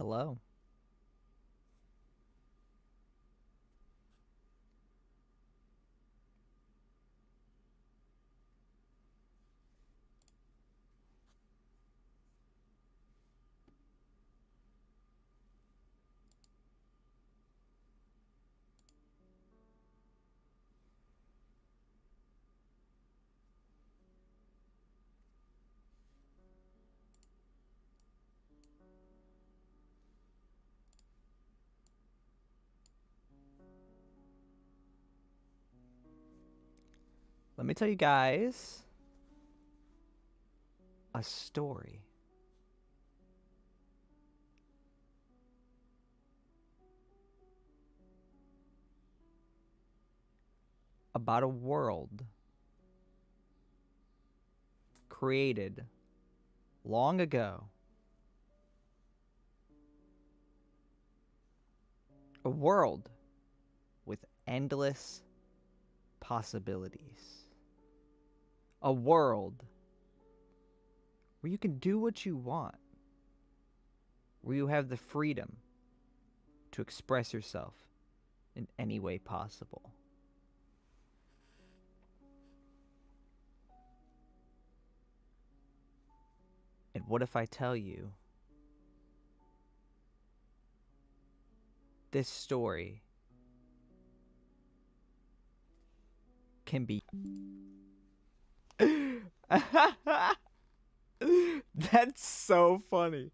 hello. Let me tell you guys a story about a world created long ago. A world with endless possibilities. A world where you can do what you want. Where you have the freedom to express yourself in any way possible. And what if I tell you this story can be... That's so funny.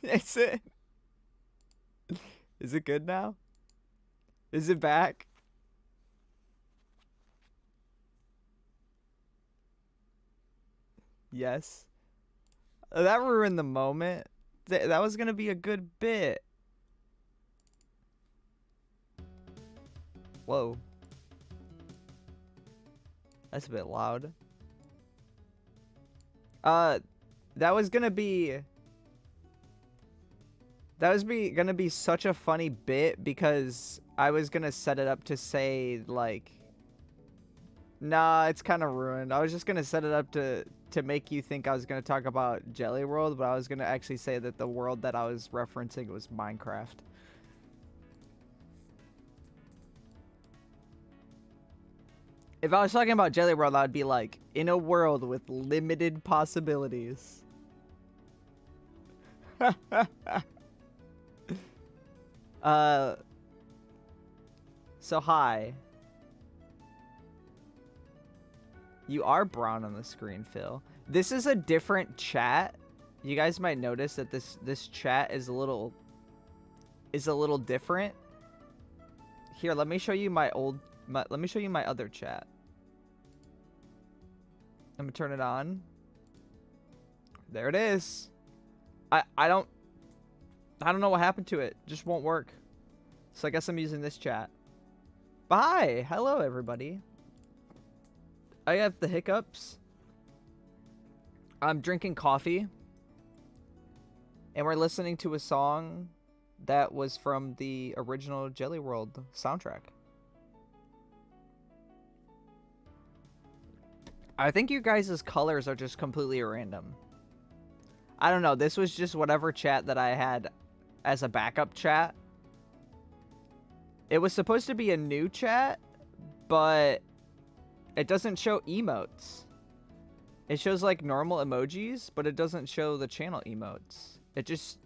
Is it? Is it good now? Is it back? Yes. That ruined the moment. That was gonna be a good bit. Whoa. That's a bit loud. That was gonna be... gonna be such a funny bit because I was gonna set it up to say, like... Nah, it's kind of ruined. I was just gonna set it up to make you think I was gonna talk about Jelly World, but I was gonna actually say that the world that I was referencing was Minecraft. If I was talking about Jelly World, I'd be like, in a world with limited possibilities. So hi. You are brown on the screen, Phil. This is a different chat. You guys might notice that this chat is a little different. Here, let me show you my let me show you my other chat. Let me turn it on. There it is. I don't know what happened to it. It just won't work. So I guess I'm using this chat. Bye. Hello, everybody. I have the hiccups. I'm drinking coffee. And we're listening to a song that was from the original Jelly World soundtrack. I think you guys' colors are just completely random. I don't know. This was just whatever chat that I had as a backup chat. It was supposed to be a new chat, but it doesn't show emotes. It shows like normal emojis, but it doesn't show the channel emotes. It just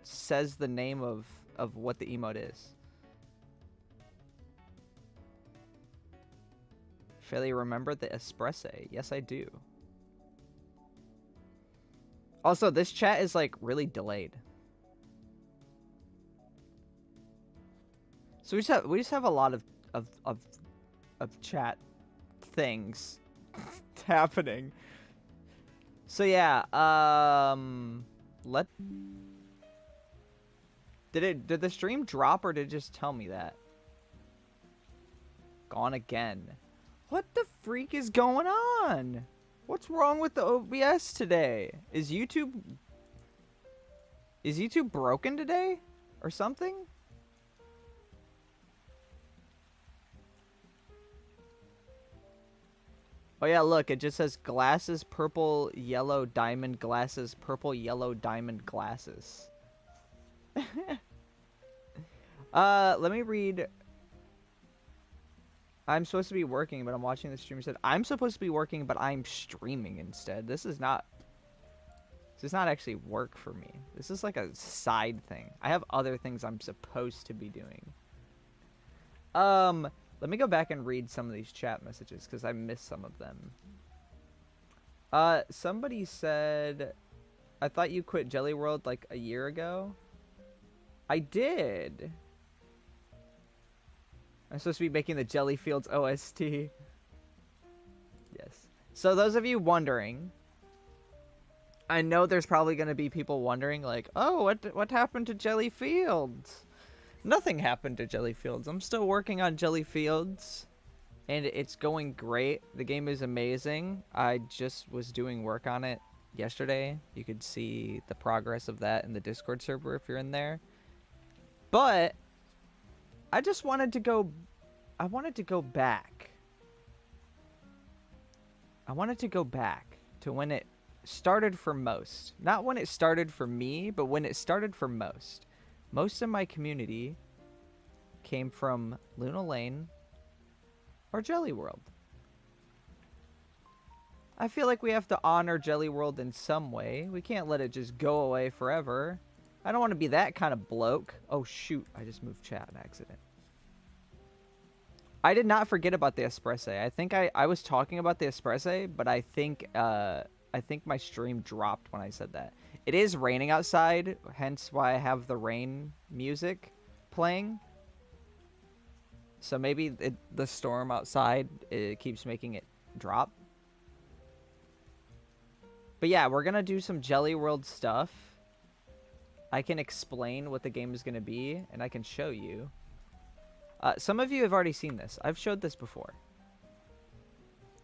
says the name of what the emote is. Fairlii, remember the espresso? Yes, I do. Also, this chat is like really delayed. So we just have a lot of chat things happening. So yeah, did the stream drop or did it just tell me that? Gone again. What the freak is going on? What's wrong with the OBS today? Is YouTube broken today or something? Oh yeah, look, it just says glasses, purple, yellow, diamond, glasses, purple, yellow, diamond, glasses. Let me read. I'm supposed to be working, but I'm watching the stream. Said I'm supposed to be working, but I'm streaming instead. This is not actually work for me. This is like a side thing. I have other things I'm supposed to be doing. Let me go back and read some of these chat messages because I missed some of them. Somebody said, I thought you quit Jelly World like a year ago. I did. I'm supposed to be making the Jelly Fields OST. Yes. So those of you wondering, I know there's probably going to be people wondering like, oh, what happened to Jelly Fields? Nothing happened to Jelly Fields. I'm still working on Jelly Fields, and it's going great. The game is amazing. I just was doing work on it yesterday. You could see the progress of that in the Discord server if you're in there. But I just wanted to go... I wanted to go back. I wanted to go back to when it started for most. Not when it started for me, but when it started for most. Most of my community came from Luna Lane or Jelly World. I feel like we have to honor Jelly World in some way. We can't let it just go away forever. I don't want to be that kind of bloke. Oh shoot, I just moved chat on accident. I did not forget about the espresso. I think I was talking about the espresso, but I think my stream dropped when I said that. It is raining outside, hence why I have the rain music playing. So maybe the storm outside keeps making it drop. But yeah, we're going to do some Jelly World stuff. I can explain what the game is going to be, and I can show you. Some of you have already seen this. I've showed this before.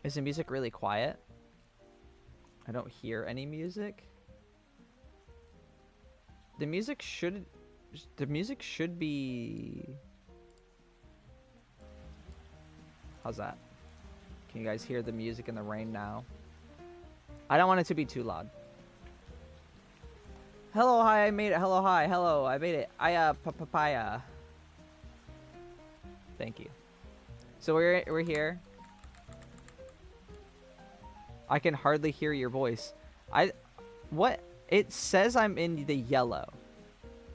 Is the music really quiet? I don't hear any music. The music should be... How's that? Can you guys hear the music in the rain now? I don't want it to be too loud. Hello, hi, I made it. Hello, hi, hello, I made it. Papaya. Thank you. So we're here. I can hardly hear your voice. What? It says I'm in the yellow.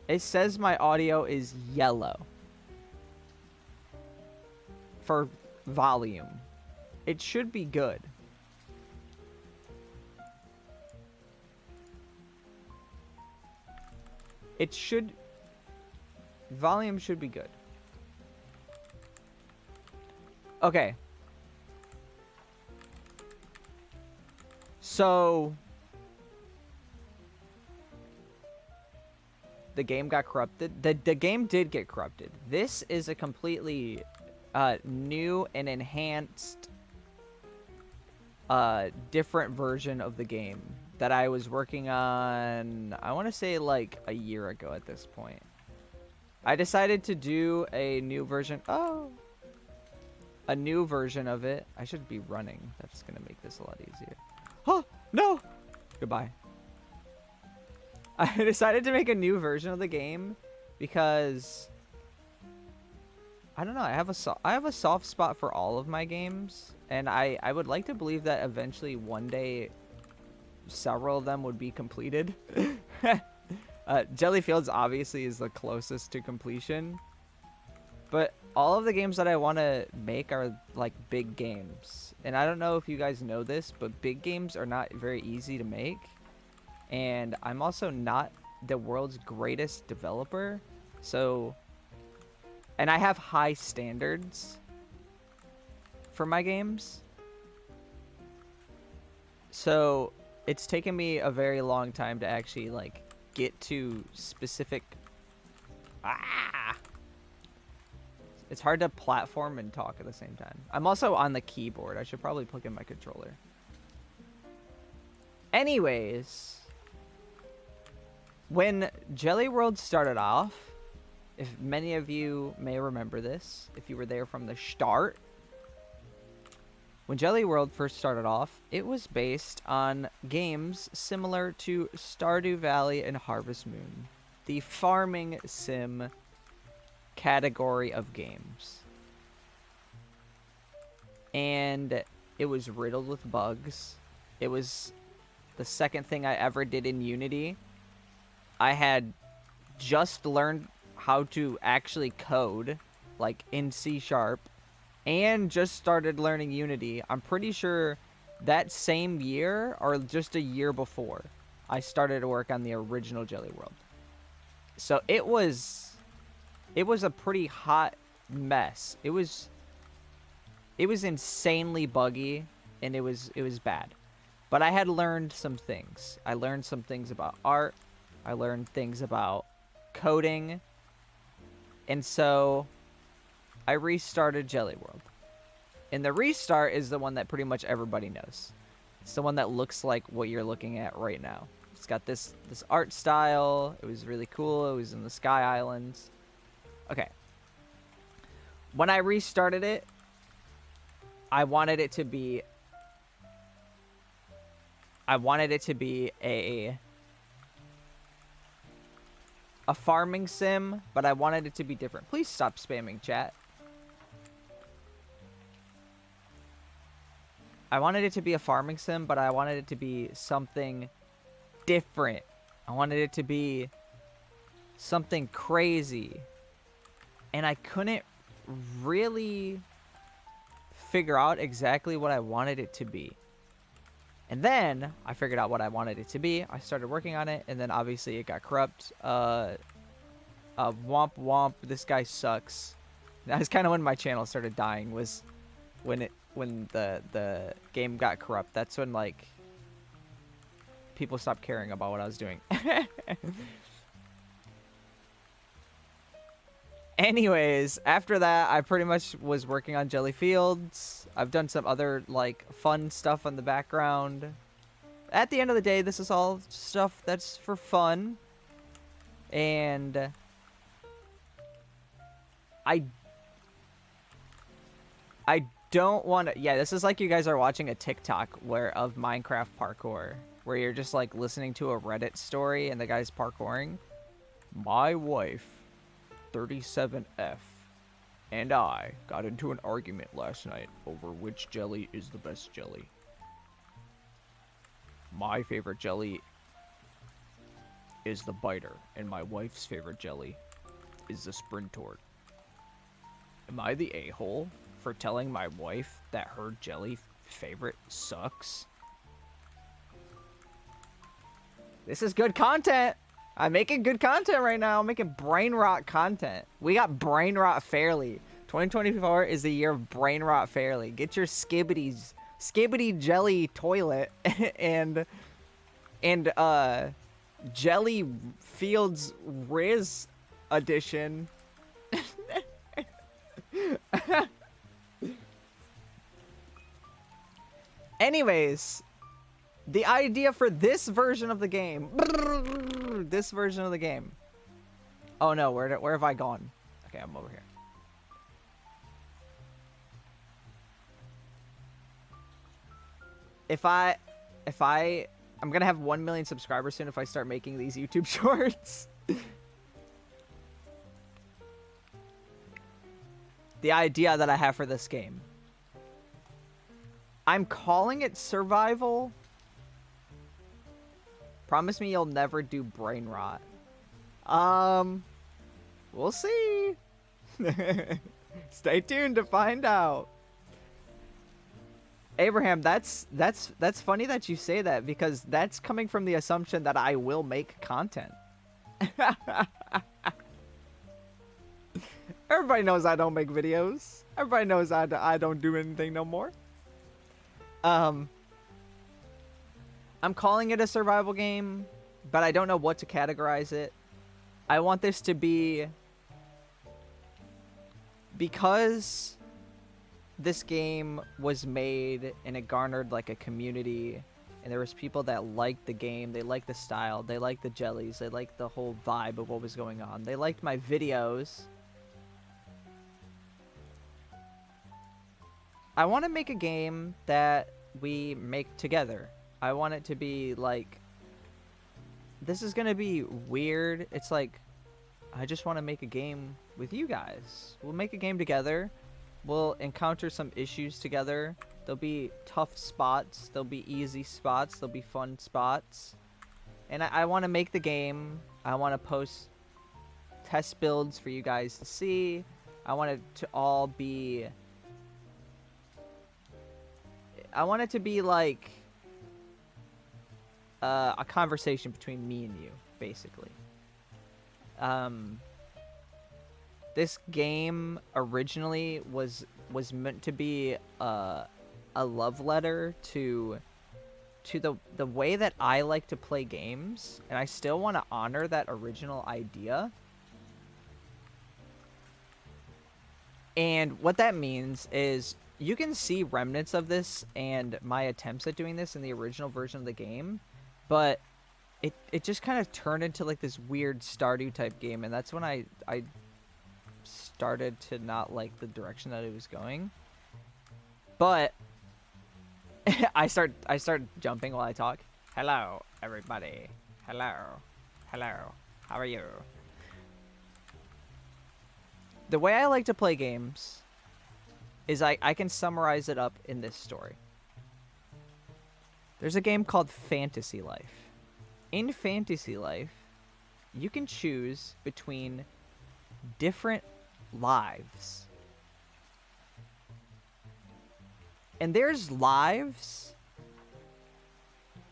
It says my audio is yellow. For volume. It should be good. It should... Volume should be good. Okay. So... The game got corrupted. The game did get corrupted. This is a completely new and enhanced different version of the game that I was working on, I want to say like a year ago at this point. I decided to do a new version. Oh! A new version of it. I should be running. That's going to make this a lot easier. Oh! No! Goodbye. I decided to make a new version of the game because I don't know. I have a soft spot for all of my games, and I would like to believe that eventually one day several of them would be completed. Jelly Fields obviously is the closest to completion, but all of the games that I want to make are like big games, and I don't know if you guys know this, but big games are not very easy to make. And I'm also not the world's greatest developer, so... And I have high standards for my games. So, it's taken me a very long time to actually, like, get to specific... Ah! It's hard to platform and talk at the same time. I'm also on the keyboard. I should probably plug in my controller. Anyways... When Jelly World started off, if many of you may remember this, if you were there from the start, When Jelly World first started off, it was based on games similar to Stardew Valley and Harvest Moon, the farming sim category of games. And it was riddled with bugs. It was the second thing I ever did in Unity. I had just learned how to actually code, like in C#, and just started learning Unity. I'm pretty sure that same year, or just a year before, I started to work on the original Jelly World. So it was a pretty hot mess. It was insanely buggy, and it was bad. But I had learned some things. I learned some things about art. I learned things about coding. And so I restarted Jelly World. And the restart is the one that pretty much everybody knows. It's the one that looks like what you're looking at right now. It's got this art style. It was really cool. It was in the Sky Islands. Okay. When I restarted it, I wanted it to be a farming sim, but I wanted it to be different. Please stop spamming chat. I wanted it to be a farming sim, but I wanted it to be something different. I wanted it to be something crazy. And I couldn't really figure out exactly what I wanted it to be. And then I figured out what I wanted it to be. I started working on it, and then obviously it got corrupt. Womp womp, this guy sucks. That's kind of when my channel started dying, was when the game got corrupt. That's when, like, people stopped caring about what I was doing. Anyways, after that, I pretty much was working on Jelly Fields. I've done some other, like, fun stuff on the background. At the end of the day, this is all stuff that's for fun. And I don't want to... Yeah, this is like you guys are watching a TikTok of Minecraft parkour, where you're just, like, listening to a Reddit story and the guy's parkouring. My wife, 37F, and I got into an argument last night over which jelly is the best jelly. My favorite jelly is the biter, and my wife's favorite jelly is the Sprintort. Am I the a-hole for telling my wife that her jelly favorite sucks? This is good content! I'm making good content right now. I'm making brain rot content. We got brain rot Fairlii. 2024 is the year of brain rot Fairlii. Get your skibbity jelly toilet and Jelly Fields Riz edition. Anyways, the idea for this version of the game. This version of the game. Oh no, where have I gone? Okay, I'm over here. I'm gonna have 1 million subscribers soon if I start making these YouTube shorts. The idea that I have for this game. I'm calling it survival. Promise me you'll never do brain rot. We'll see. Stay tuned to find out. Abraham, that's funny that you say that, because that's coming from the assumption that I will make content. Everybody knows I don't make videos. Everybody knows I don't do anything no more. I'm calling it a survival game, but I don't know what to categorize it. I want this to be... Because this game was made and it garnered like a community, and there was people that liked the game, they liked the style, they liked the jellies, they liked the whole vibe of what was going on. They liked my videos. I want to make a game that we make together. I want it to be like, this is gonna be weird. It's like, I just want to make a game with you guys. We'll make a game together. We'll encounter some issues together. There'll be tough spots. There'll be easy spots. There'll be fun spots. And I want to make the game. I want to post test builds for you guys to see. I want it to all be... I want it to be like a conversation between me and you, basically. This game originally was meant to be a love letter to the way that I like to play games, and I still want to honor that original idea. And what that means is you can see remnants of this and my attempts at doing this in the original version of the game, but it just kind of turned into like this weird Stardew type game, and that's when I started to not like the direction that it was going. But I start jumping while I talk. Hello, everybody. Hello. Hello. How are you? The way I like to play games is I can summarize it up in this story. There's a game called Fantasy Life. In Fantasy Life, you can choose between different lives. And there's lives,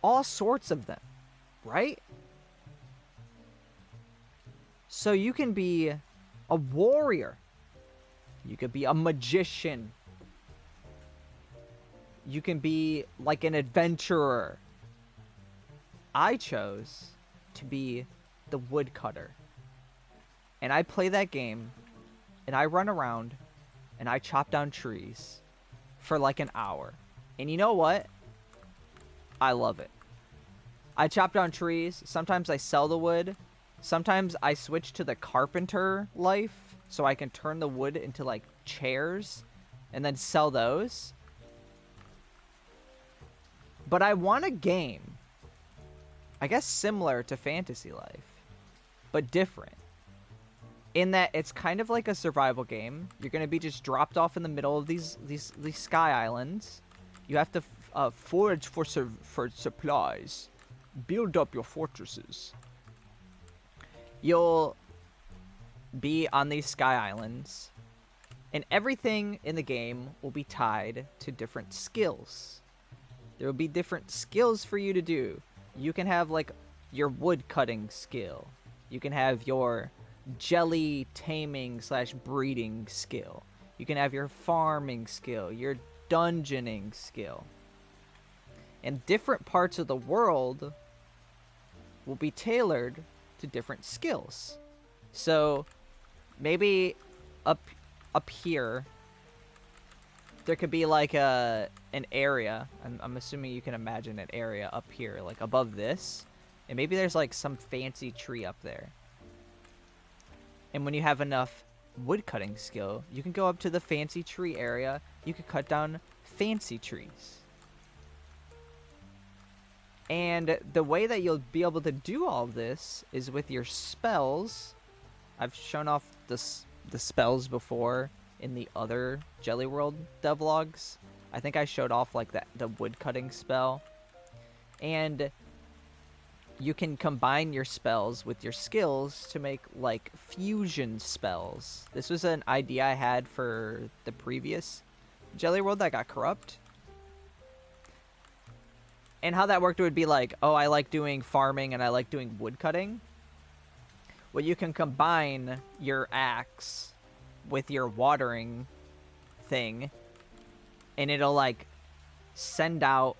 all sorts of them, right? So you can be a warrior. You could be a magician. You can be like an adventurer. I chose to be the woodcutter. And I play that game, and I run around, and I chop down trees for like an hour. And you know what? I love it. I chop down trees. Sometimes I sell the wood. Sometimes I switch to the carpenter life so I can turn the wood into like chairs and then sell those. But I want a game, I guess similar to Fantasy Life, but different. In that it's kind of like a survival game. You're going to be just dropped off in the middle of these sky islands. You have to forage for supplies. Build up your fortresses. You'll be on these sky islands, and everything in the game will be tied to different skills. There will be different skills for you to do. You can have like your wood cutting skill. You can have your jelly taming / breeding skill. You can have your farming skill, your dungeoning skill. And different parts of the world will be tailored to different skills. So maybe up here there could be like an area. I'm assuming you can imagine an area up here, like above this, and maybe there's like some fancy tree up there. And when you have enough wood cutting skill, you can go up to the fancy tree area. You can cut down fancy trees. And the way that you'll be able to do all of this is with your spells. I've shown off the spells before in the other Jelly World devlogs. I think I showed off like the wood cutting spell. And you can combine your spells with your skills to make like fusion spells. This was an idea I had for the previous Jelly World that got corrupt. And how that worked would be like, oh, I like doing farming and I like doing wood cutting. Well, you can combine your axe with your watering thing, and it'll like send out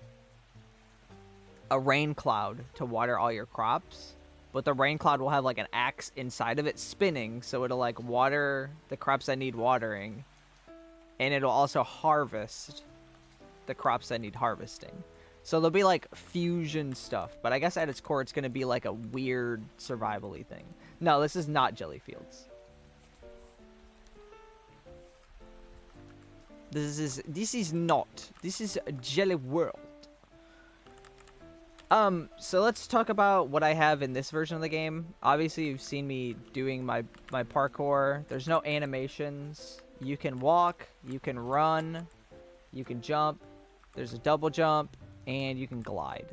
a rain cloud to water all your crops. But the rain cloud will have like an axe inside of it spinning, so it'll like water the crops that need watering, and it'll also harvest the crops that need harvesting. So there'll be like fusion stuff, but I guess at its core it's going to be like a weird survival-y thing. No, this is not Jelly Fields. This is not. This is a Gelli world. So let's talk about what I have in this version of the game. Obviously, you've seen me doing my parkour. There's no animations. You can walk, you can run, you can jump. There's a double jump, and you can glide.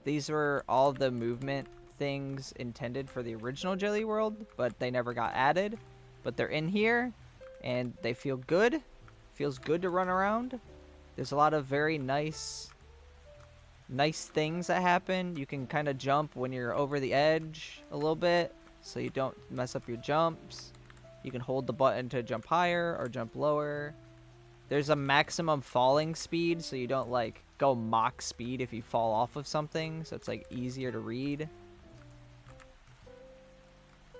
These were all the movement things intended for the original Gelli world, but they never got added. But they're in here, and they feel good. Feels good to run around. There's a lot of very nice things that happen. You can kind of jump when you're over the edge a little bit, so you don't mess up your jumps. You can hold the button to jump higher or jump lower. There's a maximum falling speed, so you don't like go mock speed if you fall off of something, so it's like easier to read.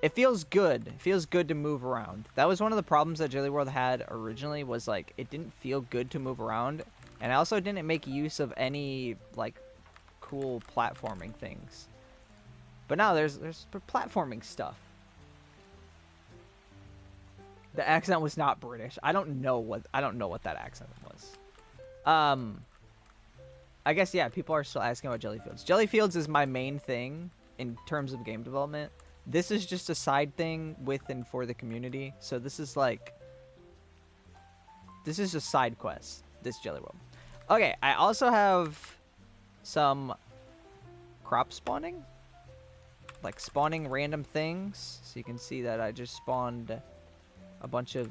It feels good. It feels good to move around. That was one of the problems that Gelli World had originally, was like it didn't feel good to move around. And I also didn't make use of any like cool platforming things. But now there's platforming stuff. The accent was not British. I don't know what that accent was. I guess yeah, people are still asking about Gelli Fields. Gelli Fields is my main thing in terms of game development. This is just a side thing with and for the community. So this is a side quest, this Gelli World. Okay, I also have some crop spawning. Like spawning random things. So you can see that I just spawned a bunch of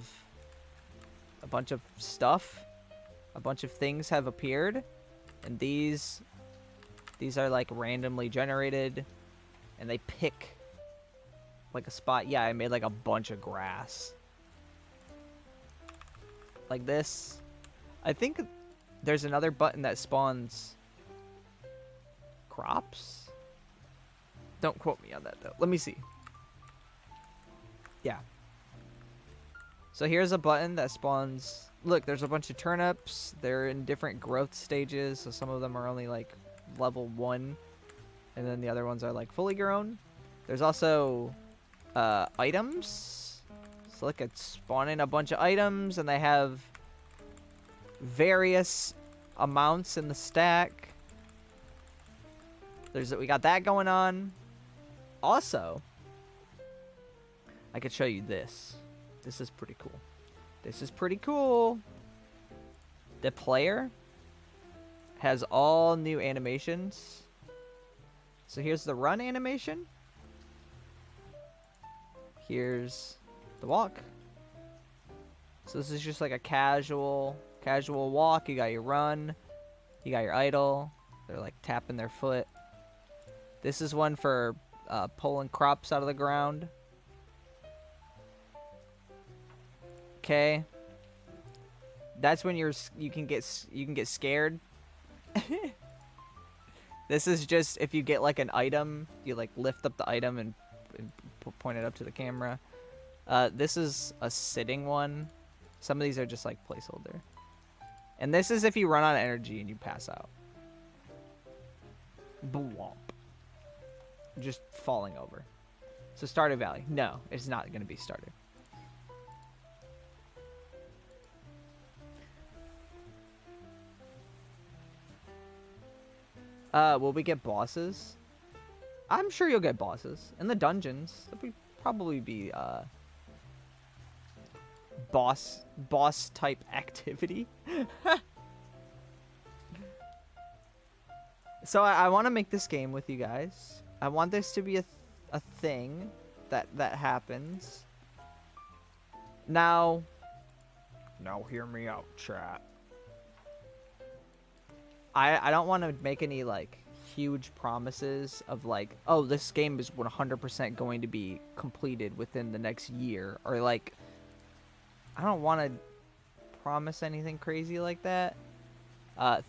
stuff. A bunch of things have appeared. And these are like randomly generated. And they pick like a spot. Yeah, I made like a bunch of grass. Like this. I think there's another button that spawns crops. Don't quote me on that though. Let me see. Yeah. So here's a button that spawns. Look, there's a bunch of turnips. They're in different growth stages. So some of them are only like level 1. And then the other ones are like fully grown. There's also items. So look, it's spawning a bunch of items, and they have various amounts in the stack. We got that going on. Also, I could show you this. This is pretty cool. This is pretty cool. The player has all new animations. So here's the run animation. Here's the walk. So this is just like a casual walk. You got your run. You got your idle. They're like tapping their foot. This is one for pulling crops out of the ground. Okay. That's when you can get scared. This is just if you get like an item, you like lift up the item and point it up to the camera. This is a sitting one. Some of these are just like placeholder. And this is if you run out of energy and you pass out. Bwomp. Just falling over. So Stardew Valley. No, it's not going to be Stardew. Will we get bosses? I'm sure you'll get bosses. In the dungeons, there'll probably be boss type activity. So I want to make this game with you guys. I want this to be a thing that happens. Now hear me out, chat. I don't want to make any like huge promises of like, oh, this game is 100% going to be completed within the next year, or like I don't want to promise anything crazy like that.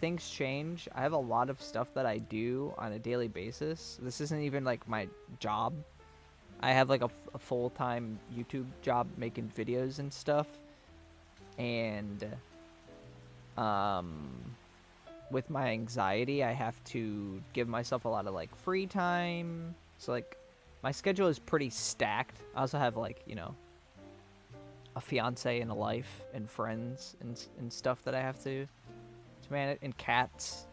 Things change. I have a lot of stuff that I do on a daily basis. This isn't even like my job. I have like a full-time YouTube job making videos and stuff. And with my anxiety, I have to give myself a lot of like free time. So like my schedule is pretty stacked. I also have like, you know, a fiance and a life and friends and stuff that I have to manage, and cats.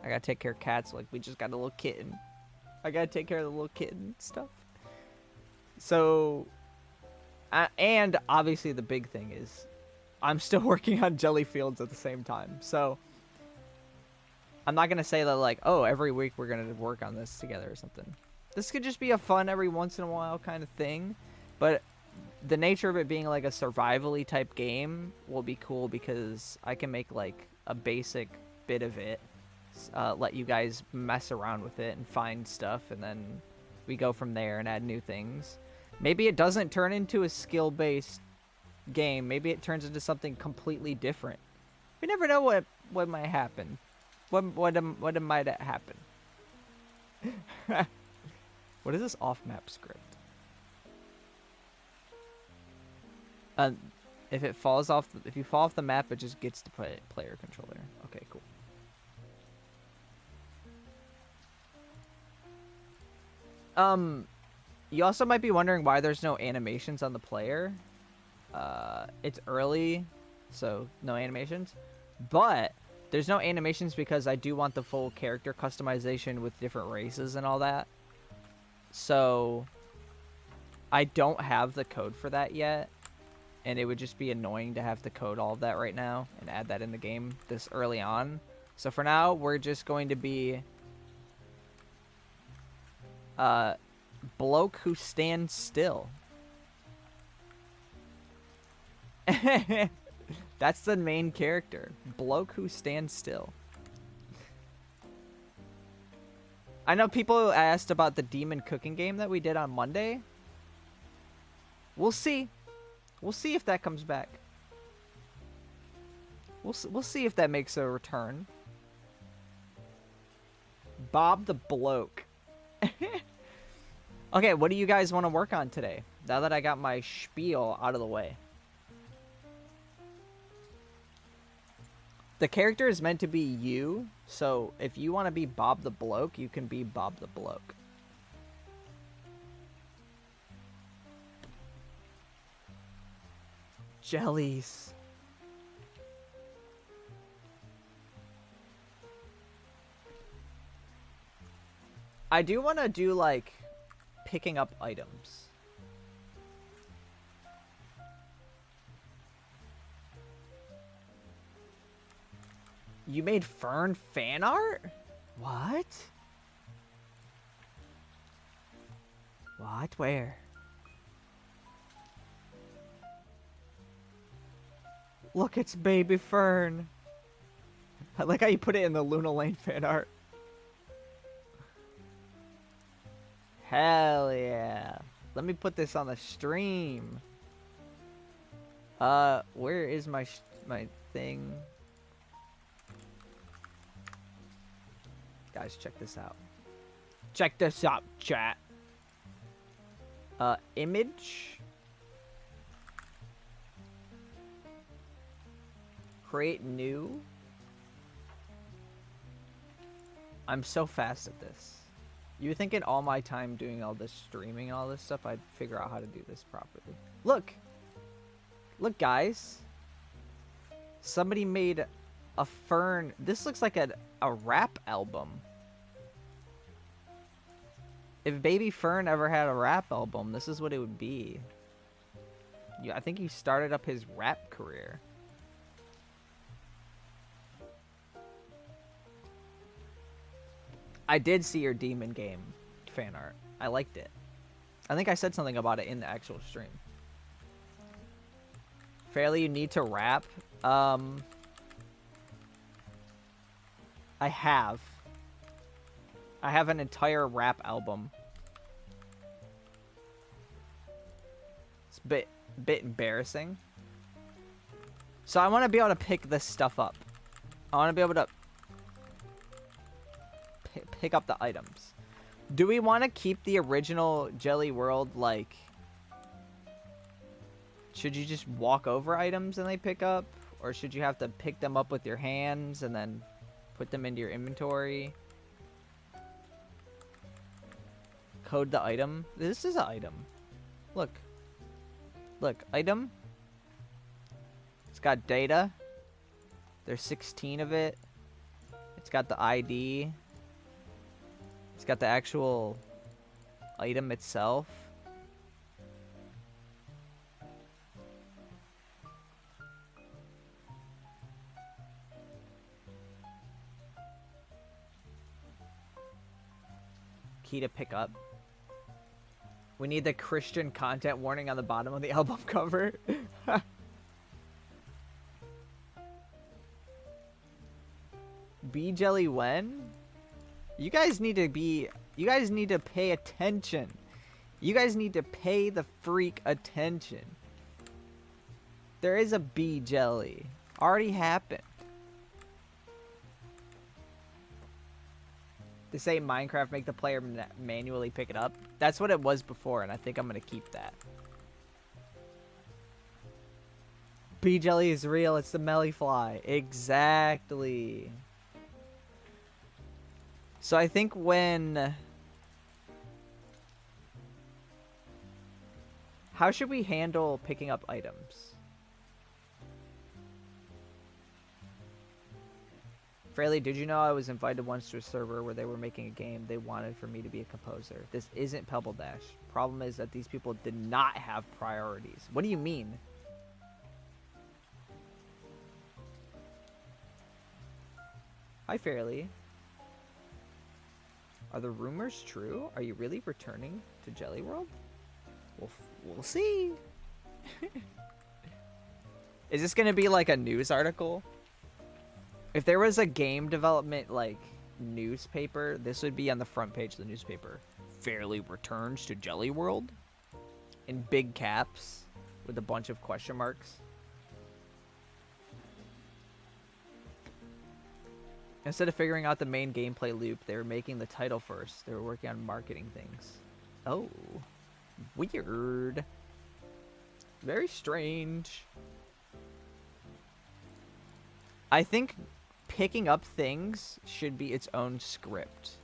I gotta take care of cats. Like, we just got a little kitten. I gotta take care of the little kitten and stuff. So, and obviously the big thing is I'm still working on Jelly Fields at the same time. So I'm not gonna say that like, oh, every week we're gonna work on this together or something. This could just be a fun every once in a while kind of thing, but the nature of it being like a survival-y type game will be cool because I can make like a basic bit of it, let you guys mess around with it and find stuff, and then we go from there and add new things. Maybe it doesn't turn into a skill-based game. Maybe it turns into something completely different. We never know what might happen. What might happen? What is this off-map script? If it falls off, if you fall off the map, it just gets to play player controller. Okay, cool. You also might be wondering why there's no animations on the player. It's early, so no animations. But there's no animations because I do want the full character customization with different races and all that. So I don't have the code for that yet. And it would just be annoying to have to code all of that right now and add that in the game this early on. So for now, we're just going to be bloke who stands still. That's the main character. Bloke who stands still. I know people asked about the demon cooking game that we did on Monday. We'll see. We'll see if that comes back. We'll see if that makes a return. Bob the Bloke. Okay, what do you guys want to work on today? Now that I got my spiel out of the way. The character is meant to be you, so if you want to be Bob the Bloke, you can be Bob the Bloke. Jellies. I do want to do, like, picking up items. You made Fern fan art? What? What? Where? Look, it's baby Fern. I like how you put it in the Luna Lane fan art. Hell yeah. Let me put this on the stream. Where is my thing? Guys, check this out. Check this out, chat. Image. Create new. I'm so fast at this. You would think in all my time doing all this streaming and all this stuff, I'd figure out how to do this properly. Look. Look, guys. Somebody made a Fern. This looks like a rap album. If Baby Fern ever had a rap album, this is what it would be. Yeah, I think he started up his rap career. I did see your demon game fan art. I liked it. I think I said something about it in the actual stream. Fairlii, you need to rap. I have. I have an entire rap album. It's a bit embarrassing. So I want to be able to pick this stuff up. I want to be able to pick up the items. Do we want to keep the original Jelly World, like, should you just walk over items and they pick up? Or should you have to pick them up with your hands and then put them into your inventory? Code the item. This is an item. Look. Look, item. It's got data. There's 16 of it. It's got the ID. It's got the actual item itself. Key to pick up. We need the Christian content warning on the bottom of the album cover. Bee jelly when? You guys need to pay attention. You guys need to pay the freak attention. There is a bee jelly. Already happened. To say Minecraft make the player manually pick it up. That's what it was before, and I think I'm gonna keep that. Bee jelly is real. It's the Melly fly. Exactly. So I think when... How should we handle picking up items? Fairlii, did you know I was invited once to a server where they were making a game? They wanted for me to be a composer. This isn't Pebble Dash. Problem is that these people did not have priorities. What do you mean? Hi, Fairlii. Are the rumors true? Are you really returning to Jelly World? We'll see. Is this gonna be like a news article? If there was a game development like newspaper, this would be on the front page of the newspaper. Fairlii returns to Jelly World in big caps with a bunch of question marks. Instead of figuring out the main gameplay loop, they were making the title first. They were working on marketing things. Oh, weird. Very strange. I think picking up things should be its own script.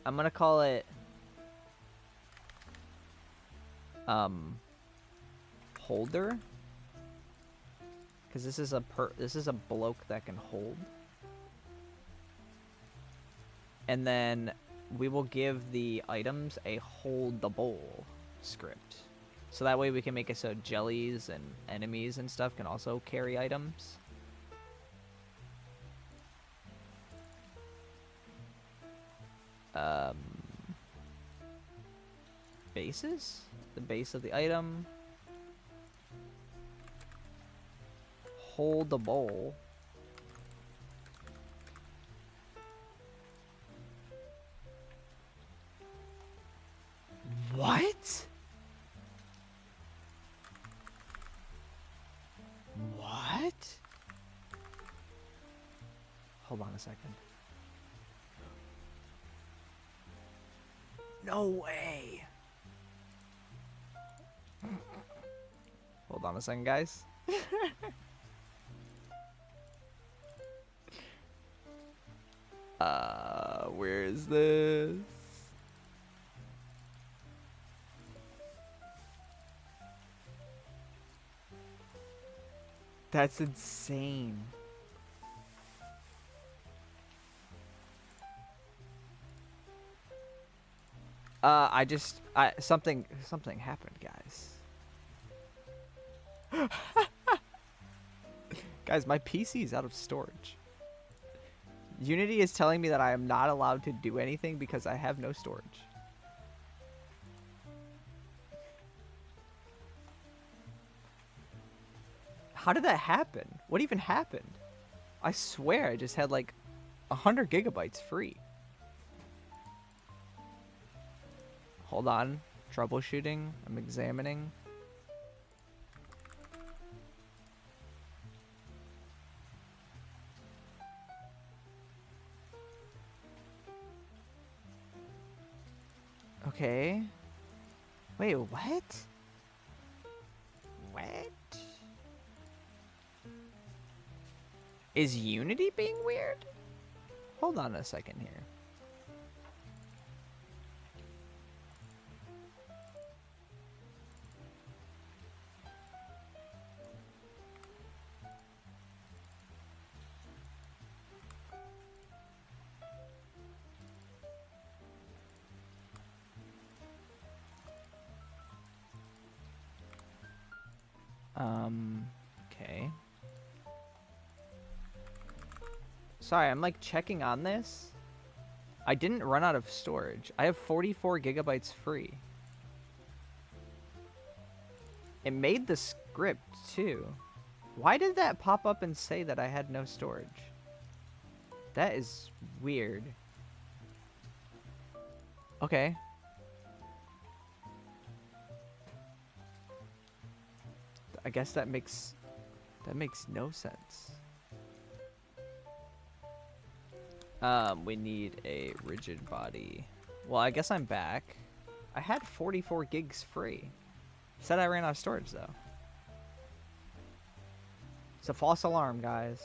I'm gonna call it holder, because this is a bloke that can hold. And then we will give the items a hold the bowl script. So that way we can make it so jellies and enemies and stuff can also carry items. Bases? The base of the item. Hold the bowl. What? What? Hold on a second. No way. Hold on a second, guys. Where is this? That's insane. Something happened, guys. Guys, my PC is out of storage. Unity is telling me that I am not allowed to do anything because I have no storage. How did that happen? What even happened? I swear I just had like 100 gigabytes free. Hold on. Troubleshooting. I'm examining. Okay. Wait, what? What? Is Unity being weird? Hold on a second here. Okay. Sorry, I'm like checking on this. I didn't run out of storage. I have 44 gigabytes free. It made the script too. Why did that pop up and say that I had no storage? That is weird. Okay. I guess that makes no sense. We need a rigid body. Well, I guess I'm back. I had 44 gigs free. Said I ran out of storage though. It's a false alarm, guys.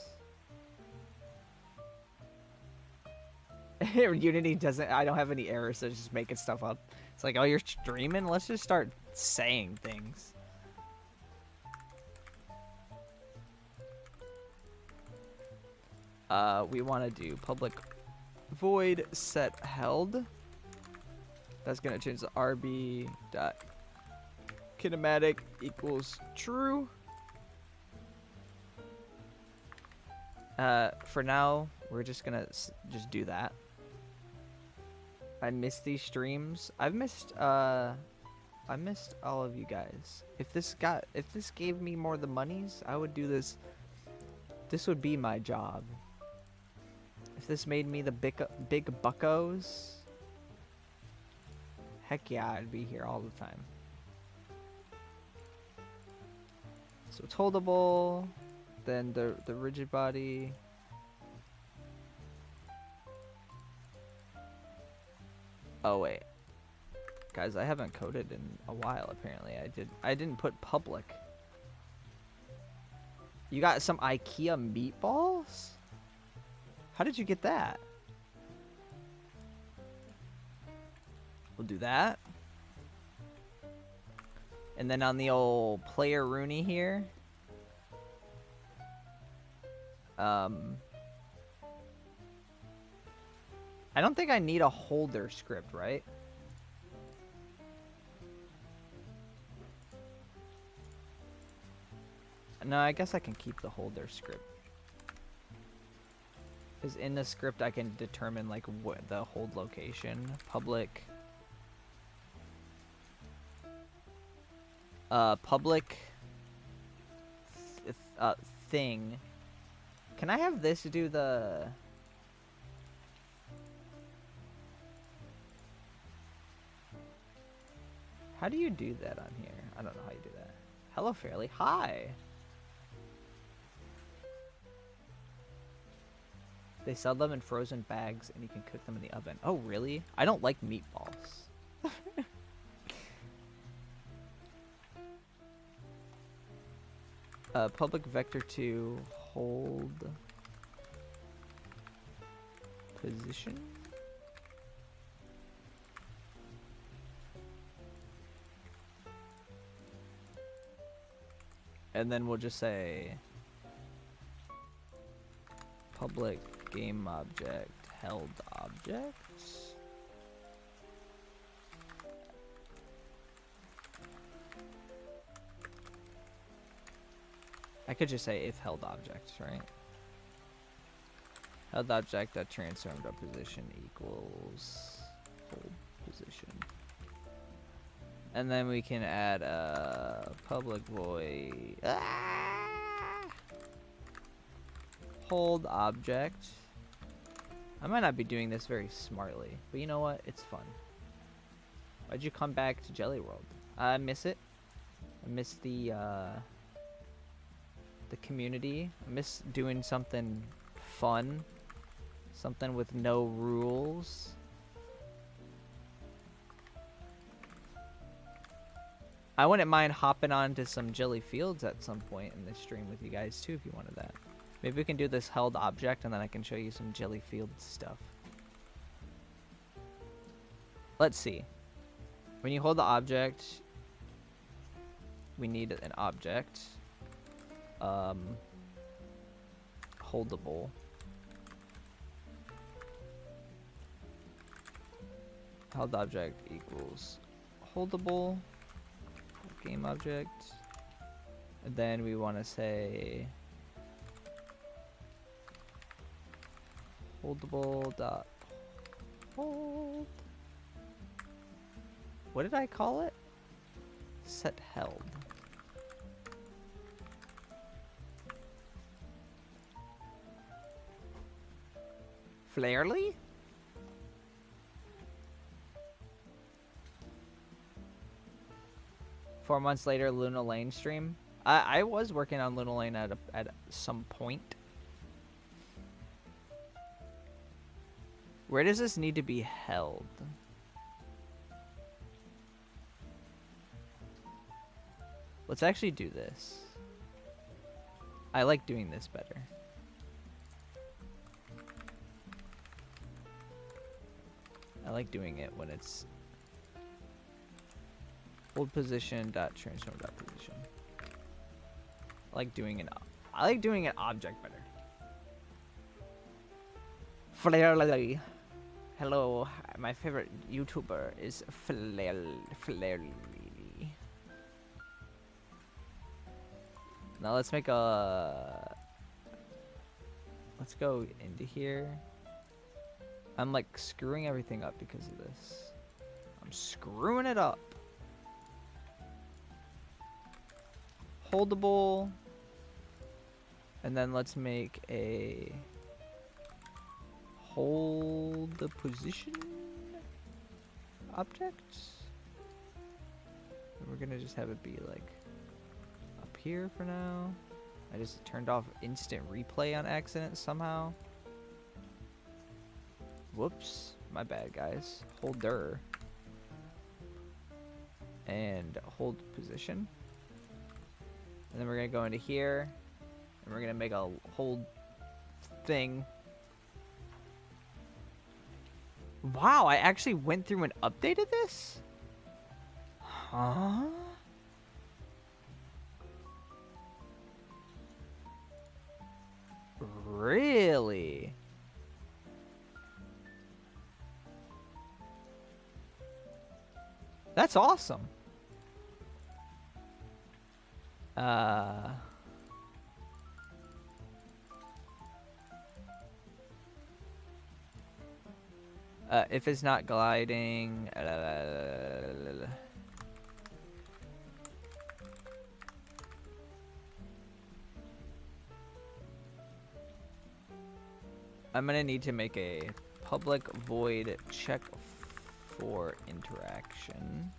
Unity doesn't. I don't have any errors, so it's just making stuff up. It's like, oh, you're streaming? Let's just start saying things. We want to do public void set held. That's gonna change the RB dot kinematic equals true. For now, we're just gonna just do that. I miss these streams. I missed all of you guys. If this gave me more the monies, I would do this. This would be my job. If this made me the big buckos, heck yeah, I'd be here all the time. So it's holdable, then the rigid body. Oh wait, guys, I haven't coded in a while. Apparently, I didn't put public. You got some IKEA meatballs? How did you get that? We'll do that. And then on the old player Rooney here. I don't think I need a holder script, right? No, I guess I can keep the holder script. Because in the script I can determine like what the hold location, public thing. Can I have this do the How do you do that on here? I don't know how you do that. Hello, Fairlii. Hi. They sell them in frozen bags, and you can cook them in the oven. Oh, really? I don't like meatballs. Public vector to hold position. And then we'll just say public game object held objects. I could just say if held objects, right? Held object that transformed our position equals hold position. And then we can add a public void hold object. I might not be doing this very smartly, but you know what? It's fun. Why'd you come back to Gelli World? I miss it. I miss the community. I miss doing something fun, something with no rules. I wouldn't mind hopping on to some Gelli Fields at some point in this stream with you guys too if you wanted that. Maybe we can do this held object and then I can show you some Gelli Fields stuff. Let's see. When you hold the object, we need an object. Holdable. Held object equals holdable. Game object. And then we want to say holdable dot hold. What did I call it? Set held. Fairlii? Four months later, Luna Lane stream. I was working on Luna Lane at some point. Where does this need to be held? Let's actually do this. I like doing this better. I like doing it when it's hold position dot transform dot position. I like doing an object better. Fairlii. Hello, my favorite YouTuber is Fairlii. Now let's make a. Let's go into here. I'm like screwing everything up because of this. I'm screwing it up. Holdable. And then let's make a hold the position object. And we're gonna just have it be like up here for now. I just turned off instant replay on accident somehow. Whoops, my bad, guys. Holder and hold position, and then we're gonna go into here and we're gonna make a hold thing. Wow, I actually went through and updated this? Huh? Really? That's awesome. If it's not gliding, I'm gonna need to make a public void check for interaction.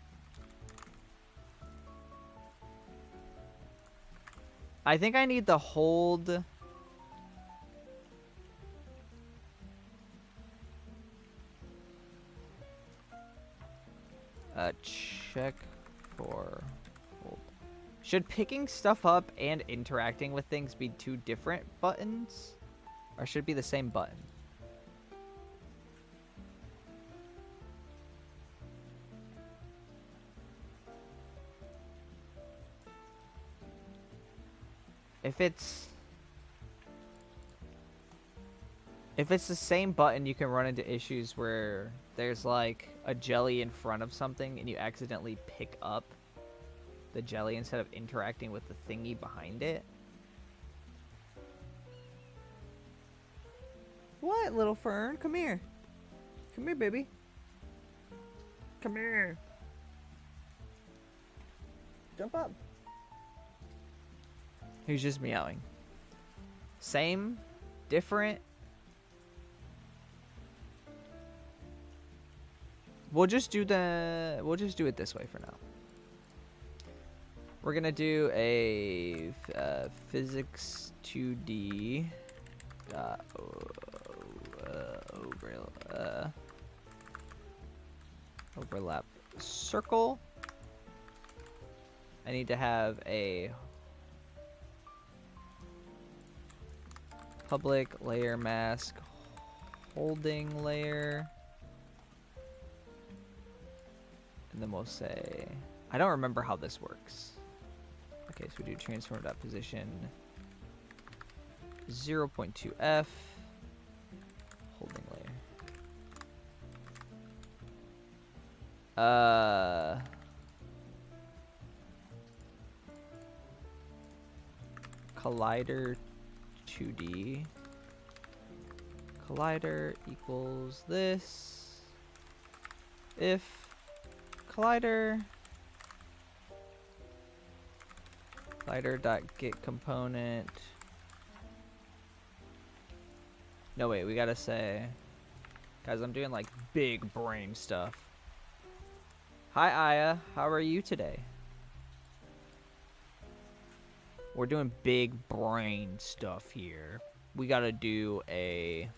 I think I need the hold. Check for hold. Should picking stuff up and interacting with things be two different buttons? Or should it be the same button? If it's the same button, you can run into issues where there's like a jelly in front of something and you accidentally pick up the jelly instead of interacting with the thingy behind it. What, little fern? Come here. Come here, baby. Come here. Jump up. He's just meowing. Same, different. We'll just do it this way for now. We're gonna do a physics 2D overlap circle. I need to have a public layer mask holding layer. And then we'll say, I don't remember how this works. Okay, so we do transform.position 0.2f holding layer. collider 2D. Collider equals this. If collider get component. No, wait, we gotta say, guys, I'm doing like big brain stuff. Hi, Aya. How are you today? We're doing big brain stuff here. We gotta do a...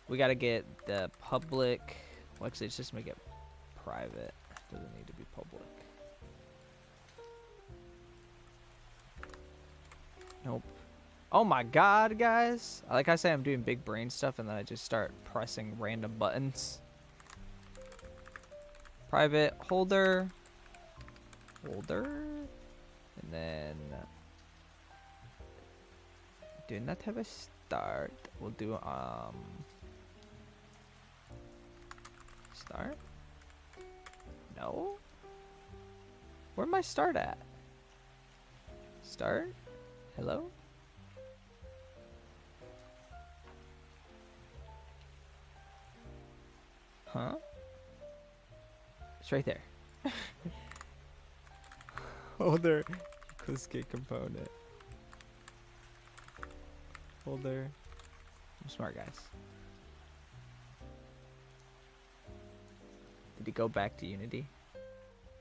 We gotta get the public... Well, actually, let's just make it private. Doesn't need to be public. Nope. Oh my god, guys. Like I say, I'm doing big brain stuff, and then I just start pressing random buttons. Private holder. Holder. And then... do not have a start. We'll do, start? No? Where my start at? Start? Hello? Huh? It's right there. Holder equals get component. Holder. I'm smart, guys. Did he go back to Unity?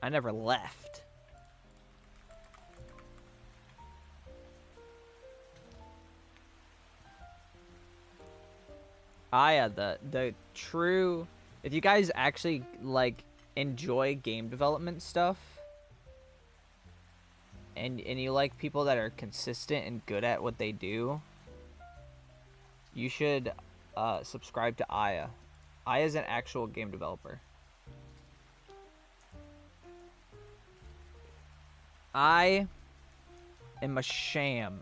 I never left. Ah, yeah, the true... If you guys actually, like, enjoy game development stuff, and you like people that are consistent and good at what they do, you should subscribe to Aya. Aya's an actual game developer. I am a sham.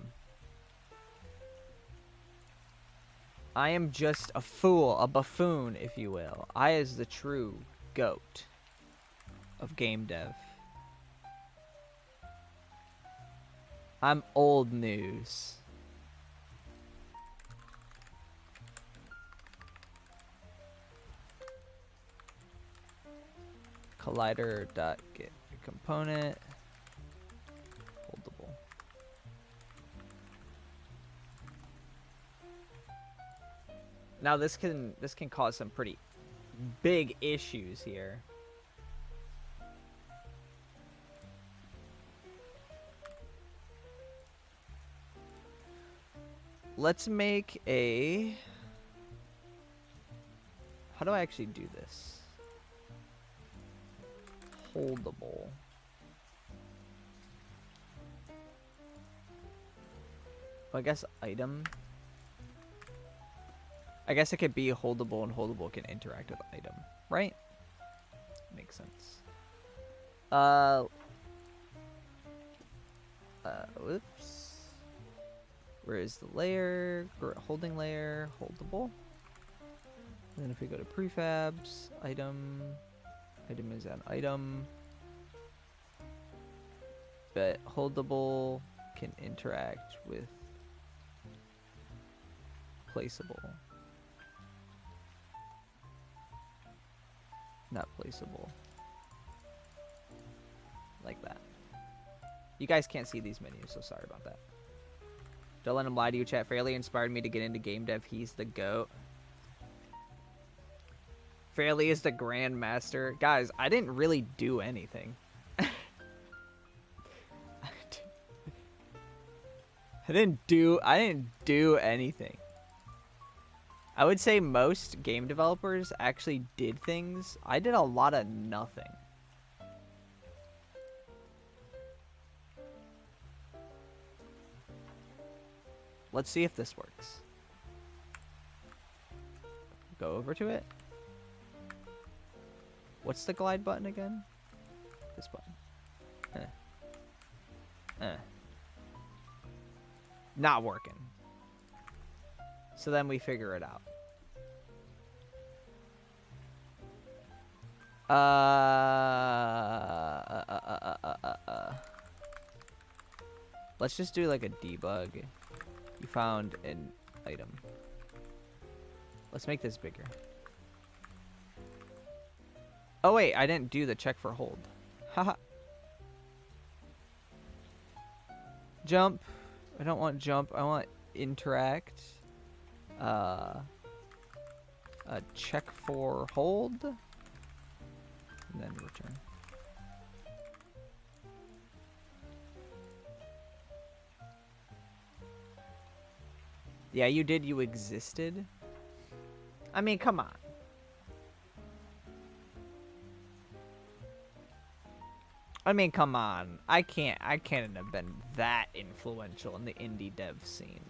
I am just a fool, a buffoon, if you will. Aya is the true GOAT of game dev. I'm old news. Collider.get component. Holdable. Now this can cause some pretty big issues here. Let's make a... How do I actually do this? Holdable. Well, I guess item. I guess it could be holdable, and holdable can interact with item, right? Makes sense. Whoops. Where is the layer? Holding layer, holdable. And then if we go to prefabs, item is an item. But holdable can interact with placeable. Not placeable. Like that. You guys can't see these menus, so sorry about that. Don't let him lie to you, chat. Fairlii inspired me to get into game dev. He's the GOAT. Fairlii is the grandmaster. Guys, I didn't really do anything. I didn't do anything. I would say most game developers actually did things. I did a lot of nothing. Let's see if this works. Go over to it. What's the glide button again? This button. Not working. So then we figure it out. Let's just do like a debug. You found an item. Let's make this bigger. Oh wait, I didn't do the check for hold. Haha. Jump. I don't want jump. I want interact. Check for hold. And then return. Yeah, you did. You existed. I mean, come on. I mean, come on. I can't have been that influential in the indie dev scene.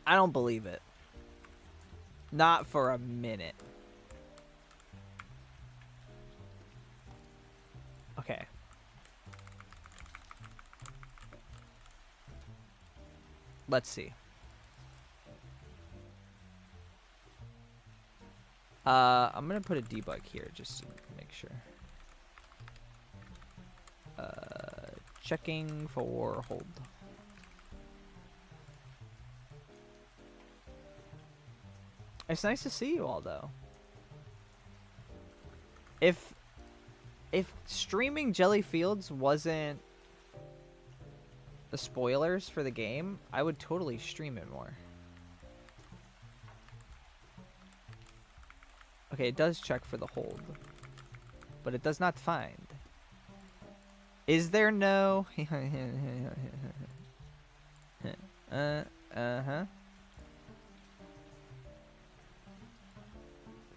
I don't believe it. Not for a minute. Okay. Let's see. I'm gonna put a debug here just to make sure. Checking for hold. It's nice to see you all, though. If streaming Gelli Fields wasn't the spoilers for the game, I would totally stream it more. Okay, it does check for the hold, but it does not find. Is there no...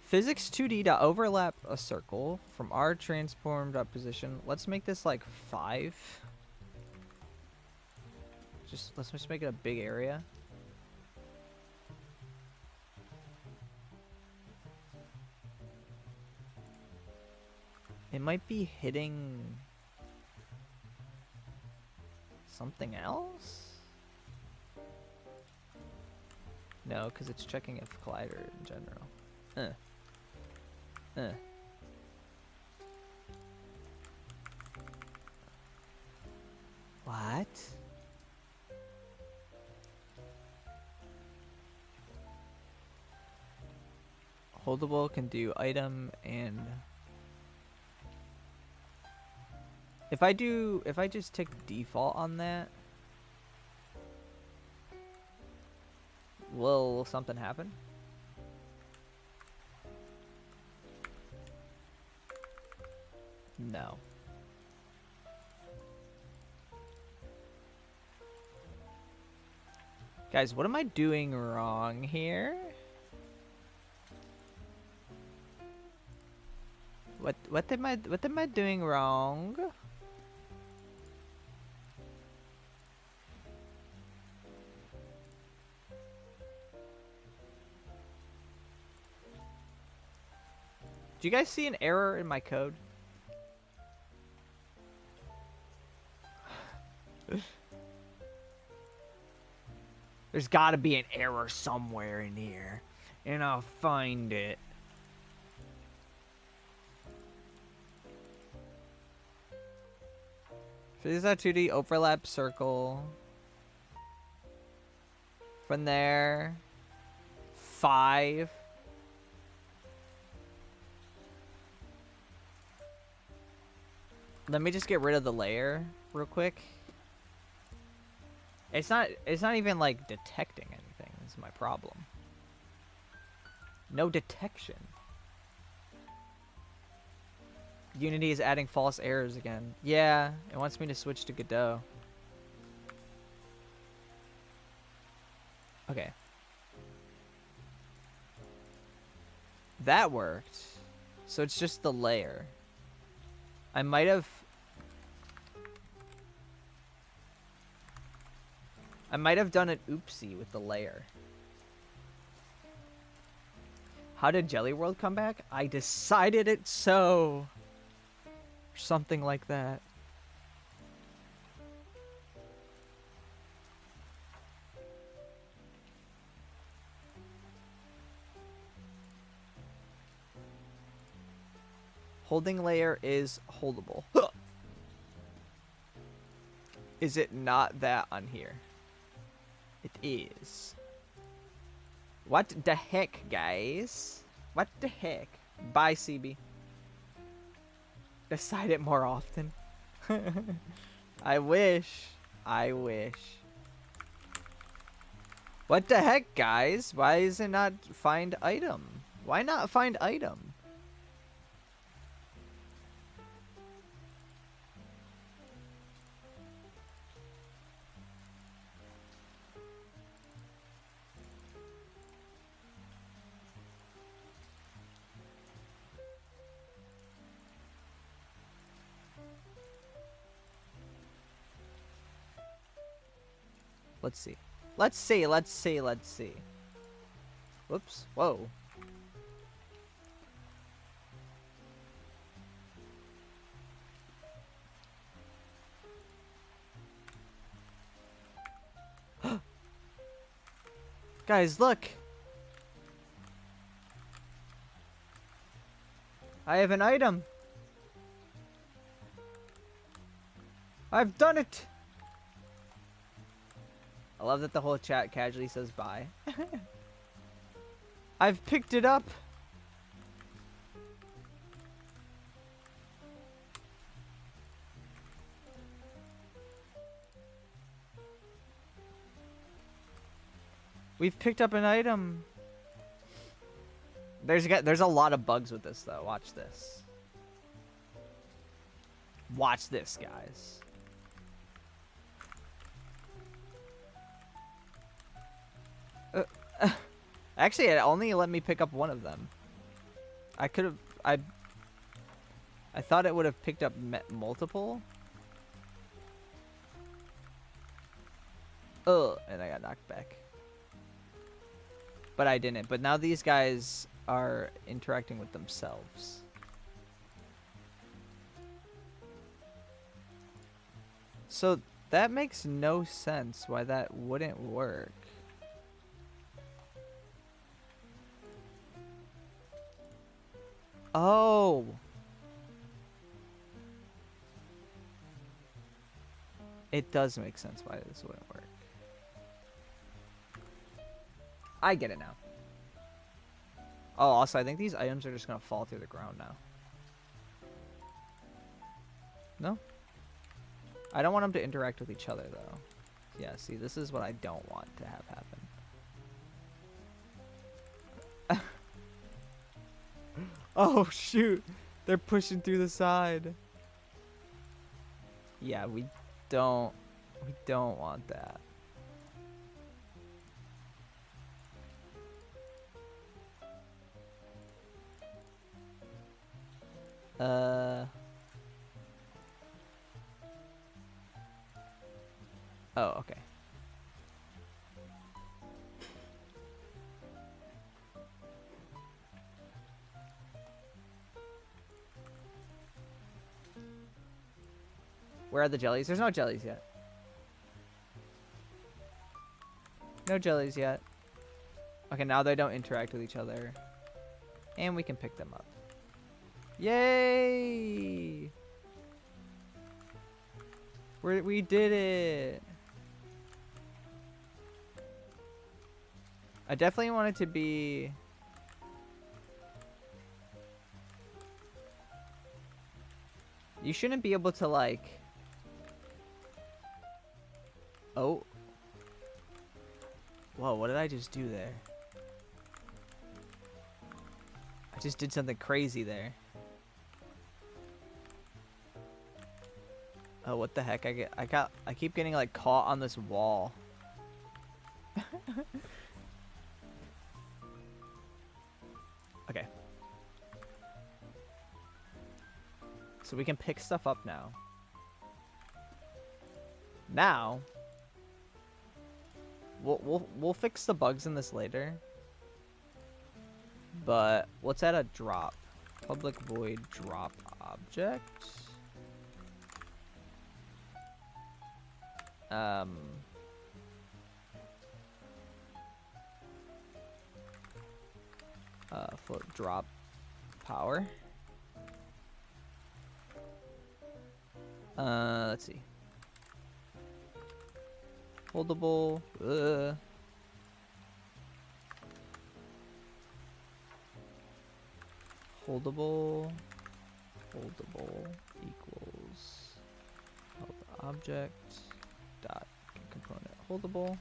Physics 2D to overlap a circle from our transformed up position. Let's make this like 5. Let's just make it a big area. It might be hitting something else? No, because it's checking if collider in general. What? Holdable can do item and if I just take default on that, will something happen? No. Guys, what am I doing wrong here? What am I doing wrong? Do you guys see an error in my code? There's gotta be an error somewhere in here, and I'll find it. Physics 2D overlap circle. From there, 5. Let me just get rid of the layer real quick. It's not even like detecting anything. This is my problem. No detection. Unity is adding false errors again. Yeah, it wants me to switch to Godot. Okay. That worked. So it's just the layer. I might have done an oopsie with the layer. How did Jelly World come back? I decided it so. Or something like that. Holding layer is holdable. Is it not that on here? It is. What the heck, guys? What the heck? Bye, CB. Decide it more often. I wish. I wish. What the heck, guys? Why is it not find item? Why not find item? Let's see. Let's see. Let's see. Let's see. Whoops. Whoa. Guys, look. I have an item. I've done it. I love that the whole chat casually says bye. I've picked it up. We've picked up an item. There's a lot of bugs with this though. Watch this. Watch this, guys. Actually, it only let me pick up one of them. I could have. I thought it would have picked up multiple. And I got knocked back. But I didn't. But now these guys are interacting with themselves. So that makes no sense why that wouldn't work. Oh. It does make sense why this wouldn't work. I get it now. Oh, also, I think these items are just going to fall through the ground now. No? I don't want them to interact with each other, though. Yeah, see, this is what I don't want to have happen. Oh, shoot. They're pushing through the side. Yeah, we don't want that. Oh, okay. Where are the jellies? There's no jellies yet. No jellies yet. Okay, now they don't interact with each other. And we can pick them up. Yay! We did it! I definitely want it to be... You shouldn't be able to, like... Oh. Whoa, what did I just do there? I just did something crazy there. Oh, what the heck? I keep getting like caught on this wall. Okay. So we can pick stuff up now. Now, we'll fix the bugs in this later. But let's add a drop. Public void drop object. Float drop power. Let's see. Holdable. Holdable equals held object dot component holdable.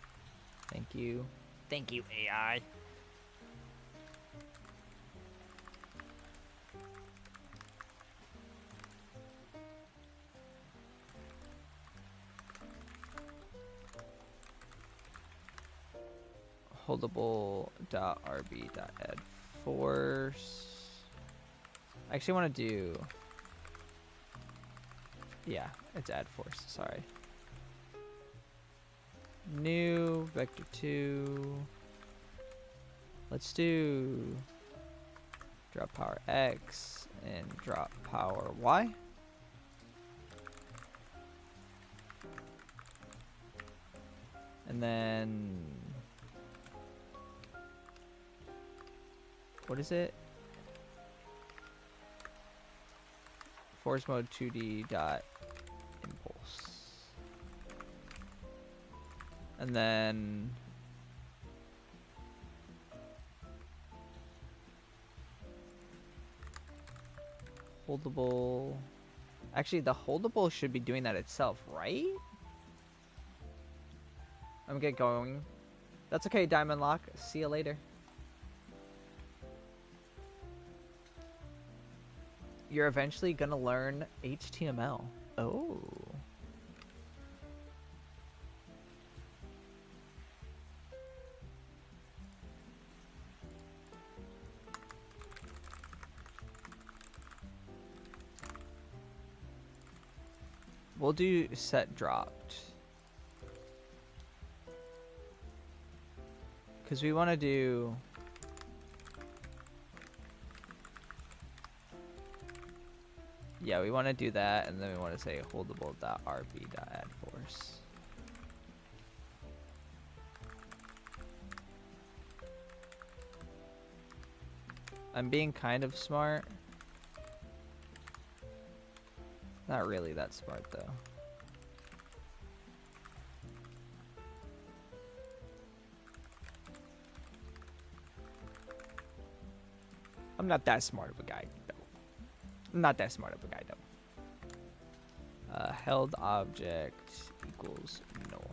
Thank you. Thank you, AI. Holdable dot rb dot add force. I actually want to do, yeah, it's add force, sorry. New vector 2. Let's do drop power x and drop power y. And then, what is it? Force mode 2D dot impulse. And then holdable. Actually, the holdable should be doing that itself, right? I'm get going. That's okay, Diamond Lock. See you later. You're eventually gonna learn HTML. Oh. We'll do set dropped. Because we want to do... Yeah, we want to do that, and then we want to say holdable.rb.add force. I'm being kind of smart. Not really that smart, though. I'm not that smart of a guy, though. I'm not that smart of a guy, though. Held object equals null.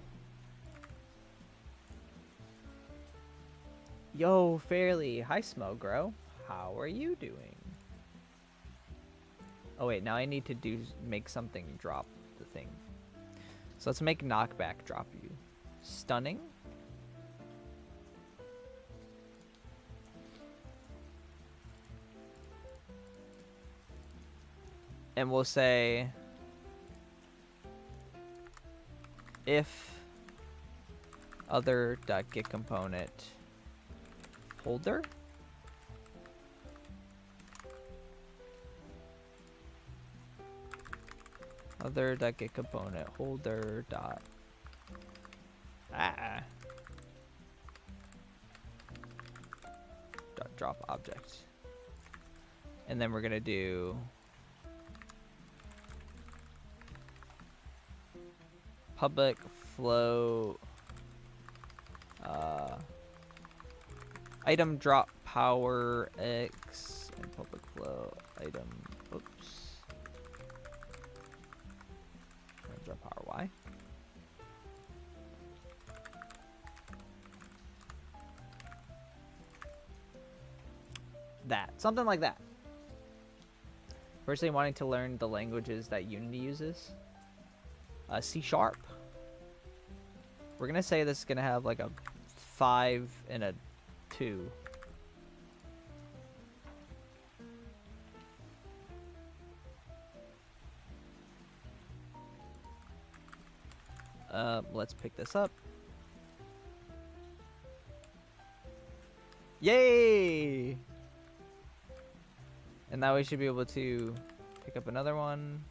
Yo, Fairlii. Hi, Smogro. How are you doing? Oh wait, now I need to make something drop the thing. So let's make knockback drop you. Stunning. And we'll say if other.getComponent holder. Other.getComponent holder dot dot drop object. And then we're gonna do public float item drop power x and public flow item drop power y. That something like that. Personally, wanting to learn the languages that Unity uses. C#. We're gonna say this is gonna have like a 5 and a 2. Let's pick this up. Yay! And now we should be able to pick up another one.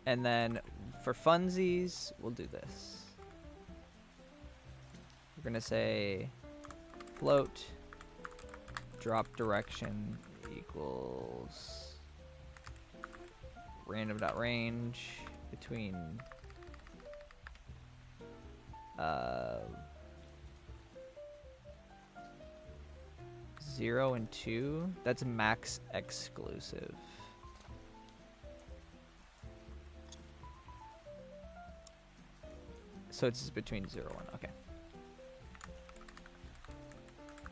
And then for funsies, we'll do this. We're gonna say float drop direction equals random.range between 0 and 2. That's max exclusive. So it's between 0 and 1. Okay.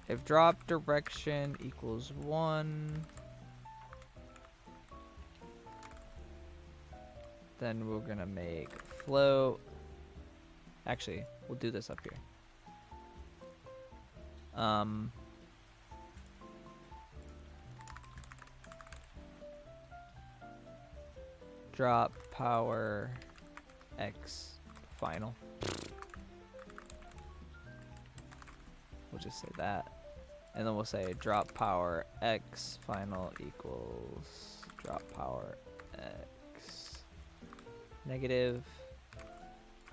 If drop direction equals 1, then we're gonna make float. Actually, we'll do this up here. Drop power x final. We'll just say that. And then we'll say drop power x final equals drop power x negative.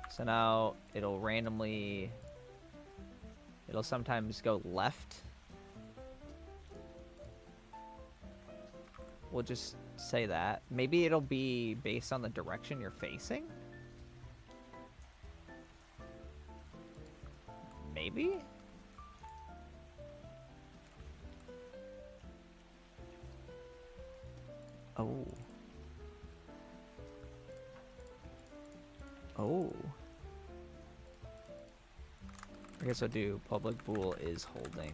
So now it'll randomly, it'll sometimes go left. We'll just say that. Maybe it'll be based on the direction you're facing. Maybe? Oh. Oh. I guess I'll do public bool is holding.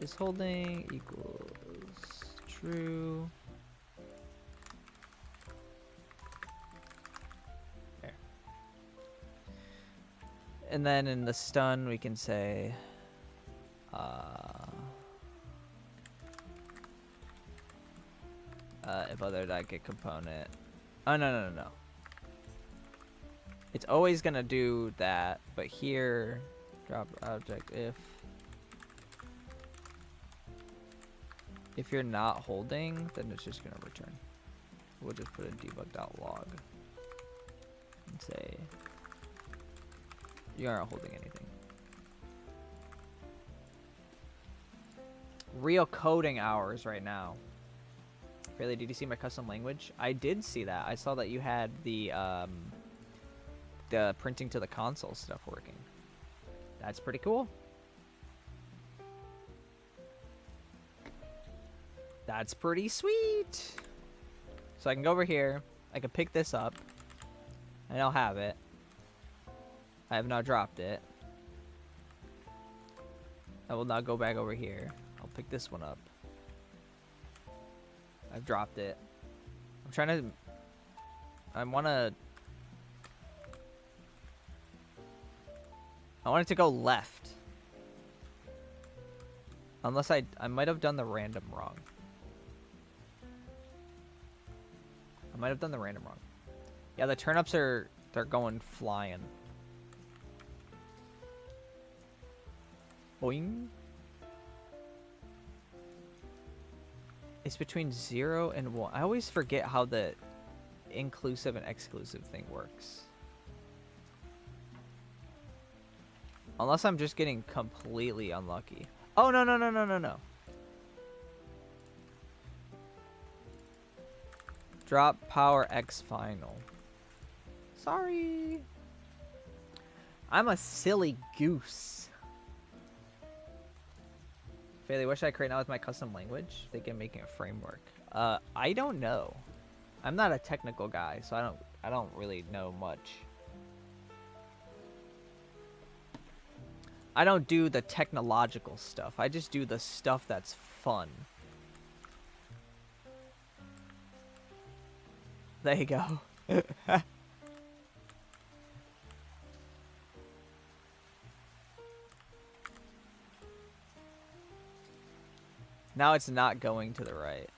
Is holding equals true. There. And then in the stun we can say if other dot get component. Oh no. It's always gonna do that, but here drop object if you're not holding, then it's just gonna return. We'll just put a debug.log and say you aren't holding anything. Real coding hours right now. Fairlii, did you see my custom language? I did see that. I saw that you had the printing to the console stuff working. That's pretty cool. That's pretty sweet. So I can go over here. I can pick this up. And I'll have it. I have now dropped it. I will now go back over here. I'll pick this one up. I've dropped it. I'm trying to... I want it to go left. Unless I might have done the random wrong. I might have done the random wrong. Yeah, the turnips they're going flying. Boing. It's between 0 and 1. I always forget how the inclusive and exclusive thing works. Unless I'm just getting completely unlucky. Oh, no. Drop power X final. Sorry. I'm a silly goose. Fairlii, what should I create now with my custom language? Thinking making a framework. I don't know. I'm not a technical guy, so I don't really know much. I don't do the technological stuff. I just do the stuff that's fun. There you go. Now it's not going to the right.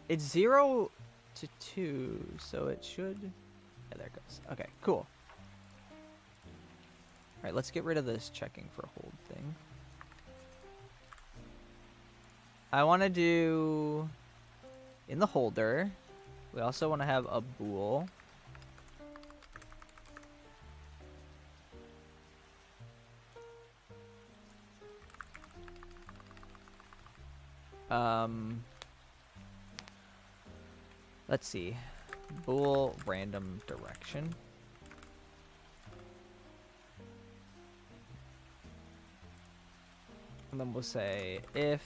It's 0 to 2, so it should... Yeah, there it goes. Okay, cool. Alright, let's get rid of this checking for hold thing. I want to do... In the holder, we also want to have a bool. Let's see. Bool random direction. And then we'll say if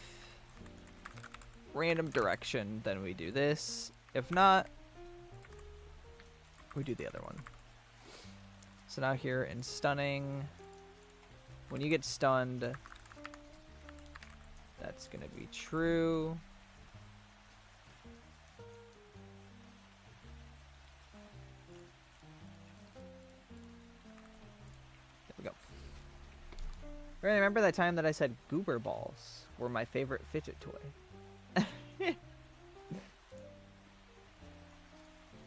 random direction, then we do this. If not, we do the other one. So now here in stunning, when you get stunned, that's going to be true. There we go. Remember that time that I said goober balls were my favorite fidget toy?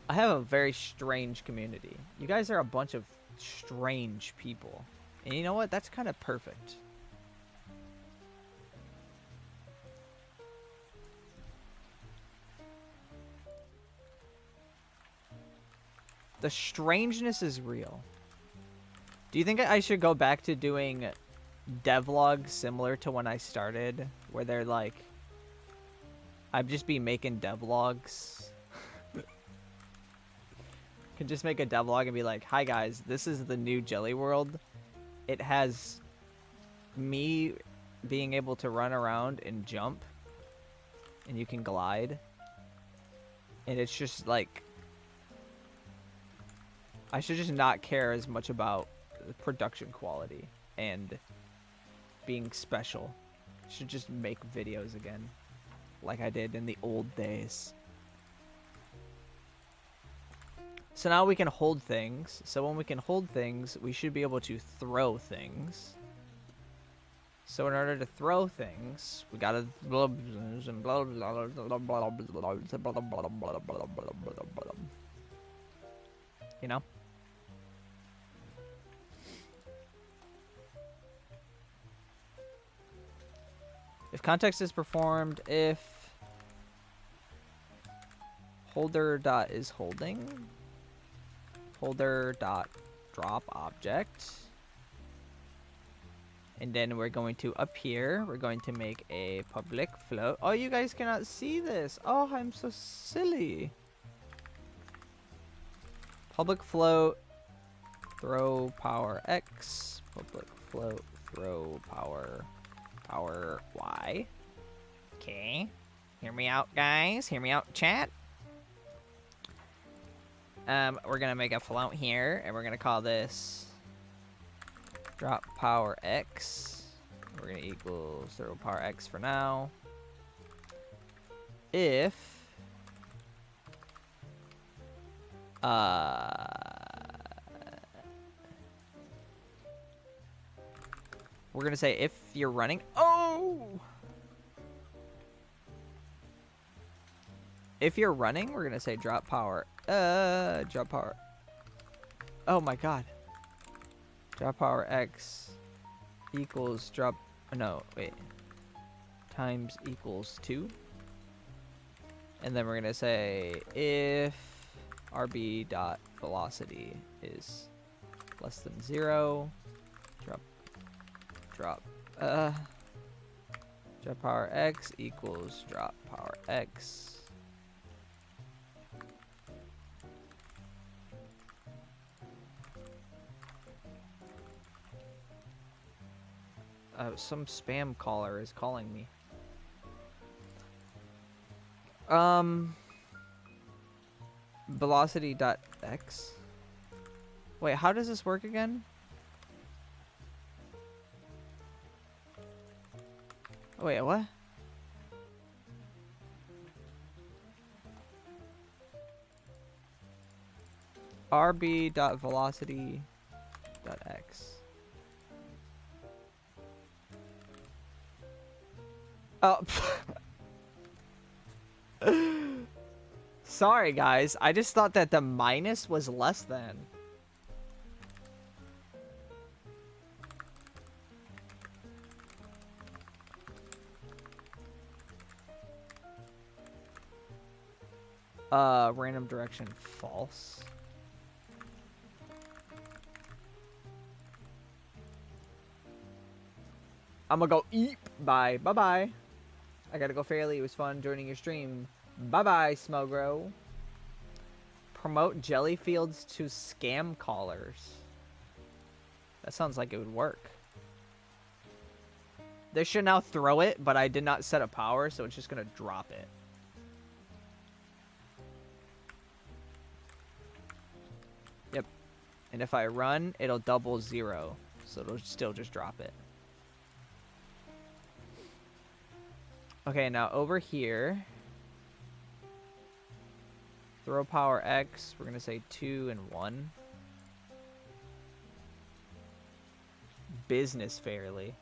I have a very strange community. You guys are a bunch of strange people. And you know what? That's kind of perfect. The strangeness is real. Do you think I should go back to doing devlogs similar to when I started? Where they're like... I'd just be making devlogs. Can just make a devlog and be like, hi guys, this is the new Gelli world. It has me being able to run around and jump. And you can glide. And it's just like... I should just not care as much about the production quality and being special. I should just make videos again. Like I did in the old days. So now we can hold things. So when we can hold things, we should be able to throw things. So in order to throw things, we gotta... You know? If context is performed, if holder dot is holding, holder dot drop object, and then we're going to up here, we're going to make a public float. Oh, you guys cannot see this. Oh, I'm so silly. Public float, throw power X, public float, throw power Y. Okay. Hear me out, guys. Hear me out, chat. We're gonna make a float here, and we're gonna call this drop power X. We're gonna equal throw power X for now. If we're gonna say if you're running. Oh! If you're running, we're gonna say drop power. Drop power. Oh my god. Drop power X equals drop. No, wait. Times equals 2. And then we're gonna say if RB dot velocity is less than 0. Drop power X equals drop power X. Some spam caller is calling me. Velocity dot X. Wait, how does this work again? Wait, what? RB.velocity.x. Oh. Sorry, guys. I just thought that the minus was less than. Random direction false. I'm gonna go eat. Bye. Bye-bye. I gotta go, Fairlii. It was fun joining your stream. Bye-bye, Smogro. Promote jelly fields to scam callers. That sounds like it would work. This should now throw it, but I did not set a power, so it's just gonna drop it. Yep. And if I run, it'll double 0. So it'll still just drop it. Okay, now over here. Throw power X. We're going to say 2 and 1. Business Fairlii.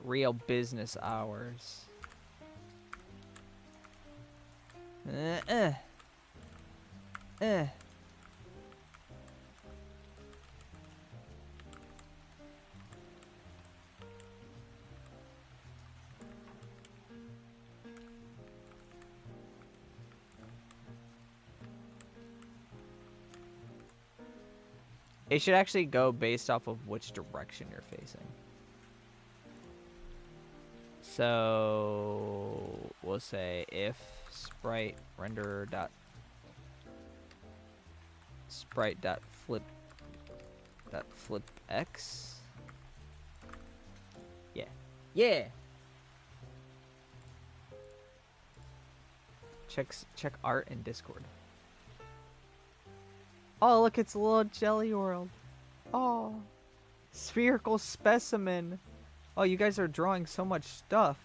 Real business hours. It should actually go based off of which direction you're facing. So we'll say if sprite render dot sprite dot flip x. Yeah. Check art in Discord. Oh, look, it's a little jelly world. Oh, spherical specimen. Oh, you guys are drawing so much stuff.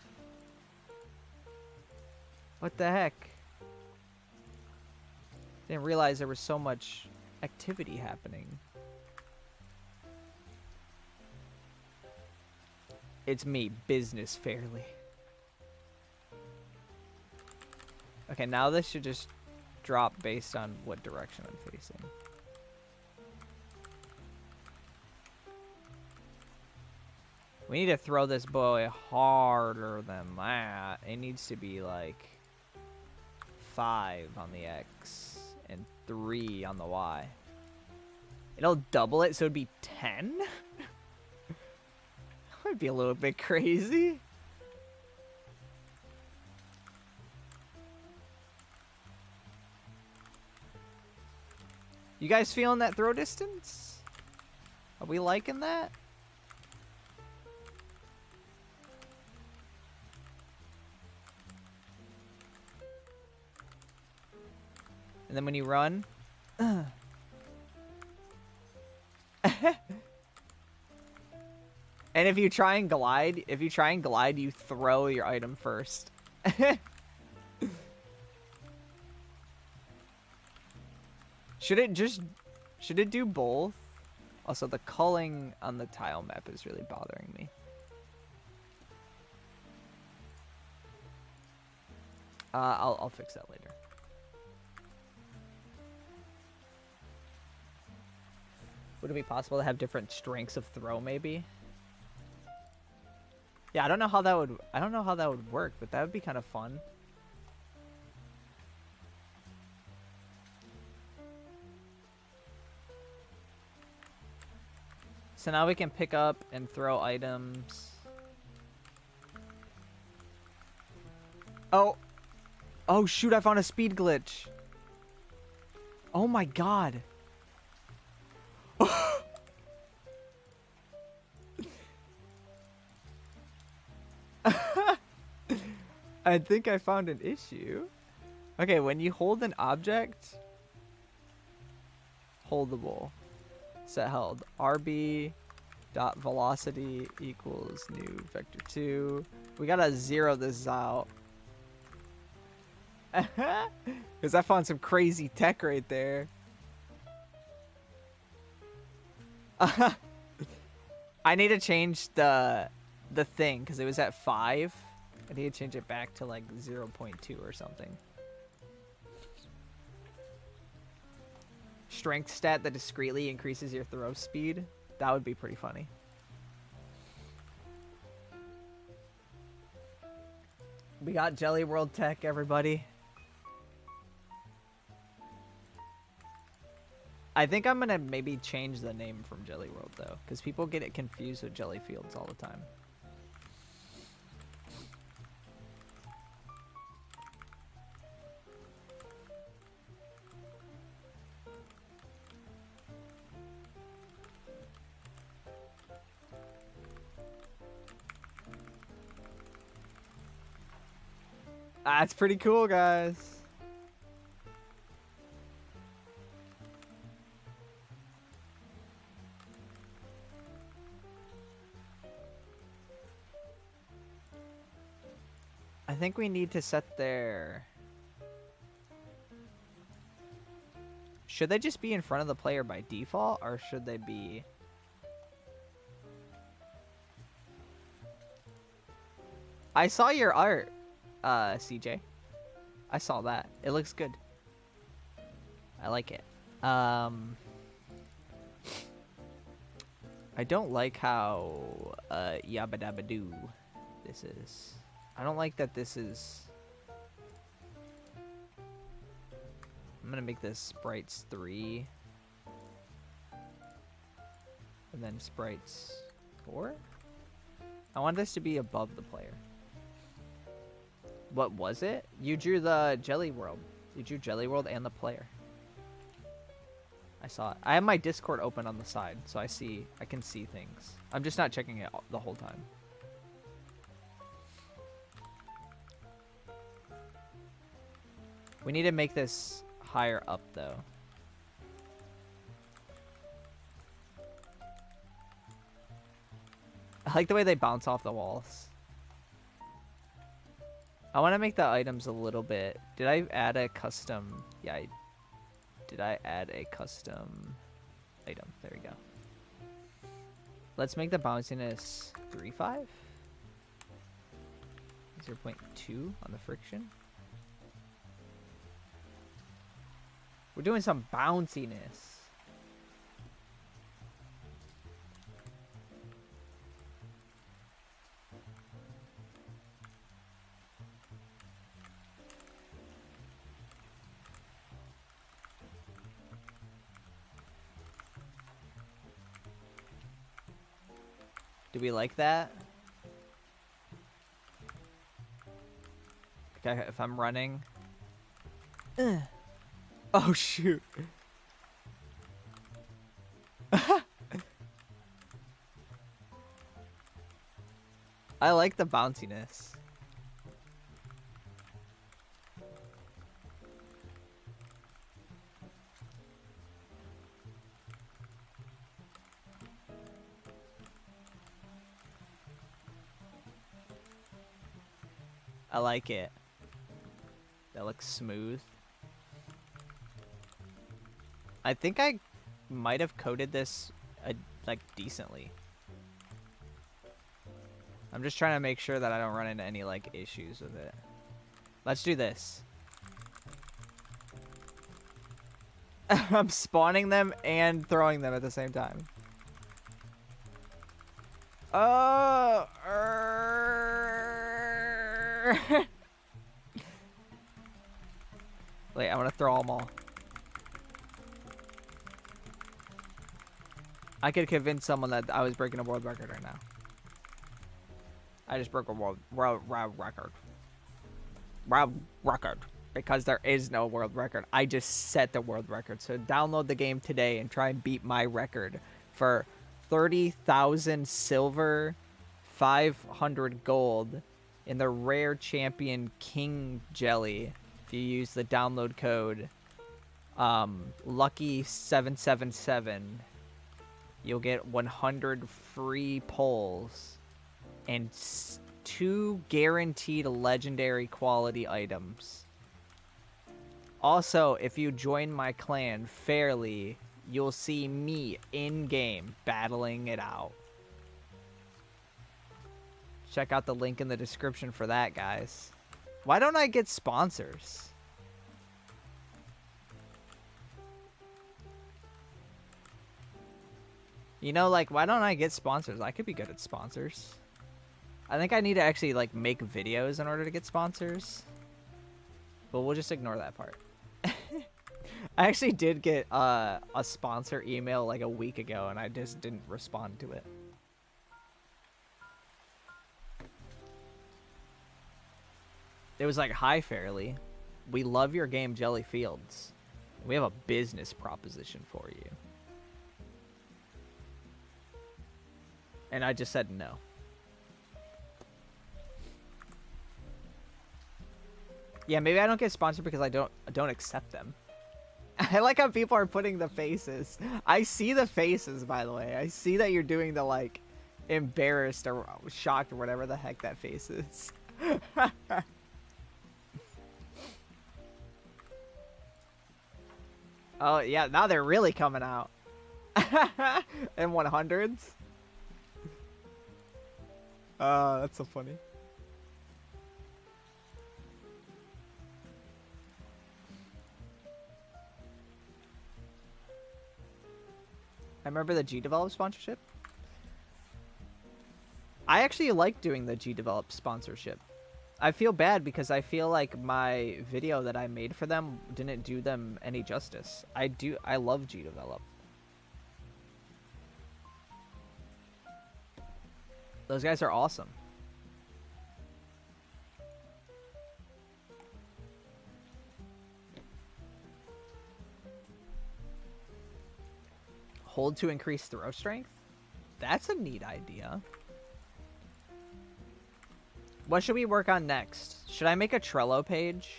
What the heck? Didn't realize there was so much activity happening. It's me, Business Fairlii. Okay, now this should just drop based on what direction I'm facing. We need to throw this boy harder than that. It needs to be like 5 on the X and 3 on the Y. It'll double it, so it'd be 10? That would be a little bit crazy. You guys feeling that throw distance? Are we liking that? And then when you run, and if you try and glide, you throw your item first. Should it do both? Also, the culling on the tile map is really bothering me. I'll fix that later. Would it be possible to have different strengths of throw, maybe? Yeah, I don't know how that would work, but that would be kind of fun. So now we can pick up and throw items. Oh. Oh shoot, I found a speed glitch. Oh my god. I think I found an issue. Okay, when you hold an object, holdable. Set held. RB dot velocity equals new vector 2. We gotta zero this out. Because I found some crazy tech right there. I need to change the thing because it was at 5. I need to change it back to like 0.2 or something. Strength stat that discreetly increases your throw speed. That would be pretty funny. We got Jelly World Tech, everybody. I think I'm gonna maybe change the name from Jelly World though, because people get it confused with Jelly Fields all the time. That's pretty cool, guys. I think we need to set their... Should they just be in front of the player by default, or should they be... I saw your art, CJ. I saw that. It looks good. I like it. I don't like how yabba dabba doo this is. I don't like that this is... I'm gonna make this sprites 3. And then sprites 4? I want this to be above the player. What was it? You drew the Gelli world. You drew Gelli world and the player. I saw it. I have my Discord open on the side, so I can see things. I'm just not checking it the whole time. We need to make this higher up, though. I like the way they bounce off the walls. I want to make the items a little bit... Did I add a custom... Yeah, did I add a custom item? There we go. Let's make the bounciness 3.5. 0.2 on the friction. We're doing some bounciness. Do we like that? Okay, if I'm running... Oh, shoot. I like the bounciness. I like it. That looks smooth. I think I might have coded this like decently. I'm just trying to make sure that I don't run into any like issues with it. Let's do this. I'm spawning them and throwing them at the same time. Oh, wait, I want to throw them all. I could convince someone that I was breaking a world record right now. I just broke a world record. World record. Because there is no world record. I just set the world record. So download the game today and try and beat my record for 30,000 silver, 500 gold in the rare champion King Gelli. If you use the download code Lucky777, you'll get 100 free pulls and 2 guaranteed legendary quality items. Also, if you join my clan, Fairlii, you'll see me in-game battling it out. Check out the link in the description for that, guys. Why don't I get sponsors? You know, like, why don't I get sponsors? I could be good at sponsors. I think I need to actually, like, make videos in order to get sponsors. But we'll just ignore that part. I actually did get a sponsor email, like, a week ago, and I just didn't respond to it. It was like, "Hi, Fairlii. We love your game, Gelli Fields. We have a business proposition for you." And I just said no. Yeah, maybe I don't get sponsored because I don't accept them. I like how people are putting the faces. I see the faces, by the way. I see that you're doing the, like, embarrassed or shocked or whatever the heck that face is. Oh, yeah, now they're really coming out. In 100s? That's so funny. I remember the G-Develop sponsorship. I actually like doing the G-Develop sponsorship. I feel bad because I feel like my video that I made for them didn't do them any justice. I love G-Develop. Those guys are awesome. Hold to increase throw strength? That's a neat idea. What should we work on next? Should I make a Trello page?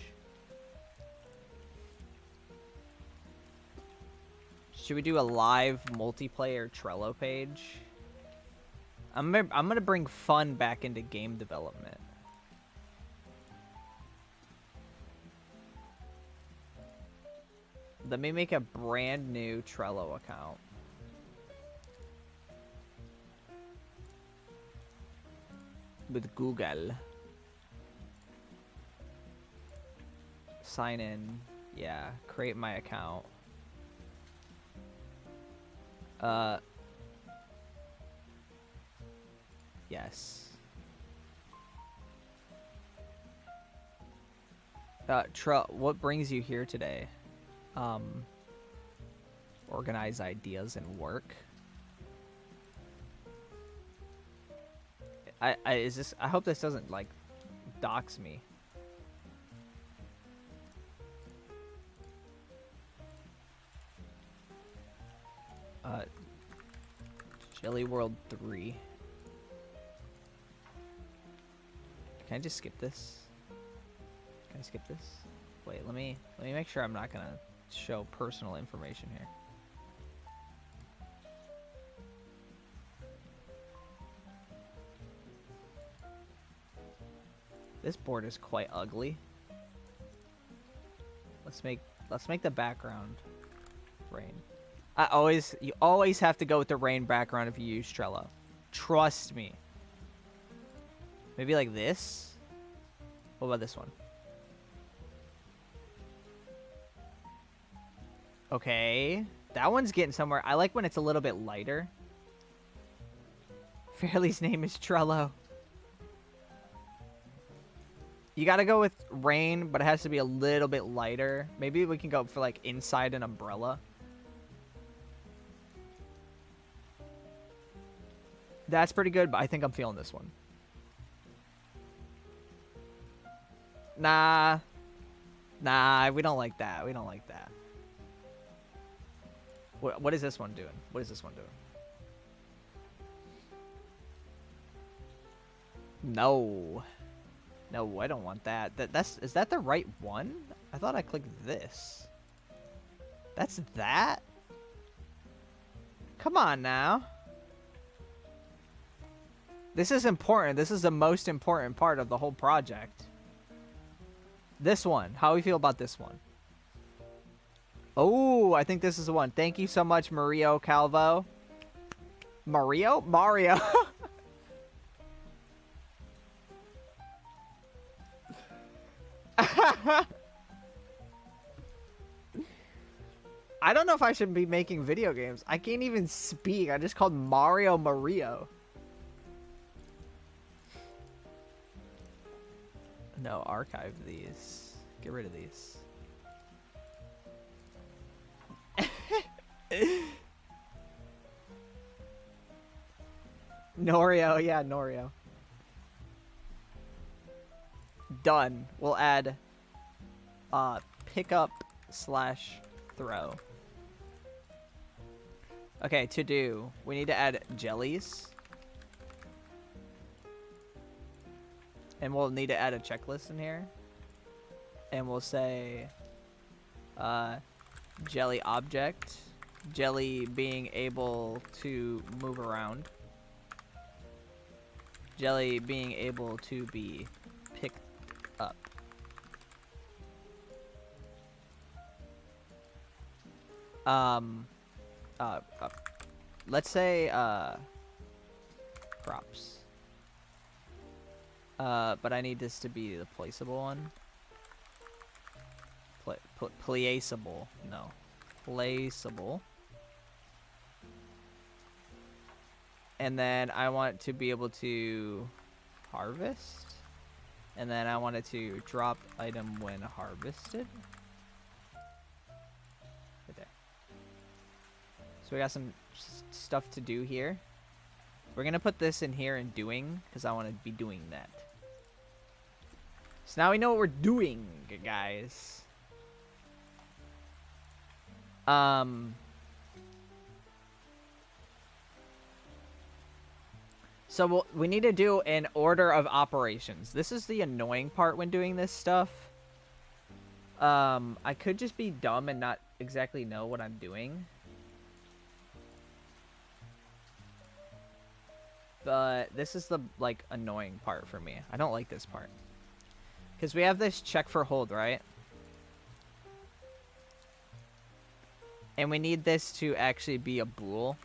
Should we do a live multiplayer Trello page? I'm gonna bring fun back into game development. Let me make a brand new Trello account. With Google. Sign in. Yeah, create my account. Yes. What brings you here today? Organize ideas and work. I hope this doesn't, like, dox me. Gelli World 3. Can I just skip this? Can I skip this? Wait, let me make sure I'm not gonna show personal information here. This board is quite ugly. Let's make the background rain. You always have to go with the rain background if you use Trello. Trust me. Maybe like this? What about this one? Okay. That one's getting somewhere. I like when it's a little bit lighter. Fairlii's name is Trello. You gotta go with rain, but it has to be a little bit lighter. Maybe we can go for, like, inside an umbrella. That's pretty good, but I think I'm feeling this one. Nah. Nah, we don't like that. We don't like that. What is this one doing? What is this one doing? No. No, I don't want that. Is that the right one? I thought I clicked this. That's that? Come on now. This is important. This is the most important part of the whole project. This one. How do we feel about this one? Oh, I think this is the one. Thank you so much, Mario Calvo. Mario? Mario. I don't know if I should be making video games. I can't even speak. I just called Mario Mario. No, archive these. Get rid of these. Norio, yeah, Norio. Done. We'll add pickup / throw. Okay, to do. We need to add jellies. And we'll need to add a checklist in here. and we'll say Gelli object. Gelli being able to move around. Gelli being able to be picked up. Let's say props. But I need this to be the placeable one. Placeable. No. Placeable. And then I want to be able to harvest. And then I want it to drop item when harvested. Right there. So we got some stuff to do here. We're going to put this in here in doing, because I want to be doing that. So now we know what we're doing, guys. So we need to do an order of operations. This is the annoying part when doing this stuff. I could just be dumb and not exactly know what I'm doing. But this is the, like, annoying part for me. I don't like this part. Because we have this check for hold, right? And we need this to actually be a bool.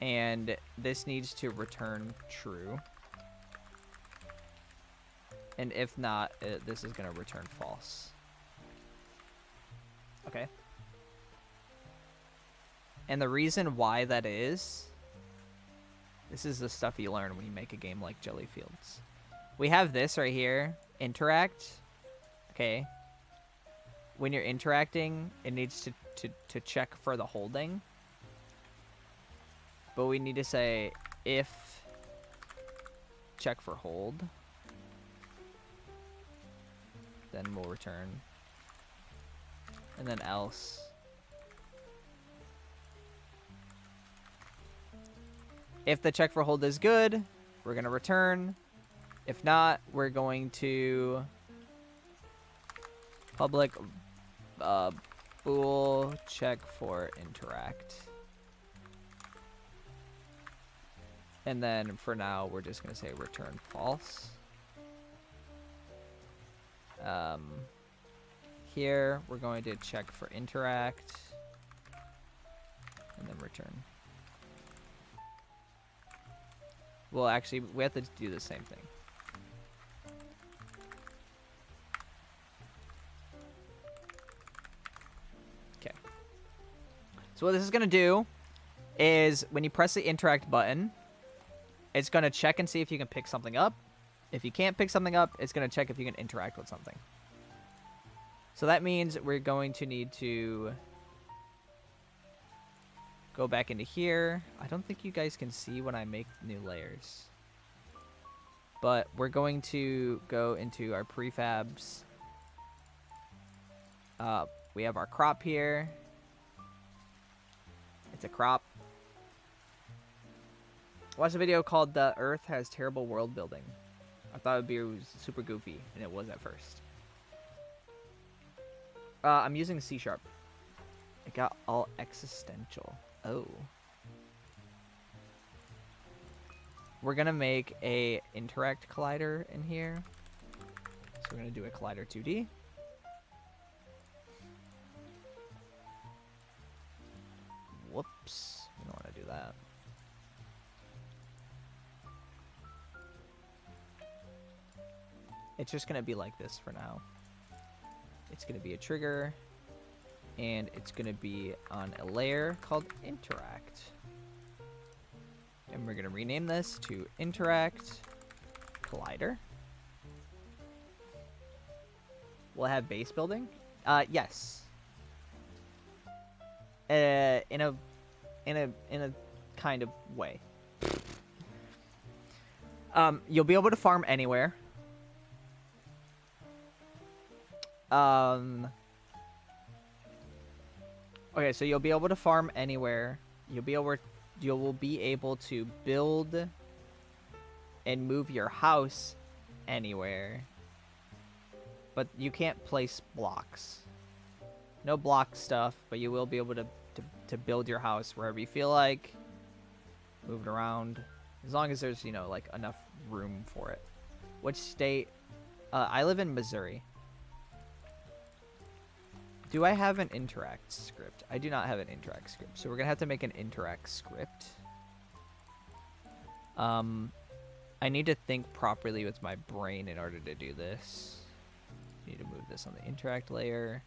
And this needs to return true. And if not, this is going to return false. Okay. And the reason why that is... This is the stuff you learn when you make a game like Gelli Fields. We have this right here. Interact. Okay. When you're interacting, it needs to check for the holding. But we need to say if check for hold. Then we'll return. And then else. If the check for hold is good, we're going to return. If not, we're going to public bool check for interact. And then for now, we're just going to say return false. Here, we're going to check for interact. And then return. Well, actually, we have to do the same thing. Okay. So what this is going to do is when you press the interact button, it's going to check and see if you can pick something up. If you can't pick something up, it's going to check if you can interact with something. So that means we're going to need to go back into here. I don't think you guys can see when I make new layers. But we're going to go into our prefabs. We have our crop here. It's a crop. Watched a video called "The Earth Has Terrible World Building." I thought it was super goofy, and it was at first. I'm using C#. It got all existential. Oh. We're gonna make a interact collider in here. So we're gonna do a collider 2D. Whoops. We don't want to do that. It's just gonna be like this for now. It's gonna be a trigger. And it's going to be on a layer called interact. And we're going to rename this to interact collider. We'll have base building. Yes. In a kind of way. You'll be able to farm anywhere. Okay, so you'll be able to farm anywhere. You will be able to build and move your house anywhere. but you can't place blocks. No block stuff, but you will be able to build your house wherever you feel like. Move it around. As long as there's, you know, like enough room for it. Which state? I live in Missouri. Do I have an interact script? I do not have an interact script. So we're going to have to make an interact script. I need to think properly with my brain in order to do this. Need to move this on the interact layer.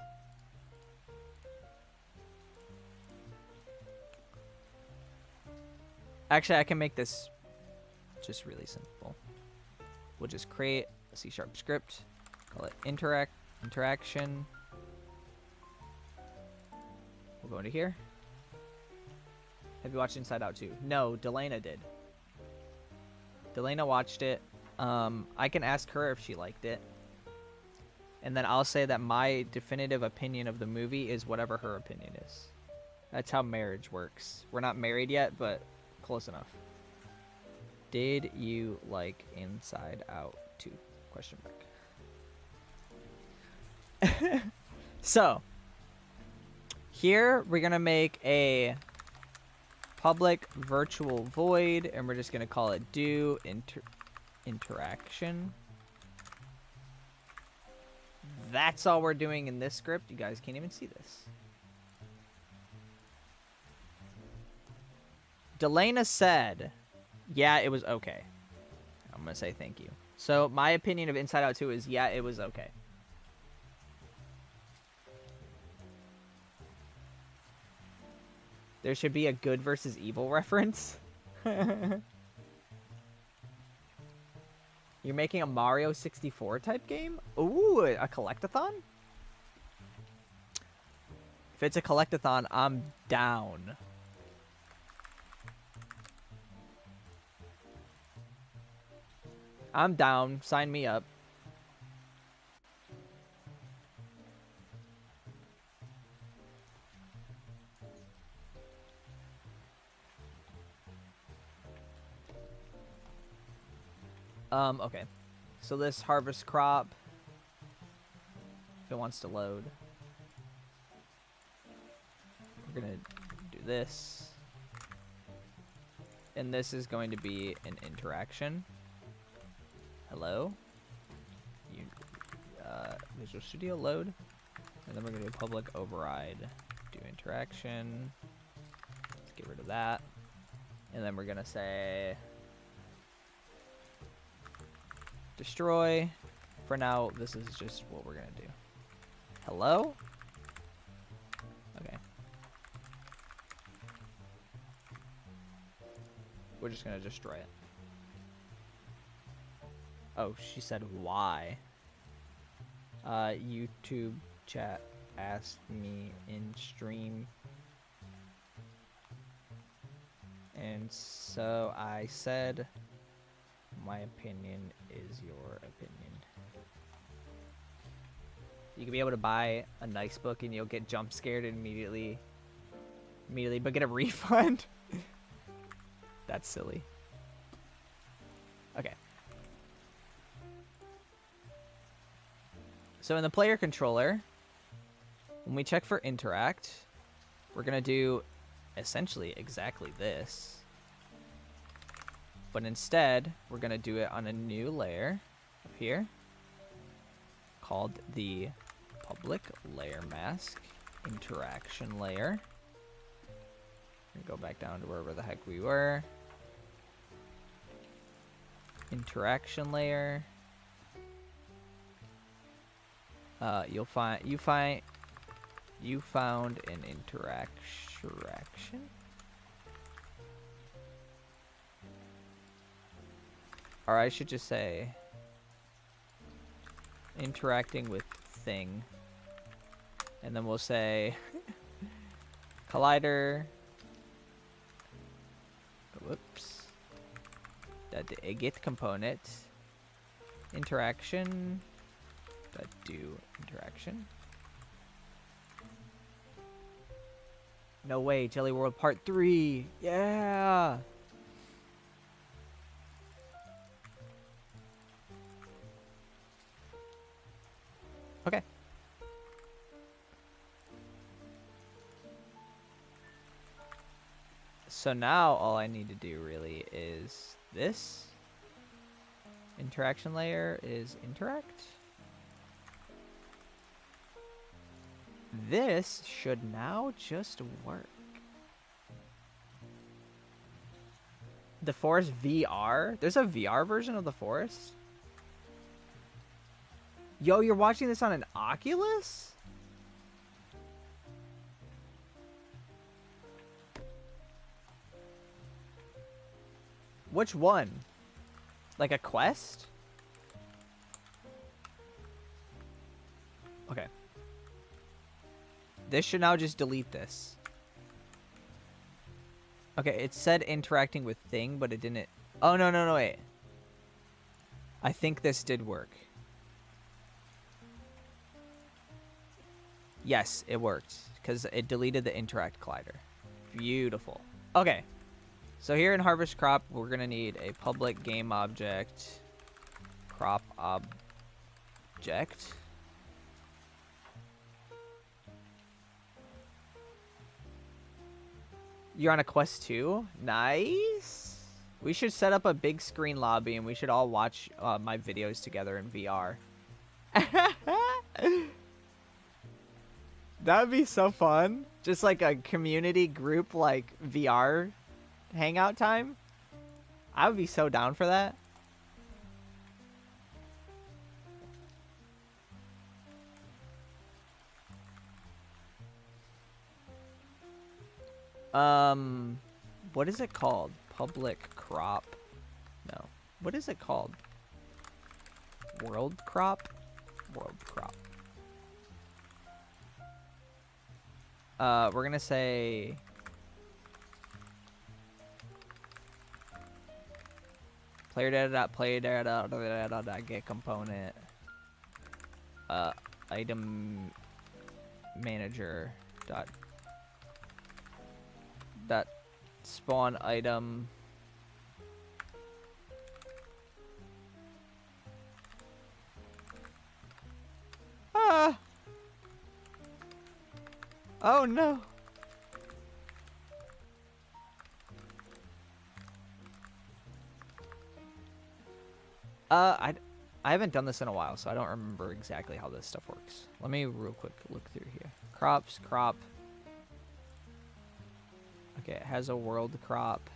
Actually, I can make this just really simple. We'll just create a C# script, call it interaction. We'll go into here. Have you watched Inside Out 2? No, Delana did. Delana watched it. I can ask her if she liked it. And then I'll say that my definitive opinion of the movie is whatever her opinion is. That's how marriage works. We're not married yet, but close enough. Did you like Inside Out 2? Question mark. So, here we're going to make a public virtual void, and we're just going to call it do interaction. That's all we're doing in this script. You guys can't even see this. Delana said, yeah, it was okay. I'm going to say thank you. So my opinion of Inside Out 2 is, yeah, it was okay. There should be a good versus evil reference. You're making a Mario 64 type game? Ooh, a collectathon? If it's a collectathon, I'm down. I'm down. Sign me up. Okay. So this harvest crop, if it wants to load, we're gonna do this. And this is going to be an interaction. Hello? Visual Studio load. And then we're gonna do public override. Do interaction. Let's get rid of that. And then we're gonna say destroy. For now, this is just what we're gonna do. Hello? Okay. We're just gonna destroy it. Oh, she said why. YouTube chat asked me in stream. And so I said, my opinion is your opinion. You can be able to buy a nice book and you'll get jump scared and immediately, but get a refund. That's silly. Okay. So in the player controller, when we check for interact, we're going to do essentially exactly this. But instead, we're going to do it on a new layer up here called the public layer mask interaction layer. Go back down to wherever the heck we were. Interaction layer. You found an interaction. Or I should just say interacting with thing. And then we'll say collider. Whoops. The get component. Interaction. Do interaction. No way, Jelly World Part 3. Yeah. Okay. So now all I need to do really is this. Interaction layer is interact. This should now just work. The forest VR? There's a VR version of the forest? Yo, you're watching this on an Oculus? Which one? Like a Quest? Okay. This should now just delete this. Okay, it said interacting with thing, but it didn't. Oh, no, no, no, wait. I think this did work. Yes, it worked. Because it deleted the interact collider. Beautiful. Okay. So here in Harvest Crop, we're going to need a public game object. Crop object. You're on a quest too? Nice. We should set up a big screen lobby and we should all watch my videos together in VR. That would be so fun. Just like a community group like VR hangout time. I would be so down for that. What is it called? Public crop? No. What is it called? World crop? World crop. We're gonna say player data get component item manager dot spawn item oh no. I haven't done this in a while, so I don't remember exactly how this stuff works. Let me real quick look through here. Crops, crop. Okay, it has a world crop.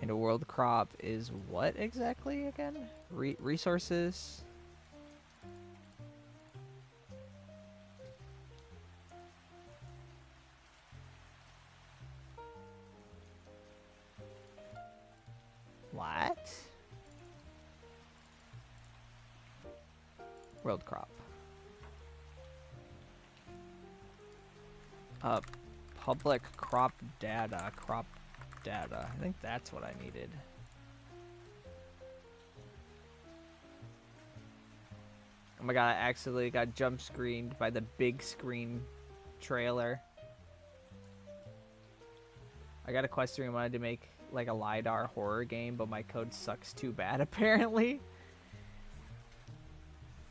And a world crop is what exactly again? Resources. What? World crop. Public crop data. Crop data. I think that's what I needed. Oh my god, I accidentally got jump screened by the big screen trailer. I got a quest and wanted to make like a LiDAR horror game, but my code sucks too bad apparently.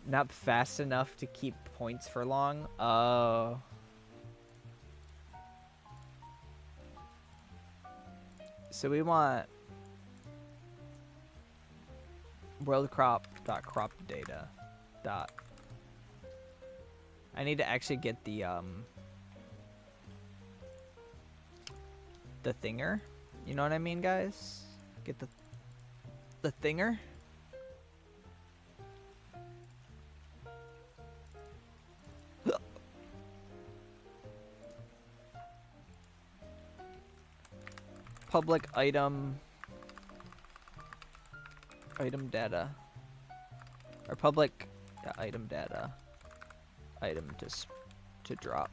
Not fast enough to keep points for long. Oh. So we want world crop data dot. I need to actually get the thinger. You know what I mean, guys? Get the thinger. Public item data, or public item data, item to drop.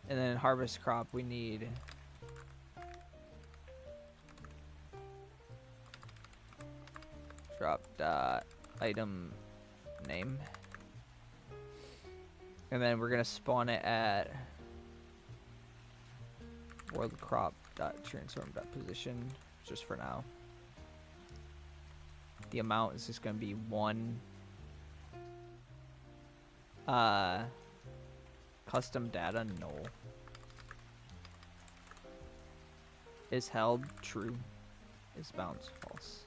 And then harvest crop, we need drop dot item name. And then we're gonna spawn it at world crop dot transform dot position just for now. The amount is just gonna be 1 custom data null. Is held true. Is bounds false.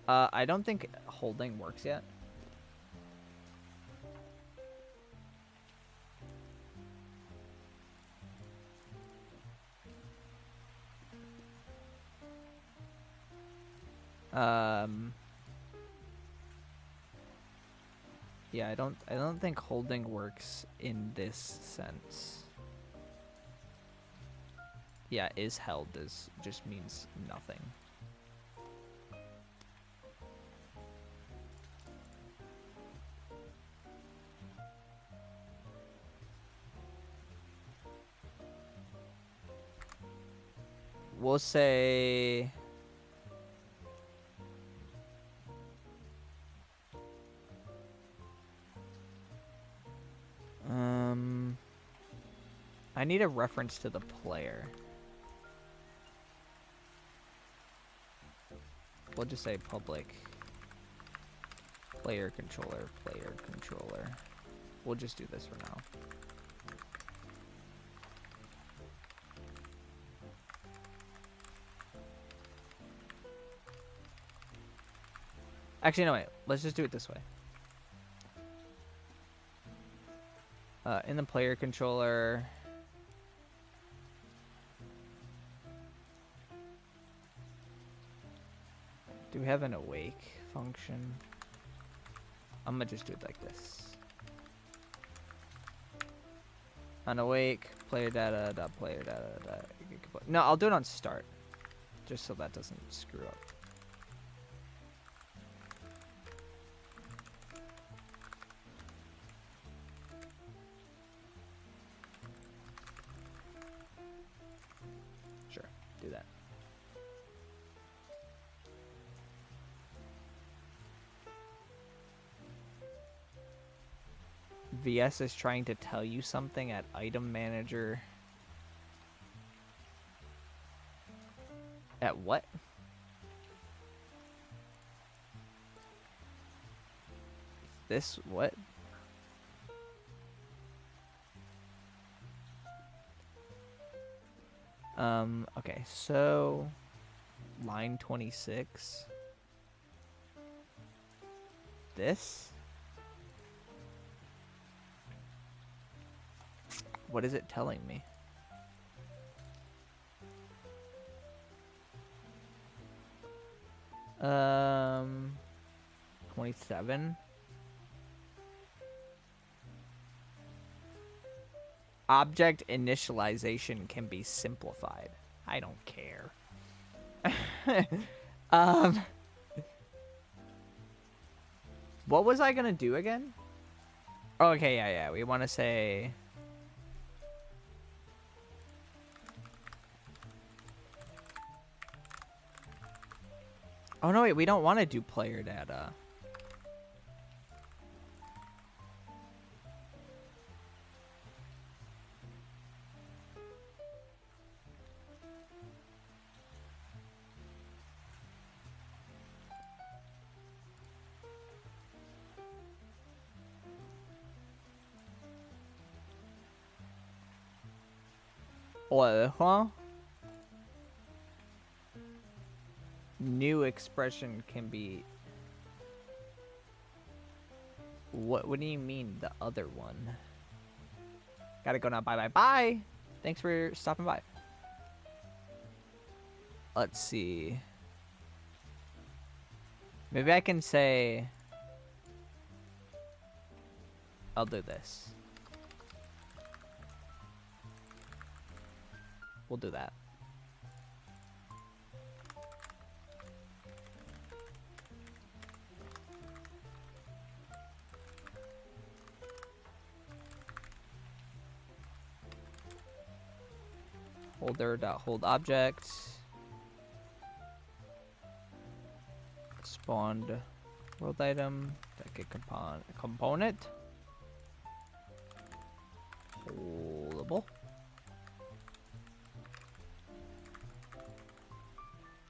I don't think holding works yet. Yeah, I don't think holding works in this sense. Yeah, is held just means nothing. We'll say I need a reference to the player. We'll just say public player controller. We'll just do this for now. Actually, no, wait. Let's just do it this way. In the player controller, do we have an awake function? I'm gonna just do it like this. On awake, player data dot player data dot. No, I'll do it on start, just so that doesn't screw up. Sure, do that. VS is trying to tell you something at item manager. At what? This what? Okay, so line 26. This? What is it telling me? 27. Object initialization can be simplified. I don't care. What was I gonna do again? Oh, okay, yeah. We want to say oh no, wait, we don't want to do player data. Huh? New expression can be. What do you mean the other one? Gotta go now. Bye. Thanks for stopping by. Let's see. Maybe I can say I'll do this. We'll do that. Holder.hold object. Spawned World item. Deck component. Holdable.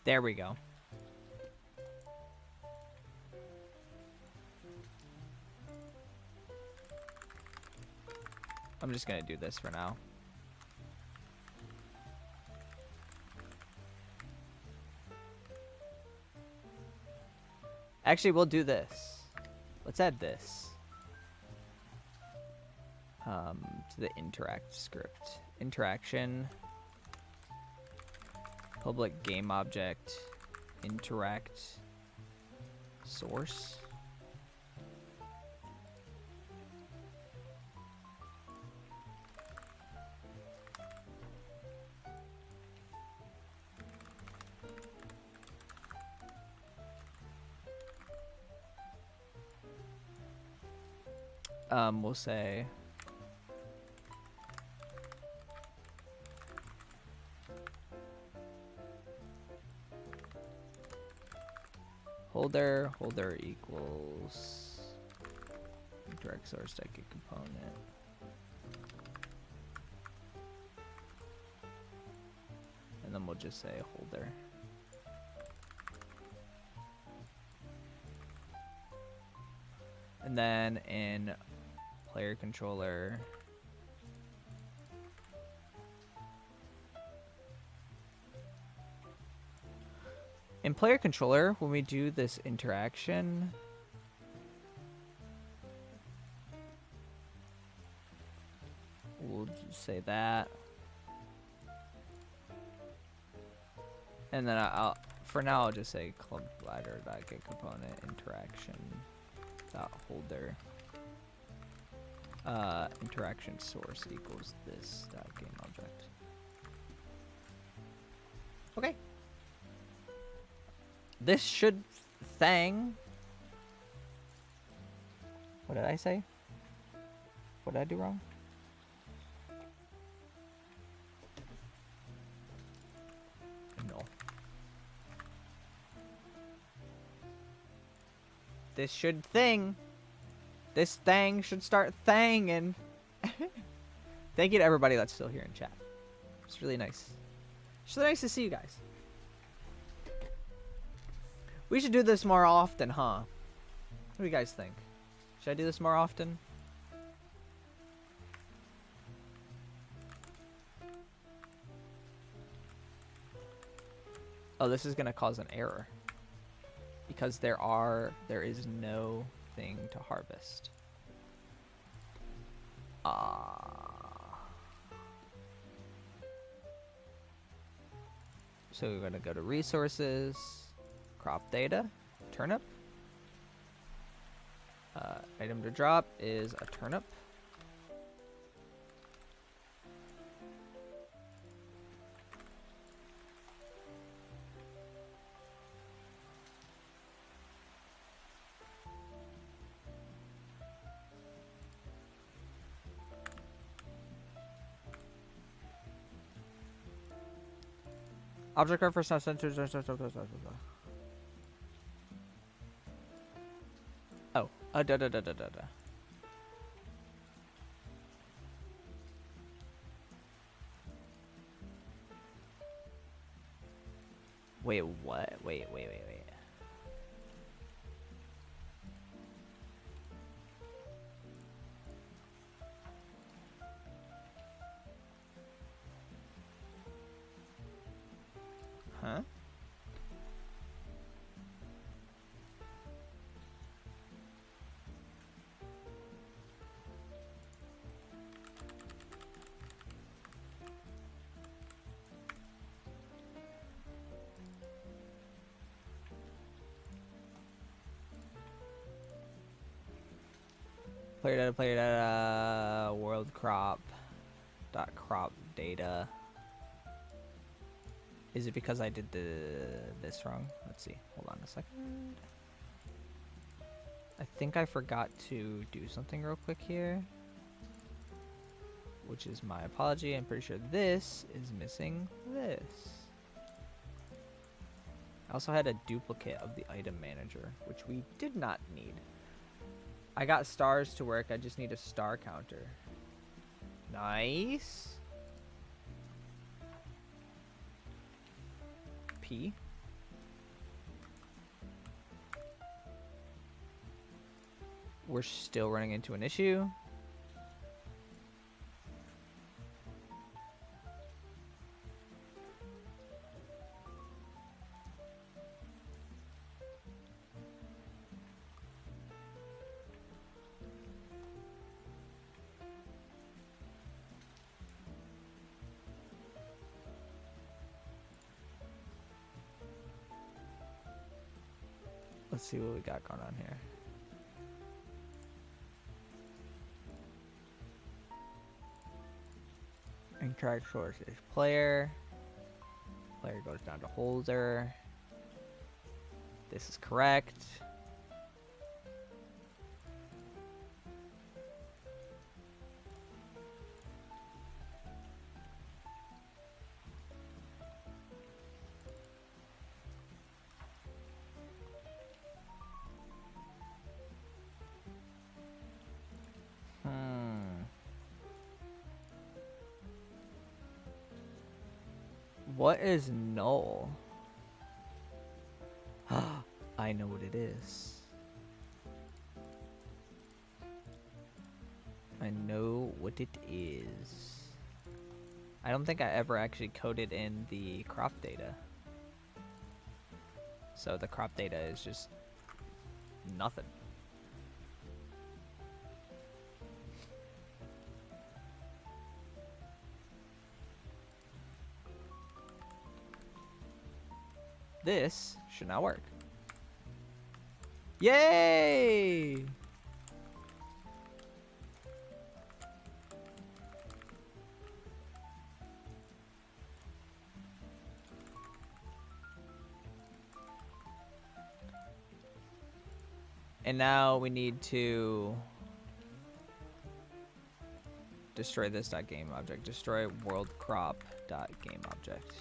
There we go. I'm just gonna do this for now. Actually, we'll do this. Let's add this. To the interact script. Interaction. Public game object. Interact. Source. We'll say holder equals direct source deck component. And then we'll just say holder. And then in player controller, when we do this interaction, we'll just say that. And then for now, I'll just say club ladder get component interaction dot holder interaction source equals this dot game object. Okay. This should thang. What did I say? What did I do wrong? No. This should thing. This thing should start thanging. Thank you to everybody that's still here in chat. It's really nice. It's really nice to see you guys. We should do this more often, huh? What do you guys think? Should I do this more often? Oh, this is gonna cause an error. Because there is no thing to harvest. So we're gonna go to resources, crop data, turnip. Item to drop is a turnip. Object reference now centers. Oh, da. Wait, what? Wait. Huh? Player data, world crop, crop data. Is it because I did this wrong? Let's see. Hold on a second. I think I forgot to do something real quick here, which is my apology. I'm pretty sure this is missing this. I also had a duplicate of the item manager, which we did not need. I got stars to work. I just need a star counter. Nice. P. We're still running into an issue. Let's see what we got going on here. Interact source is player. Player goes down to holder. This is correct. What is null? I know what it is. I know what it is. I don't think I ever actually coded in the crop data. So the crop data is just nothing. This should not work. Yay! And now we need to destroy this .game object. Destroy world crop .game object.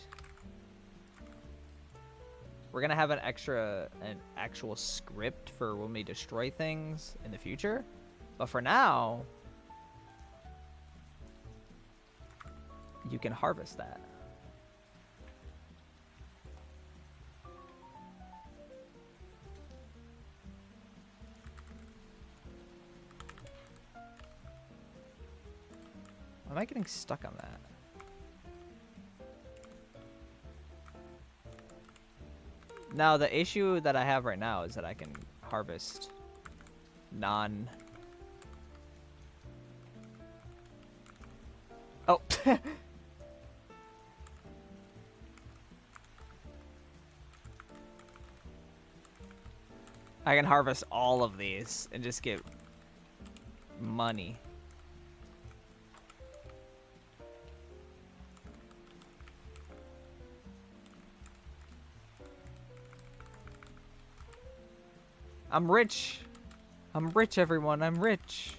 We're gonna have an actual script for when we destroy things in the future, but for now, you can harvest that. Am I getting stuck on that? Now, the issue that I have right now is that I can harvest non... Oh! I can harvest all of these and just get money. I'm rich. I'm rich, everyone. I'm rich.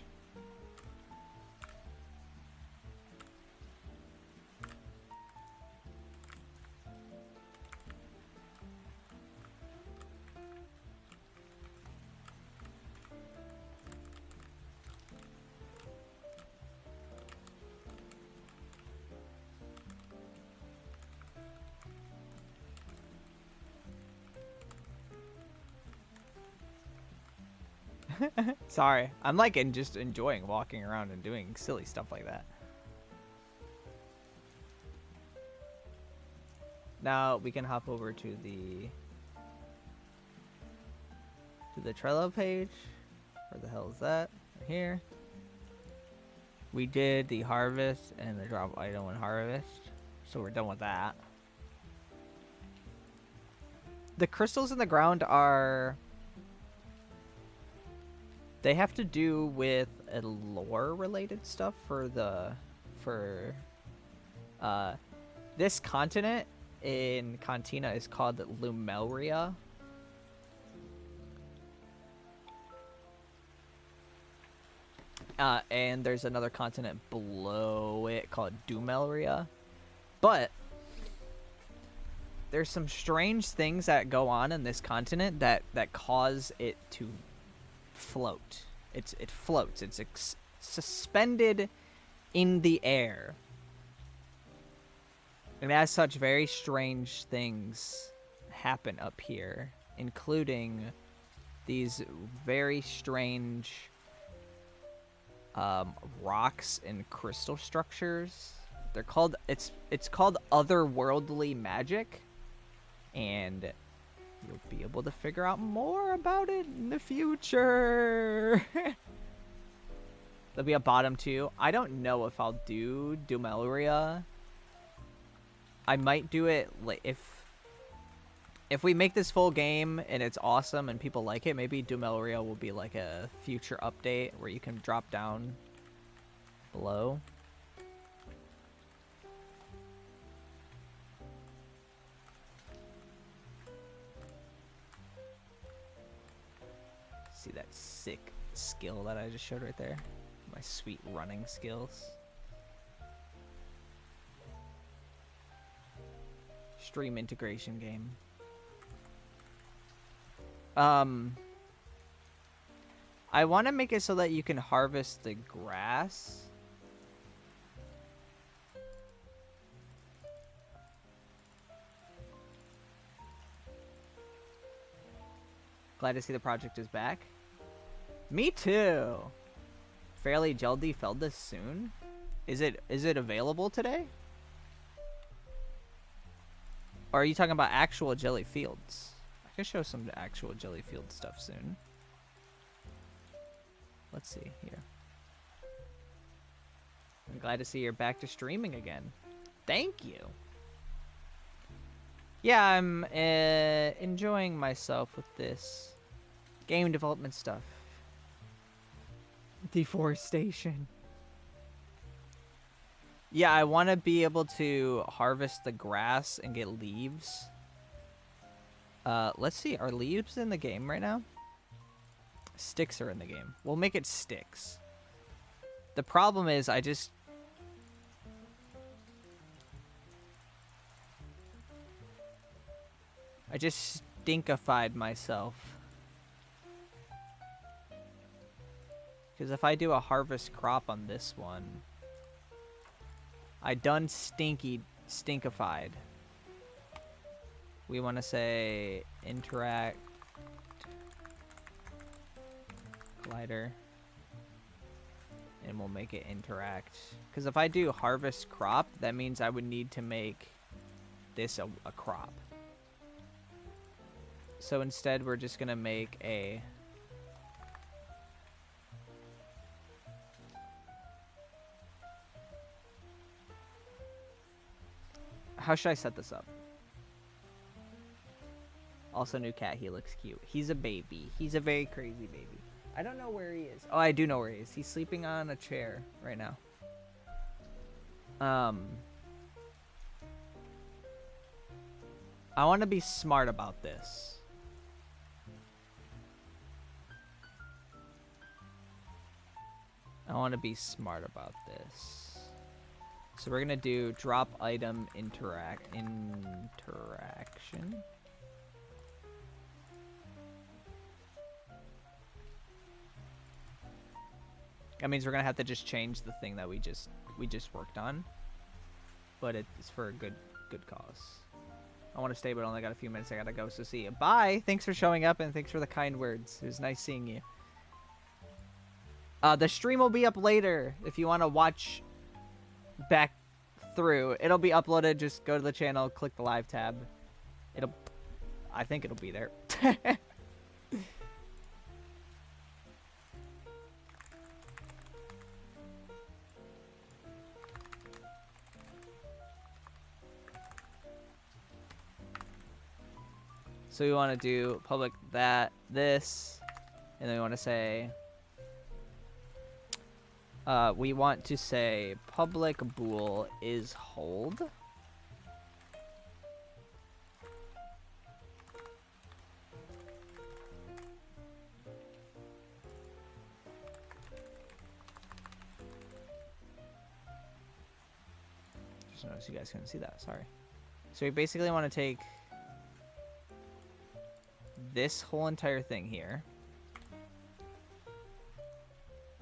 Sorry. I'm like just enjoying walking around and doing silly stuff like that. Now we can hop over to the Trello page. Where the hell is that? Right here. We did the harvest and the drop item and harvest. So we're done with that. The crystals in the ground are... They have to do with a lore-related stuff for this continent in Cantina is called Lumeria. And there's another continent below it called Dumelia. But there's some strange things that go on in this continent that cause it to float. It floats. It's suspended in the air. And as such, very strange things happen up here, including these very strange rocks and crystal structures. They're called, it's called otherworldly magic, and you'll be able to figure out more about it in the future. There'll be a bottom too. I don't know if I'll do Dumelia. I might do it if we make this full game and it's awesome and people like it, maybe Dumelia will be like a future update where you can drop down below. See that sick skill that I just showed right there? My sweet running skills. Stream integration game. I want to make it so that you can harvest the grass. Glad to see the project is back. Me too. Fairlii Gelli felled this soon. Is it available today? Or are you talking about actual Gelli fields? I can show some actual Gelli field stuff soon. Let's see here. I'm glad to see you're back to streaming again. Thank you. Yeah, I'm enjoying myself with this game development stuff. Deforestation. Yeah, I want to be able to harvest the grass and get leaves. Let's see. Are leaves in the game right now? Sticks are in the game. We'll make it sticks. The problem is I just stinkified myself. Because if I do a harvest crop on this one, I done stinkified. We want to say interact glider, and we'll make it interact. Because if I do harvest crop, that means I would need to make this a crop. So instead, we're just gonna make a how should I set this up? Also, new cat. He looks cute. He's a baby. He's a very crazy baby. I don't know where he is. Oh, I do know where he is. He's sleeping on a chair right now. I want to be smart about this. I want to be smart about this. So we're going to do drop item interaction. That means we're gonna have to just change the thing that we just worked on, but it's for a good cause. I want to stay, but I only got a few minutes. I gotta go. So see you. Bye. Thanks for showing up and thanks for the kind words. It was nice seeing you. The stream will be up later if you want to watch back through. It'll be uploaded. Just go to the channel, click the live tab. I think it'll be there. So we want to do public this, and then we want to say, we want to say public bool is hold. Just noticed you guys couldn't see that, sorry. So we basically want to take this whole entire thing here.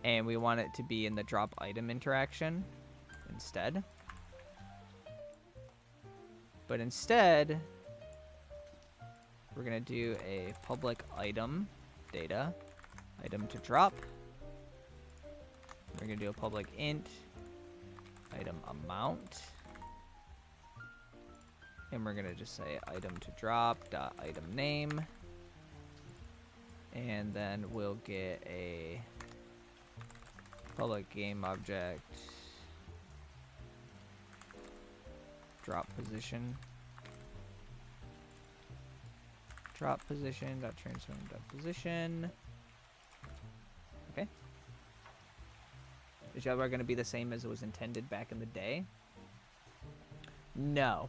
And we want it to be in the drop item interaction instead. But instead, we're going to do a public item data, item to drop. We're going to do a public int, item amount. And we're going to just say item to drop dot item name. And then we'll get a public game object drop position. Drop position dot transform dot position. Okay. Is Java going to be the same as it was intended back in the day? No.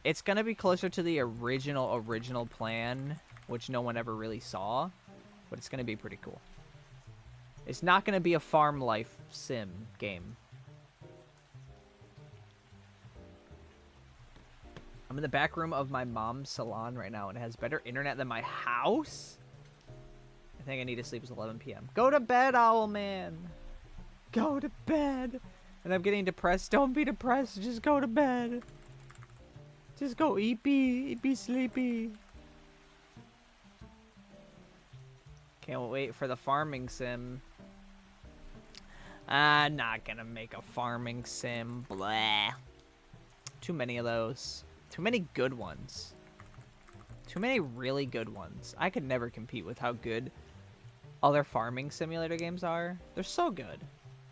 It's going to be closer to the original plan, which no one ever really saw, but it's going to be pretty cool. It's not going to be a farm life sim game. I'm in the back room of my mom's salon right now, and it has better internet than my house. I think I need to sleep. It's 11 p.m. Go to bed, Owl Man. Go to bed. And I'm getting depressed. Don't be depressed. Just go to bed. Just go eat be sleepy. Can't wait for the farming sim. I'm not gonna make a farming sim. Blah. Too many of those. Too many good ones. Too many really good ones. I could never compete with how good other farming simulator games are. They're so good.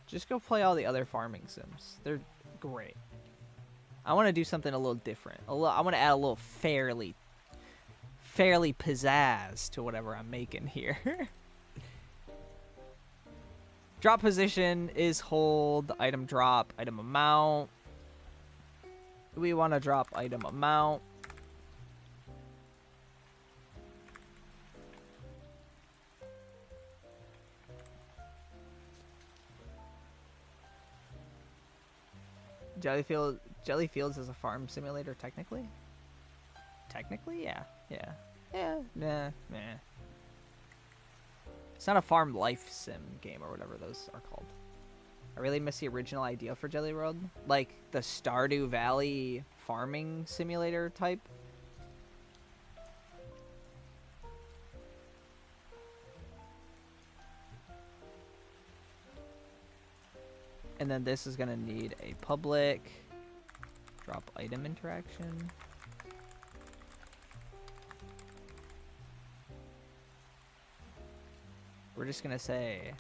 Just go play all the other farming sims. They're great. I want to do something a little different. I want to add a little Fairlii pizzazz to whatever I'm making here. Drop position is hold, item drop, item amount. We want to drop item amount. Gelli Fields is a farm simulator, technically? Technically, yeah. Nah. It's not a farm life sim game or whatever those are called. I really miss the original idea for Jelly World. Like the Stardew Valley farming simulator type. And then this is going to need a public drop item interaction. We're just going to say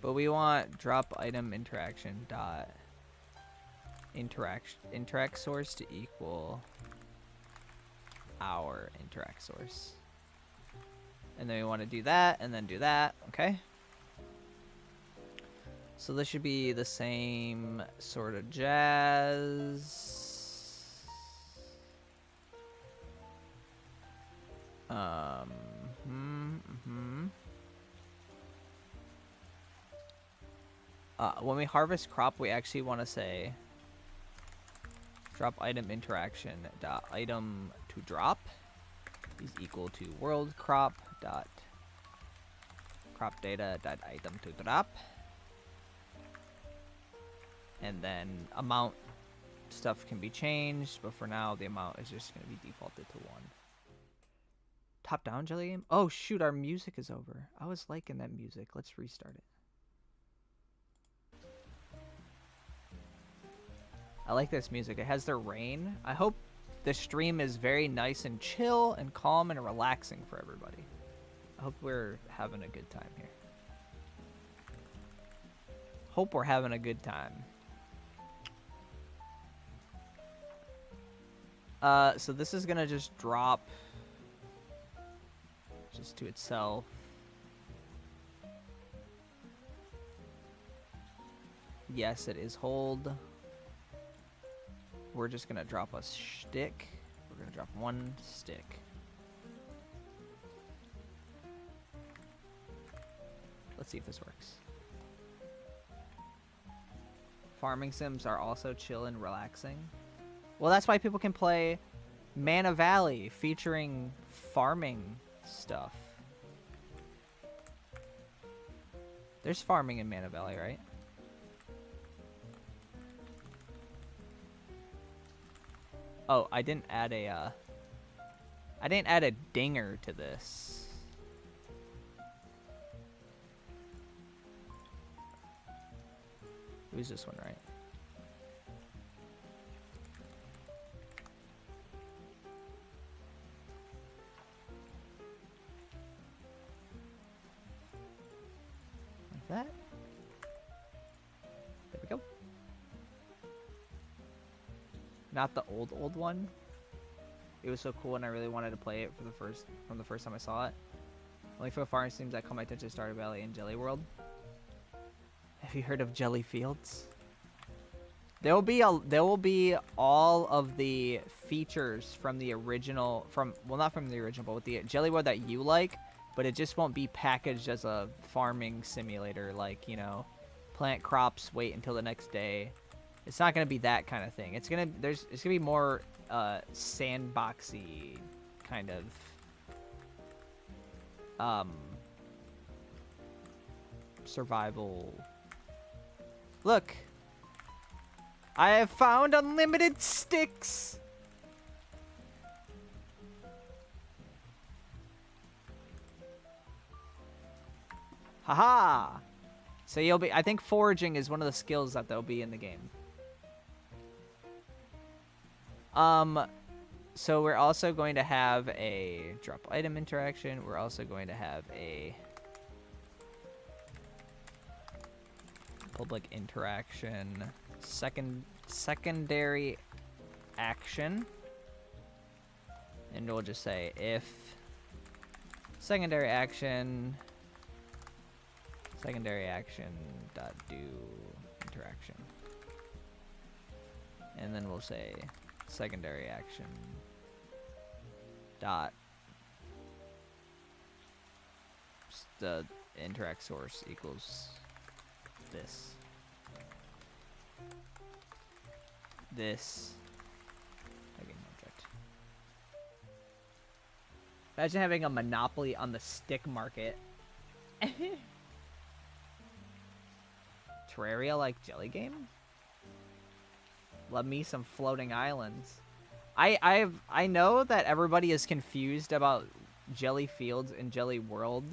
but we want drop item interaction dot interact source to equal our interact source. And then we want to do that, and then do that, okay? So this should be the same sort of jazz. When we harvest crop, we actually want to say drop item interaction dot item to drop is equal to world crop dot crop data dot item to drop, and then amount stuff can be changed, but for now the amount is just going to be defaulted to 1. Top down Jelly game. Oh shoot, our music is over. I was liking that music. Let's restart it. I like this music. It has the rain. I hope the stream is very nice and chill and calm and relaxing for everybody. I hope we're having a good time here. Hope we're having a good time. So this is gonna just drop just to itself. Yes, it is hold. We're just gonna drop a stick. We're gonna drop 1 stick. Let's see if this works. Farming sims are also chill and relaxing. Well, that's why people can play Mana Valley featuring farming stuff. There's farming in Mana Valley, right? Oh, I didn't add a dinger to this. Who's this one, right? Like that. There we go. Not the old one. It was so cool and I really wanted to play it from the first time I saw it. Only for the farming sims that caught my attention: Stardew Valley and Gelli World. Have you heard of Gelli Fields? There will be all of the features from the original, well, not from the original, but with the Gelli World that you like, but it just won't be packaged as a farming simulator, like, you know, plant crops, wait until the next day. It's not gonna be that kind of thing. It's gonna be more sandboxy kind of survival. Look, I have found unlimited sticks. Haha. So you'll be, I think foraging is one of the skills that there'll be in the game. So we're also going to have a drop item interaction. We're also going to have a public interaction, secondary action, and we'll just say if secondary action dot do interaction, and then we'll say secondary action dot the interact source equals this again object. Imagine having a monopoly on the stick market. Terraria like Jelly game? Love me some floating islands. I know that everybody is confused about Gelli Fields and Gelli World.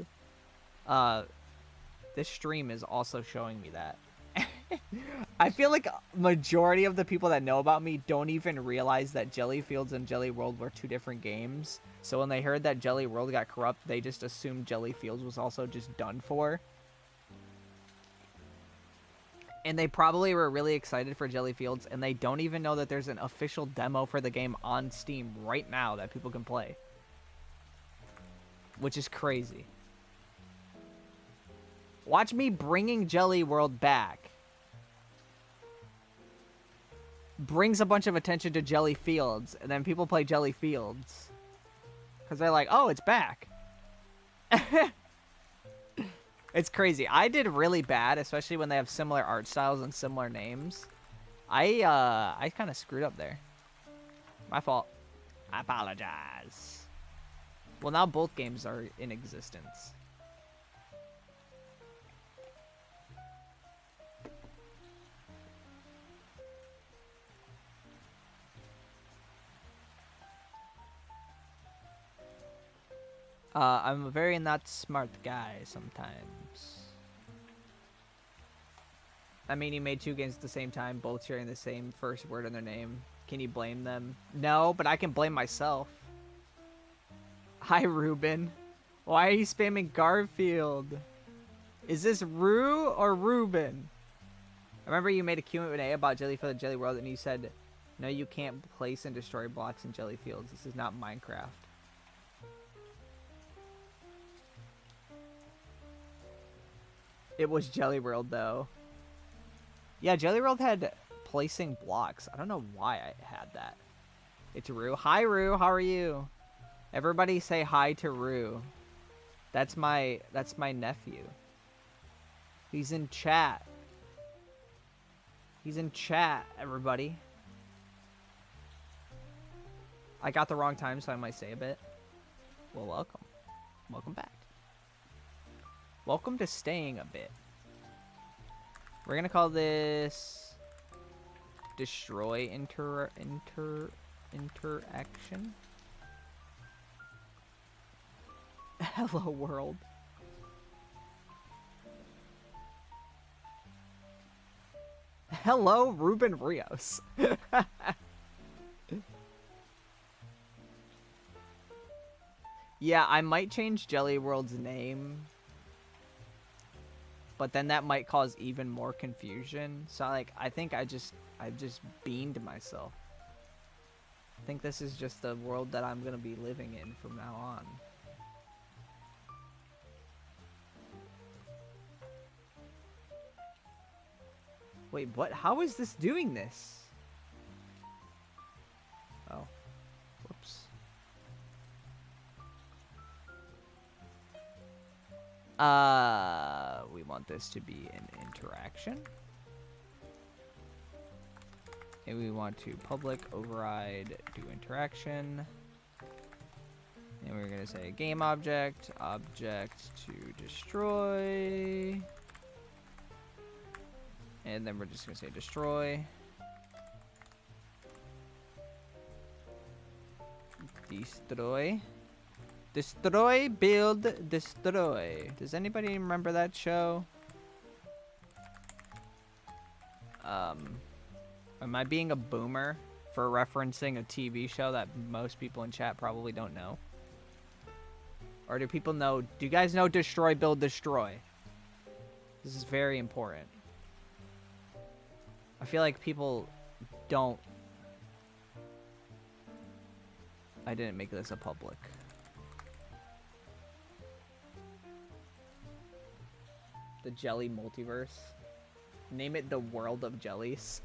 This stream is also showing me that. I feel like majority of the people that know about me don't even realize that Gelli Fields and Gelli World were two different games. So when they heard that Gelli World got corrupt, they just assumed Gelli Fields was also just done for. And they probably were really excited for Gelli Fields, and they don't even know that there's an official demo for the game on Steam right now that people can play. Which is crazy. Watch me bringing Gelli World back. Brings a bunch of attention to Gelli Fields, and then people play Gelli Fields. Because they're like, oh, it's back. It's crazy. I did really bad, especially when they have similar art styles and similar names. I kind of screwed up there. My fault. I apologize. Well, now both games are in existence. I'm a very not smart guy sometimes. I mean, he made two games at the same time, both sharing the same first word in their name. Can you blame them? No, but I can blame myself. Hi, Ruben. Why are you spamming Garfield? Is this Rue or Ruben? I remember you made a Q&A about Jelly for the Jelly World, and you said, no, you can't place and destroy blocks in Jelly Fields. This is not Minecraft. It was Jelly World, though. Yeah, Jelly World had placing blocks. I don't know why I had that. It's Rue. Hi, Rue. How are you? Everybody say hi to Rue. That's my nephew. He's in chat. He's in chat, everybody. I got the wrong time, so I might say a bit. Well, welcome. Welcome back. Welcome to staying a bit. We're gonna call this destroy interaction. Hello world. Hello Ruben Rios. Yeah, I might change Gelli World's name, but then that might cause even more confusion. So like, I think I've just beamed myself. I think this is just the world that I'm gonna be living in from now on. Wait, what? How is this doing this? Oh. Whoops. We want this to be an interaction. And we want to public override do interaction. And we're gonna say game object to destroy. And then we're just gonna say destroy. Destroy. Destroy, build, destroy. Does anybody remember that show? Am I being a boomer for referencing a TV show that most people in chat probably don't know? Or do people know? Do you guys know destroy, build, destroy? This is very important. I feel like people don't. I didn't make this a public. The Gelli multiverse. Name it the world of jellies.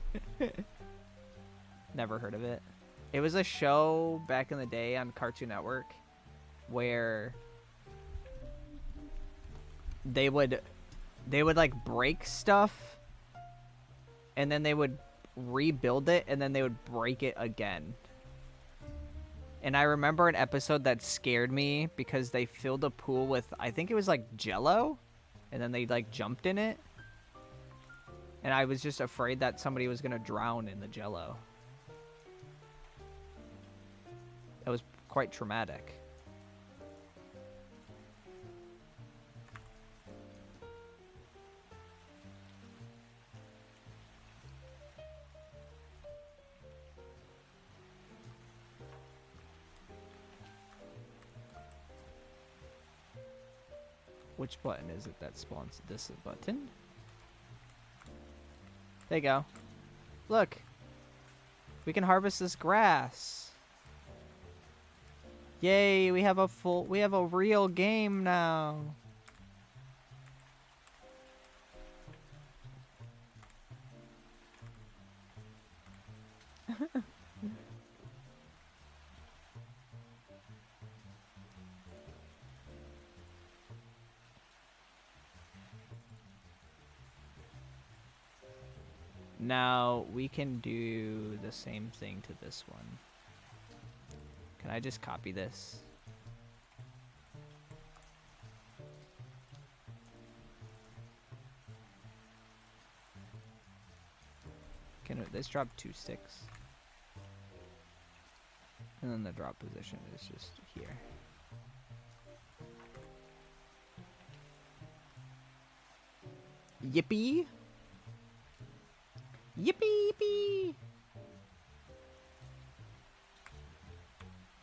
Never heard of it. It was a show back in the day on Cartoon Network where they would like break stuff and then they would rebuild it and then they would break it again. And I remember an episode that scared me because they filled a pool with, I think it was like Jello, and then they like jumped in it. And I was just afraid that somebody was gonna drown in the Jello. That was quite traumatic. Which button is it that spawns this button? There you go. Look. We can harvest this grass. Yay, we have a real game now. Now, we can do the same thing to this one. Can I just copy this? Can this drop 2 sticks? And then the drop position is just here. Yippee! Yippee yippee!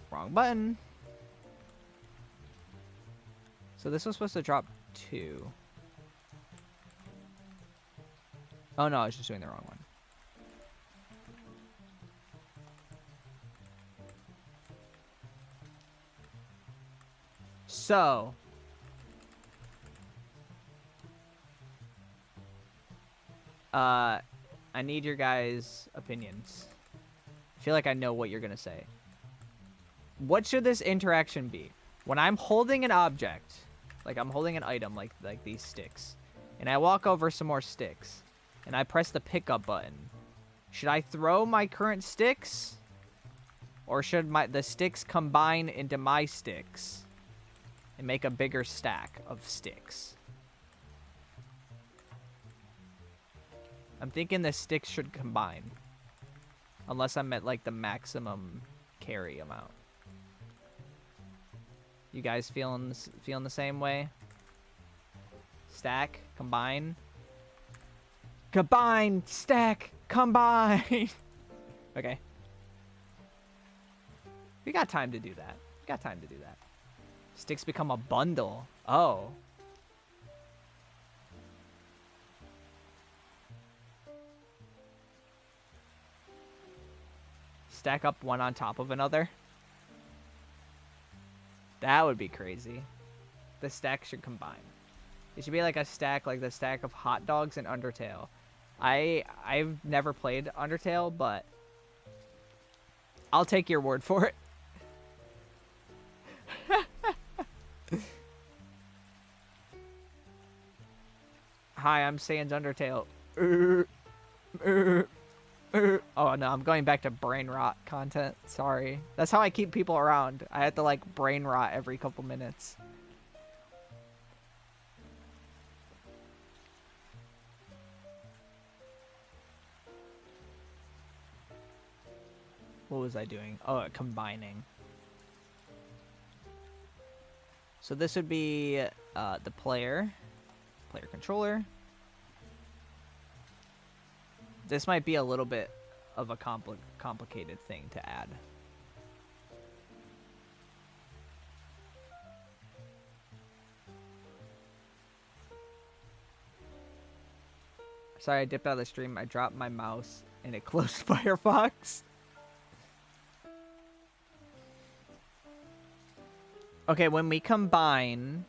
Wrong button. So this was supposed to drop 2. Oh no, I was just doing the wrong one. So I need your guys' opinions. I feel like I know what you're gonna say. What should this interaction be? When I'm holding an object, like I'm holding an item like these sticks, and I walk over some more sticks, and I press the pickup button, should I throw my current sticks? Or should the sticks combine into my sticks and make a bigger stack of sticks? I'm thinking the sticks should combine. Unless I'm at like the maximum carry amount. You guys feeling the same way? Stack, combine. Combine, stack, combine. Okay. We got time to do that. We got time to do that. Sticks become a bundle. Oh. Stack up one on top of another. That would be crazy. The stack should combine. It should be like a stack, like the stack of hot dogs in Undertale. I've never played Undertale, but I'll take your word for it. Hi, I'm Sans Undertale. Oh no, I'm going back to brain rot content. Sorry. That's how I keep people around. I have to like brain rot every couple minutes. What was I doing? Oh, combining. So this would be the player controller. This might be a little bit of a complicated thing to add. Sorry, I dipped out of the stream. I dropped my mouse and it closed Firefox. Okay, when we combine...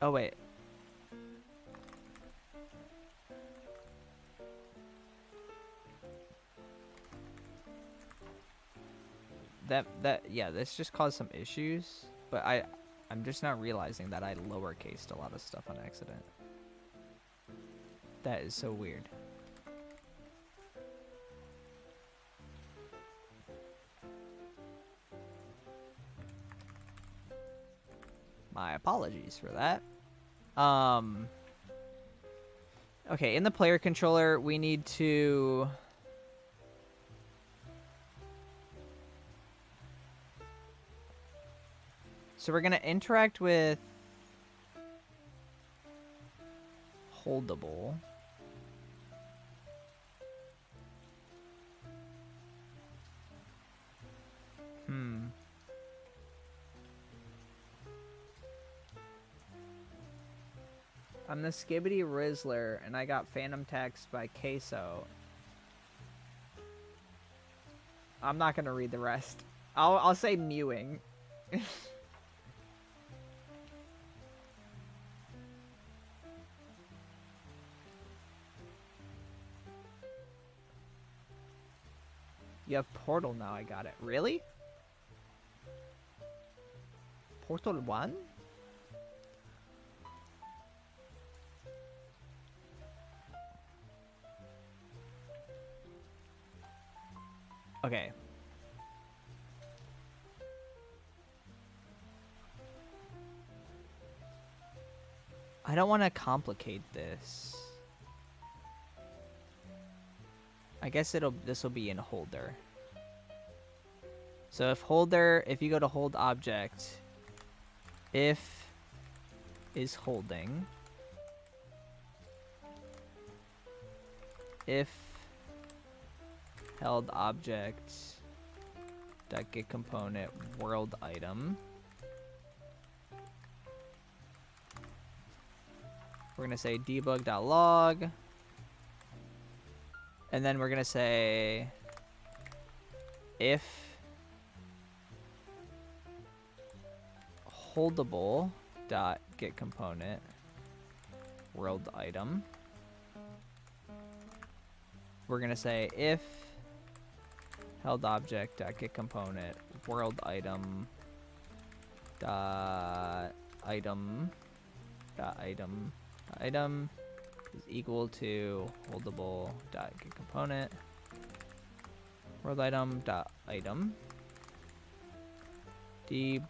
Oh, wait. Yeah, this just caused some issues, but I'm just not realizing that I lowercased a lot of stuff on accident. That is so weird. My apologies for that. Okay, in the player controller, we need to... So we're going to interact with holdable. I'm the Skibbity Rizzler, and I got Phantom Taxed by Queso. I'm not going to read the rest. I'll say mewing. You have Portal now, I got it. Really? Portal 1? Okay. I don't want to complicate this. I guess this will be in holder. So if you go to hold object, if is holding, if held object dot get component world item, we're gonna say debug.log, and then we're gonna say if holdable dot get component world item, we're gonna say if held object dot get component world item dot item dot item dot item is equal to holdable dot get component world item dot item debug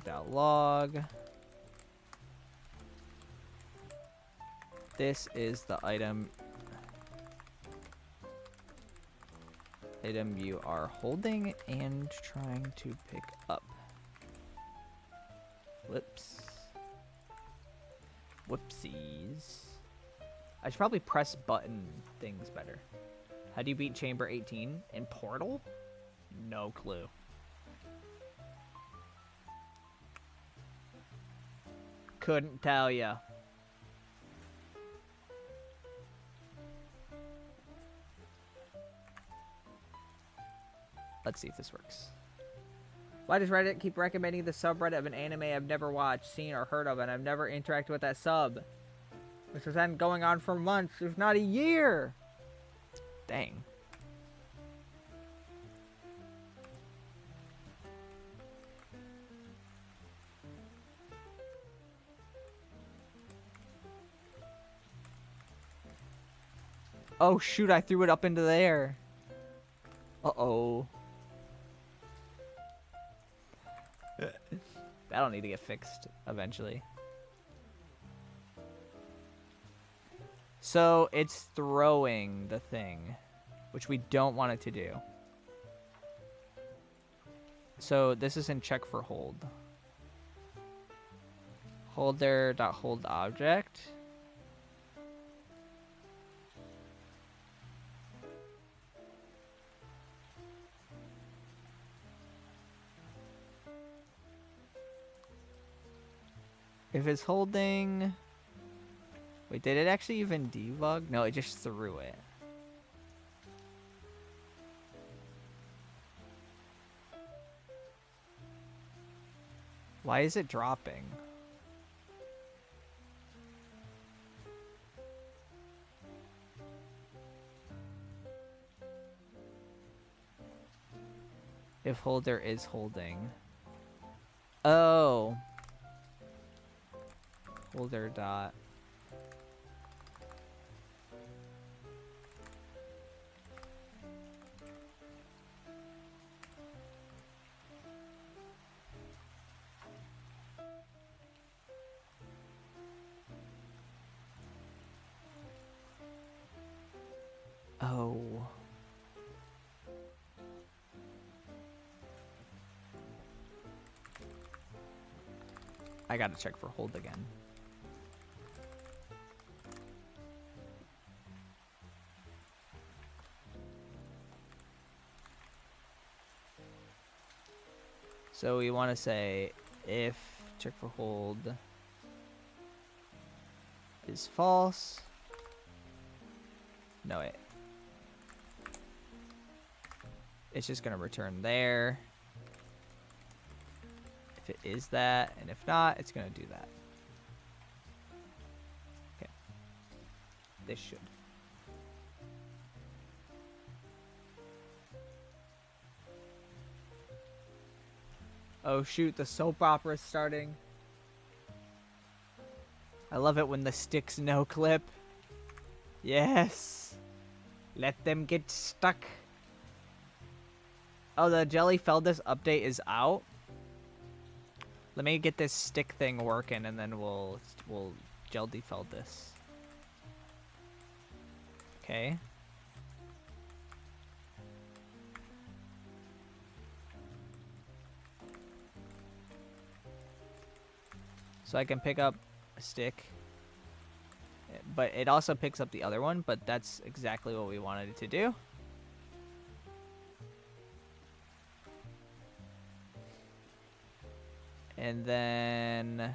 dot log. This is the item you are holding and trying to pick up. Whoops. Whoopsies. I should probably press button things better. How do you beat Chamber 18 in Portal? No clue. Couldn't tell ya. Let's see if this works. Why does Reddit keep recommending the subreddit of an anime I've never watched, seen, or heard of, and I've never interacted with that sub? This has been going on for months, if not a year. Dang. Oh shoot, I threw it up into the air. Uh-oh. That'll need to get fixed eventually. So it's throwing the thing, which we don't want it to do. So this is in check for hold. Holder.hold object. If it's holding... Wait, did it actually even debug? No, it just threw it. Why is it dropping? If holder is holding. Oh. Holder dot. Oh. I gotta check for hold again. So we want to say if check for hold is false. No, wait. It's just going to return there. If it is that, and if not, it's going to do that. Okay. This should. Oh shoot, the soap opera is starting. I love it when the sticks no clip. Yes. Let them get stuck. Oh, the Gelli Feldus update is out. Let me get this stick thing working and then we'll Gelli Feldus. Okay. So I can pick up a stick, but it also picks up the other one, but that's exactly what we wanted it to do. And then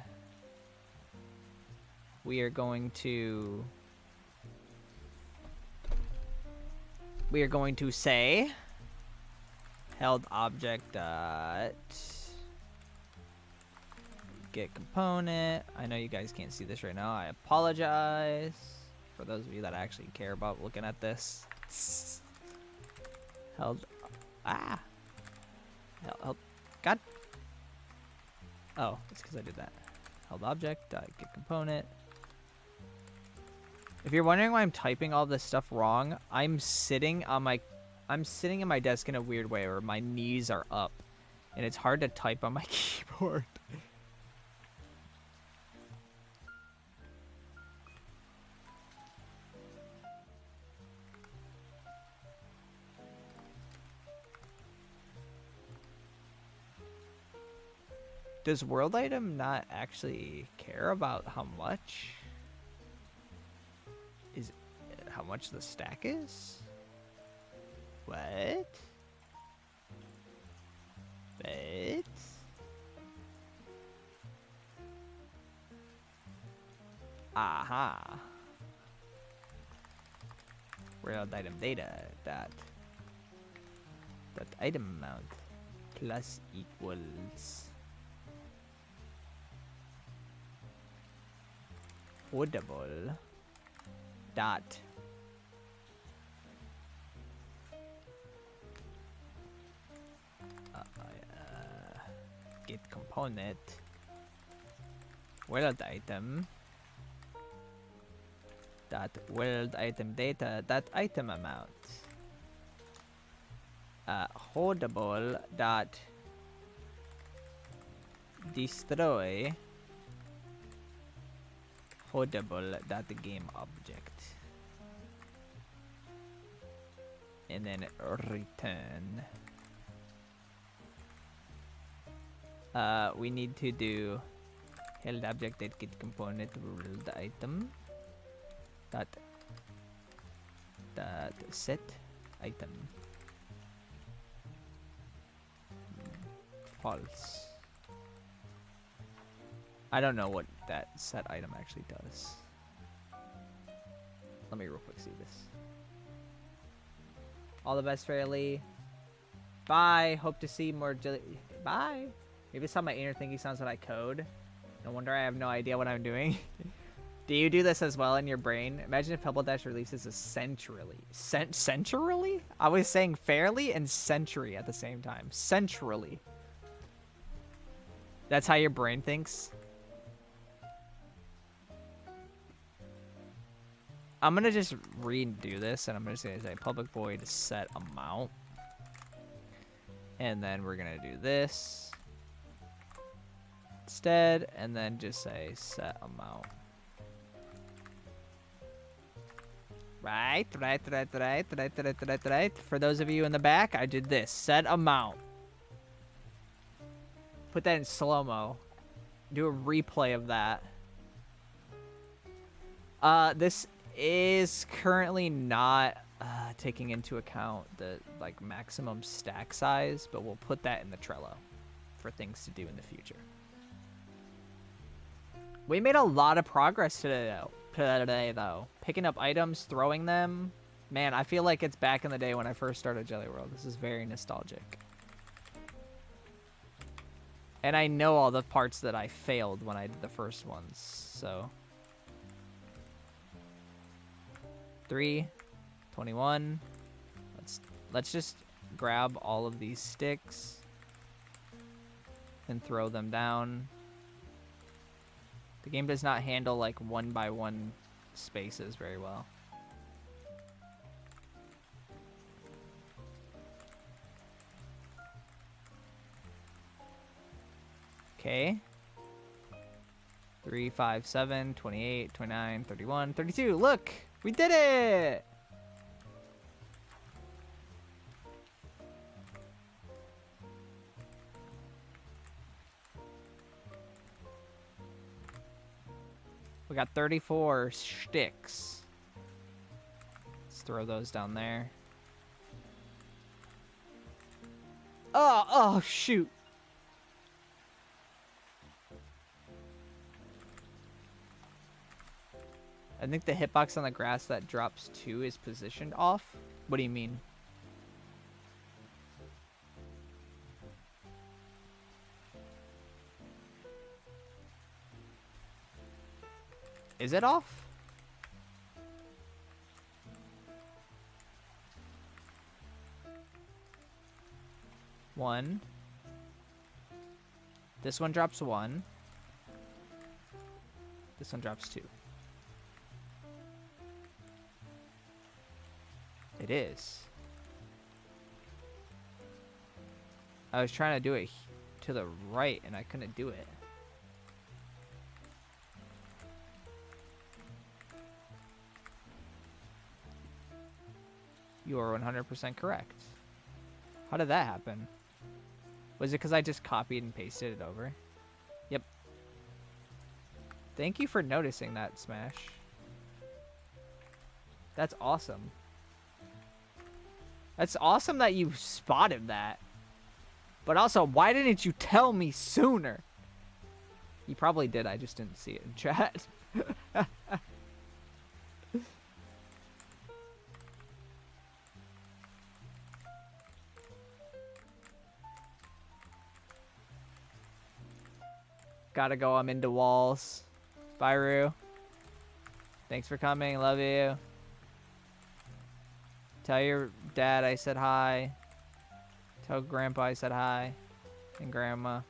we are going to say held object dot get component. I know you guys can't see this right now. I apologize for those of you that actually care about looking at this. Held God. Oh, it's because I did that. Held object dot get component If you're wondering why I'm typing all this stuff wrong, I'm sitting in my desk in a weird way where my knees are up and it's hard to type on my keyboard. Does world item not actually care about how much the stack is? What? Aha. World item data that item amount plus equals audible dot get component world item dot world item data dot item amount holdable dot destroy holdable dot game object and then return. We need to do held object that get component world item dot set item false. I don't know what that set item actually does. Let me real quick see this. All the best, Fairlii. Bye. Hope to see more Gelli. Bye. Maybe it's how my inner thinking sounds when I code. No wonder I have no idea what I'm doing. Do you do this as well in your brain? Imagine if Pebble Dash releases a centrally. Centrally? I was saying Fairlii and century at the same time. Centrally. That's how your brain thinks? I'm gonna just redo this, and I'm just gonna say public void set amount, and then we're gonna do this instead, and then just say set amount. Right. For those of you in the back, I did this set amount. Put that in slow-mo. Do a replay of that. This is currently not taking into account the maximum stack size, but we'll put that in the Trello for things to do in the future. We made a lot of progress today though. Picking up items, throwing them. Man, I feel like it's back in the day when I first started Jelly World. This is very nostalgic. And I know all the parts that I failed when I did the first ones, so 321. Let's just grab all of these sticks and throw them down. The game does not handle like 1x1 spaces very well. Okay. 3, 5, 7, 28, 29, 31, 32. Look! We did it! We got 34 sticks. Let's throw those down there. Oh, shoot. I think the hitbox on the grass that drops 2 is positioned off. What do you mean? Is it off? One. This one drops 1. This one drops 2. It is. I was trying to do it to the right, and I couldn't do it. You are 100% correct. How did that happen? Was it because I just copied and pasted it over? Yep. Thank you for noticing that, Smash. That's awesome. That's awesome that you spotted that. But also, why didn't you tell me sooner? You probably did, I just didn't see it in chat. Gotta go, I'm into walls. Bye, Rue. Thanks for coming, love you. Tell your dad I said hi. Tell Grandpa I said hi. And Grandma.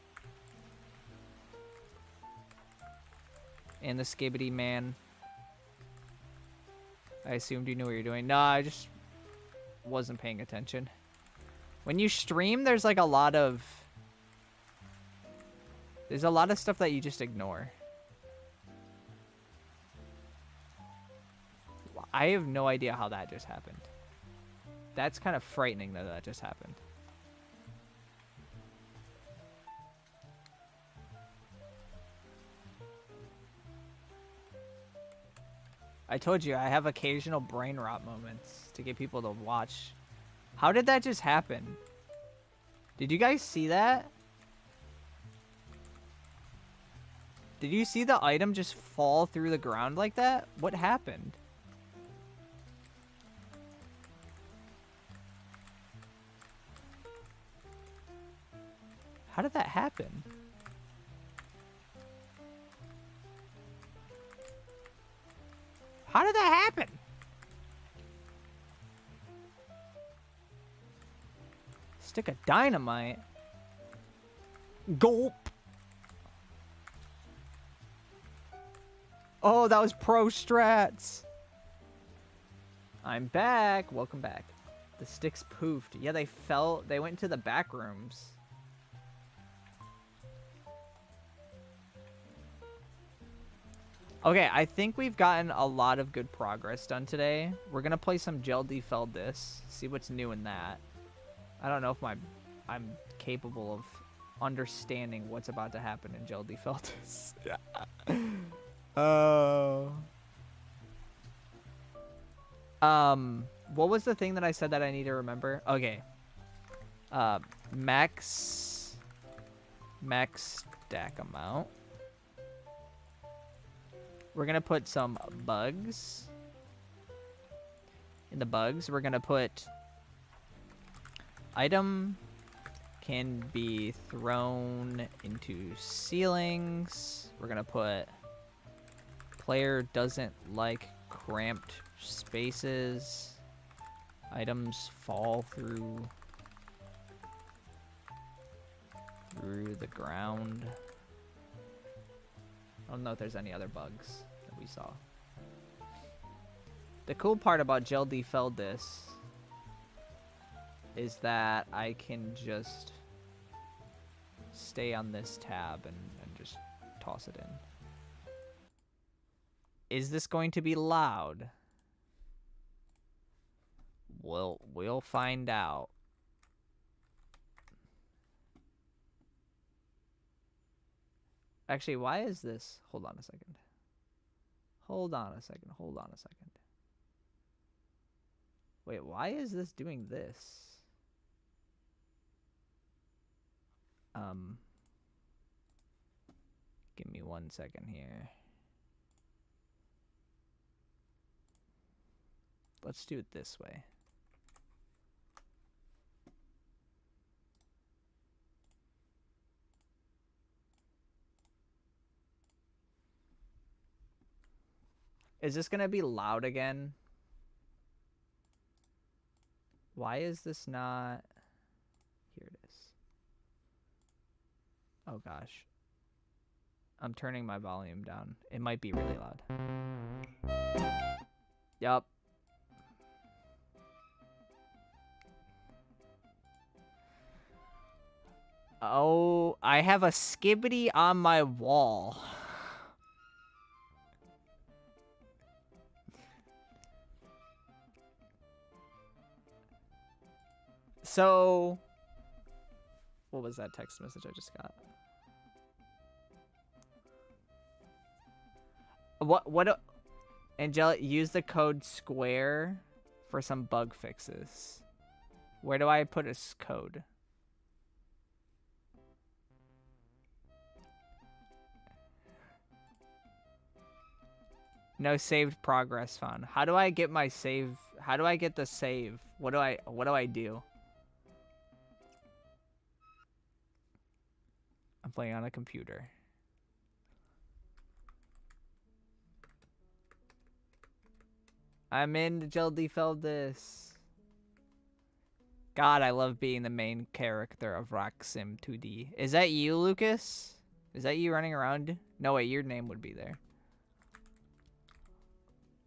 And the Skibbity Man. I assumed you knew what you're doing. No, I just wasn't paying attention. When you stream, there's like a lot of... There's a lot of stuff that you just ignore. I have no idea how that just happened. That's kind of frightening that that just happened. I told you, I have occasional brain rot moments to get people to watch. How did that just happen? Did you guys see that? Did you see the item just fall through the ground like that? What happened? How did that happen? How did that happen? Stick of dynamite. Gulp. Oh, that was pro strats. I'm back. Welcome back. The sticks poofed. Yeah, they fell. They went into the back rooms. Okay, I think we've gotten a lot of good progress done today. We're going to play some Gelli Feld this. See what's new in that. I don't know if I'm capable of understanding what's about to happen in Gelli Feld this. Oh. What was the thing that I said that I need to remember? Okay. Max stack amount. We're gonna put some bugs. In the bugs, we're gonna put item can be thrown into ceilings. We're gonna put player doesn't like cramped spaces. Items fall through the ground. I don't know if there's any other bugs that we saw. The cool part about Gelli Feld this is that I can just stay on this tab and just toss it in. Is this going to be loud? We'll find out. Actually, why is this? Hold on a second. Hold on a second. Hold on a second. Wait, why is this doing this? Give me 1 second here. Let's do it this way. Is this gonna be loud again? Why is this not... Here it is. Oh gosh. I'm turning my volume down. It might be really loud. Yup. Oh, I have a skibbity on my wall. So, what was that text message I just got? What, Angela, use the code SQUARE for some bug fixes. Where do I put a code? No saved progress found. How do I get my save? How do I get the save? What do I do? I'm playing on a computer. I'm in Gelli Feldis. God, I love being the main character of Rock Sim 2D. Is that you, Lucas? Is that you running around? No, wait, your name would be there.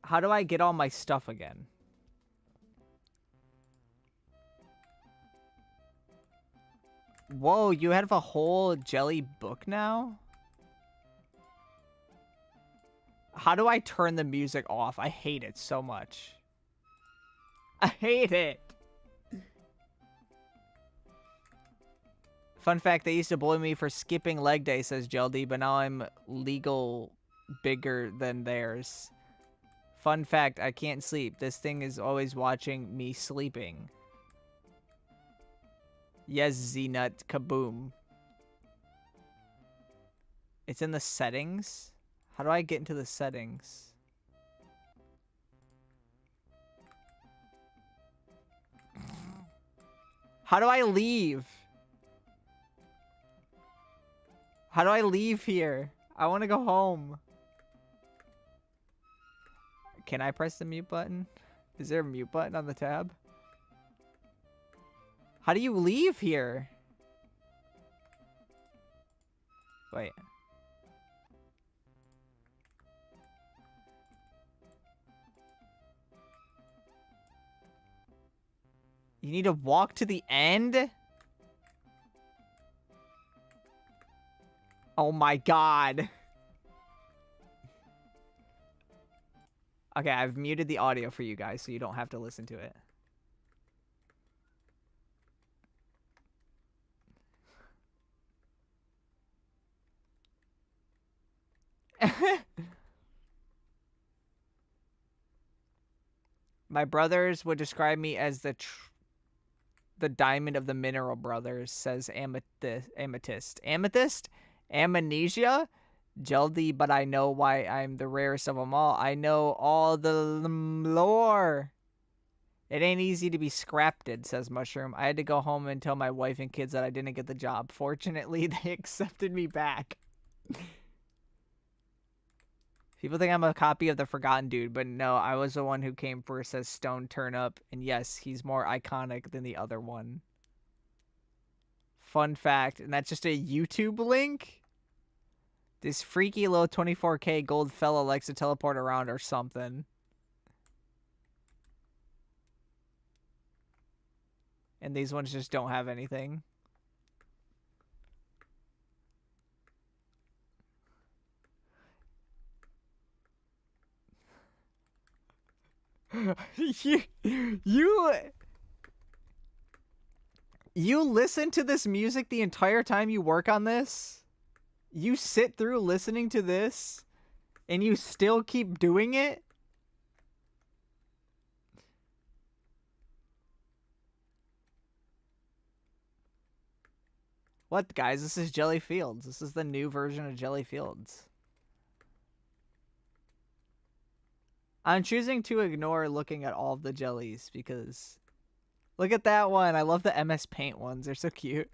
How do I get all my stuff again? Whoa, you have a whole Gelli book now? How do I turn the music off? I hate it so much. I hate it. Fun fact, they used to bully me for skipping leg day, says Gelli, but now I'm legal bigger than theirs. Fun fact, I can't sleep. This thing is always watching me sleeping. Yes, Z-Nut, kaboom. It's in the settings? How do I get into the settings? How do I leave? How do I leave here? I want to go home. Can I press the mute button? Is there a mute button on the tab? How do you leave here? Wait. You need to walk to the end? Oh my god. Okay, I've muted the audio for you guys so you don't have to listen to it. My brothers would describe me as the diamond of the mineral brothers, says Amethyst. Amethyst? Amnesia? Gelli, but I know why I'm the rarest of them all. I know all the lore. It ain't easy to be scrapped, says Mushroom. I had to go home and tell my wife and kids that I didn't get the job. Fortunately, they accepted me back. People think I'm a copy of the Forgotten Dude, but no, I was the one who came first, says Stone Turnip. And yes, he's more iconic than the other one. Fun fact, and that's just a YouTube link? This freaky little 24K gold fella likes to teleport around or something. And these ones just don't have anything. You listen to this music the entire time you work on this? You sit through listening to this and you still keep doing it? What, guys? This is Gelli Fields. This is the new version of Gelli Fields. I'm choosing to ignore looking at all of the jellies because... Look at that one. I love the MS Paint ones. They're so cute.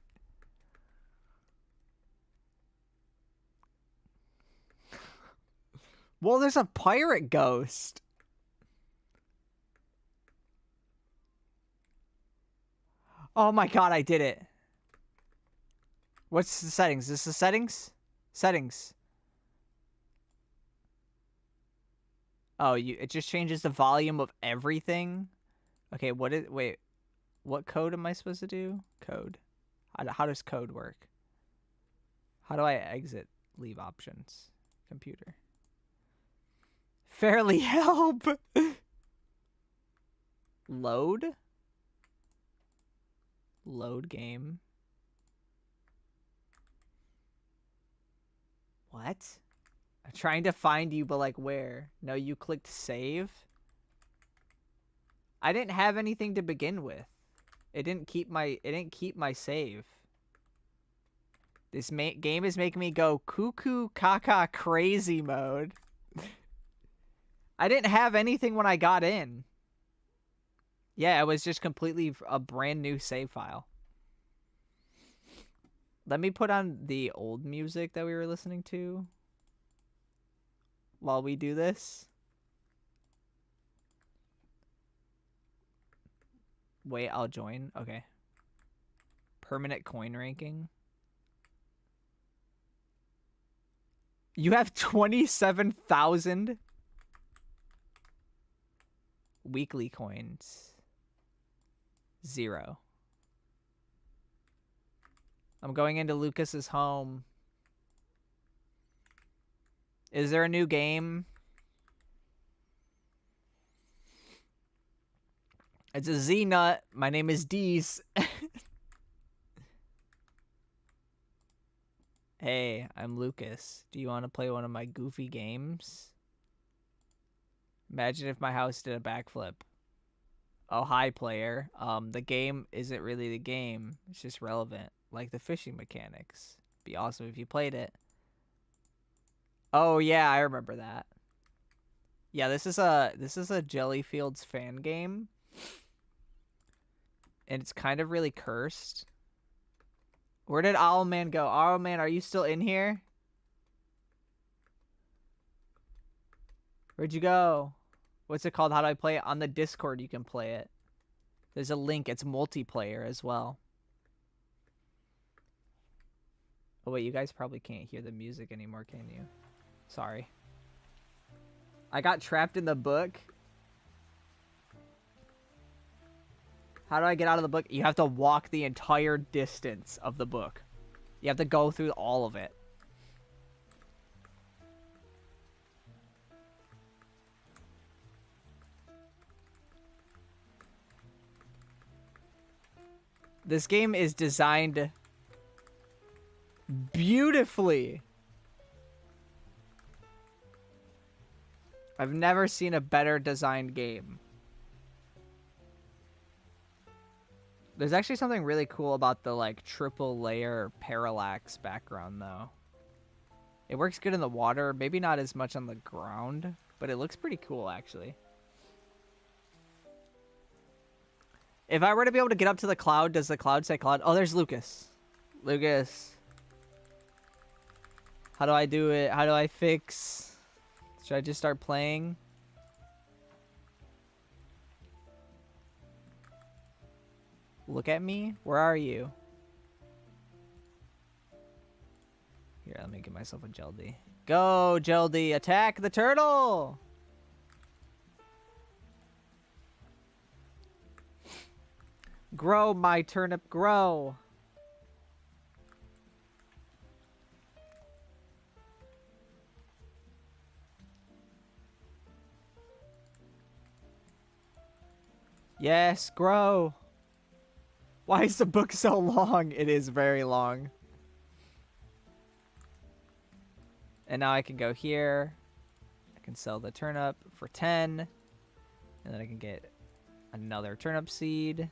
Well, there's a pirate ghost. Oh my god, I did it. What's the settings? Is this the settings? Settings. Oh, it just changes the volume of everything? Okay, wait. What code am I supposed to do? Code. How does code work? How do I exit? Leave options. Computer. Fairlii help! Load? Load game. What? I'm trying to find you, but like where? No, you clicked save? I didn't have anything to begin with. It didn't keep my save. This game is making me go cuckoo caca crazy mode. I didn't have anything when I got in. Yeah, it was just completely a brand new save file. Let me put on the old music that we were listening to while we do this. Wait, I'll join. Okay. Permanent coin ranking. You have 27,000 weekly coins. 0. I'm going into Lucas's home. Is there a new game? It's a Z-Nut. My name is Deez. Hey, I'm Lucas. Do you want to play one of my goofy games? Imagine if my house did a backflip. Oh, hi, player. The game isn't really the game. It's just relevant. Like the fishing mechanics. Be awesome if you played it. Oh, yeah, I remember that. Yeah, this is a Gelli Fields fan game. And it's kind of really cursed. Where did Owlman go? Owlman, are you still in here? Where'd you go? What's it called? How do I play it? On the Discord, you can play it. There's a link. It's multiplayer as well. Oh, wait. You guys probably can't hear the music anymore, can you? Sorry. I got trapped in the book. How do I get out of the book? You have to walk the entire distance of the book. You have to go through all of it. This game is designed beautifully. I've never seen a better designed game. There's actually something really cool about the like triple layer parallax background though. It works good in the water, maybe not as much on the ground, but it looks pretty cool actually. If I were to be able to get up to the cloud, does the cloud say cloud? Oh, there's Lucas. Lucas. How do I do it? How do I fix? Should I just start playing? Look at me. Where are you? Here, let me get myself a Geldi. Go, Geldi. Attack the turtle. Grow, my turnip, grow. Yes, grow. Why is the book so long? It is very long. And now I can go here. I can sell the turnip for 10. And then I can get another turnip seed.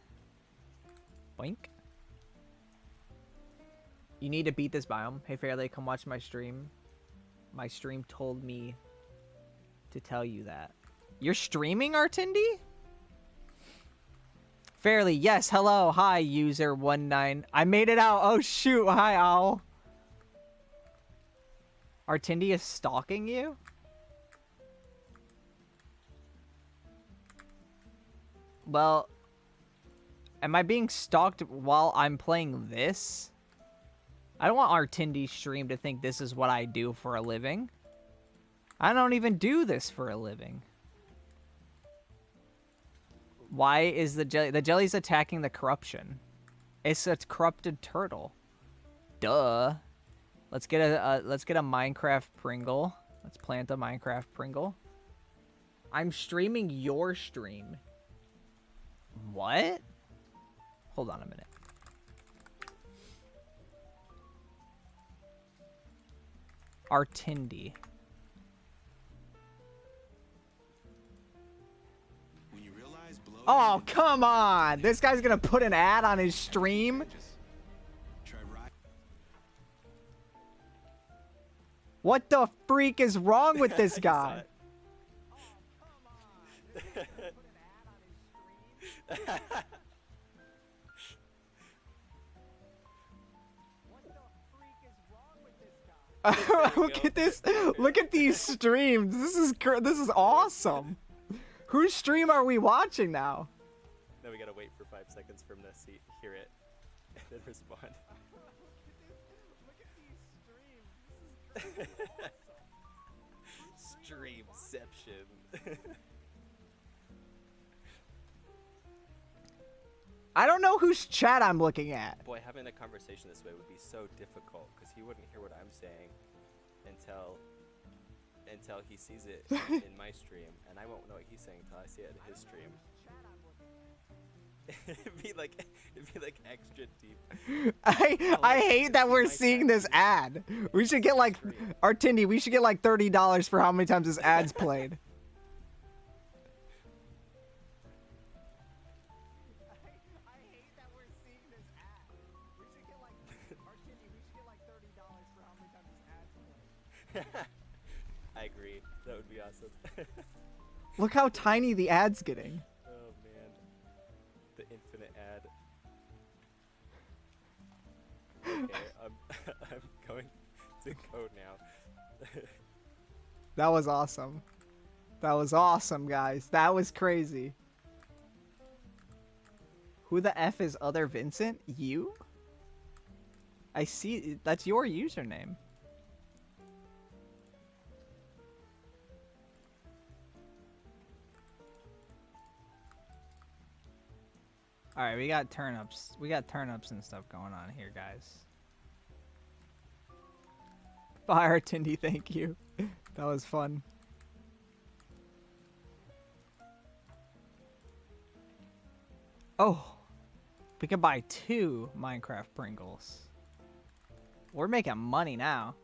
Boink. You need to beat this biome. Hey, Fairlii, come watch my stream. My stream told me to tell you that. You're streaming, Artindi? Fairlii, yes, hello, hi, user 19. I made it out. Oh, shoot, hi, Owl. Artindi is stalking you? Well, am I being stalked while I'm playing this? I don't want Artindi's stream to think this is what I do for a living. I don't even do this for a living. Why is the jelly? The jelly's attacking the corruption. It's a corrupted turtle. Duh. Let's get a Minecraft Pringle. Let's plant a Minecraft Pringle. I'm streaming your stream. What? Hold on a minute. Artindi. Oh, come on! This guy's gonna put an ad on his stream? What the freak is wrong with this guy? Look at this! Look at these streams. This is awesome. Whose stream are we watching now? Now we gotta wait for 5 seconds for him to hear it and then respond. Look at these streams. This is awesome. Streamception. I don't know whose chat I'm looking at. Boy, having a conversation this way would be so difficult because he wouldn't hear what I'm saying until he sees it in my stream, and I won't know what he's saying until I see it in his stream. It'd be like extra deep. I hate that we're seeing this ad. We should get like Artindi. We should get like $30 for how many times this ad's played. I agree. That would be awesome. Look how tiny the ad's getting. Oh man, the infinite ad. Okay, I'm going to go now. That was awesome. That was awesome, guys. That was crazy. Who the F is other Vincent? You? I see. That's your username. Alright, we got turnips. We got turnips and stuff going on here, guys. Fire Tindy, thank you. That was fun. Oh, we can buy 2 Minecraft Pringles. We're making money now.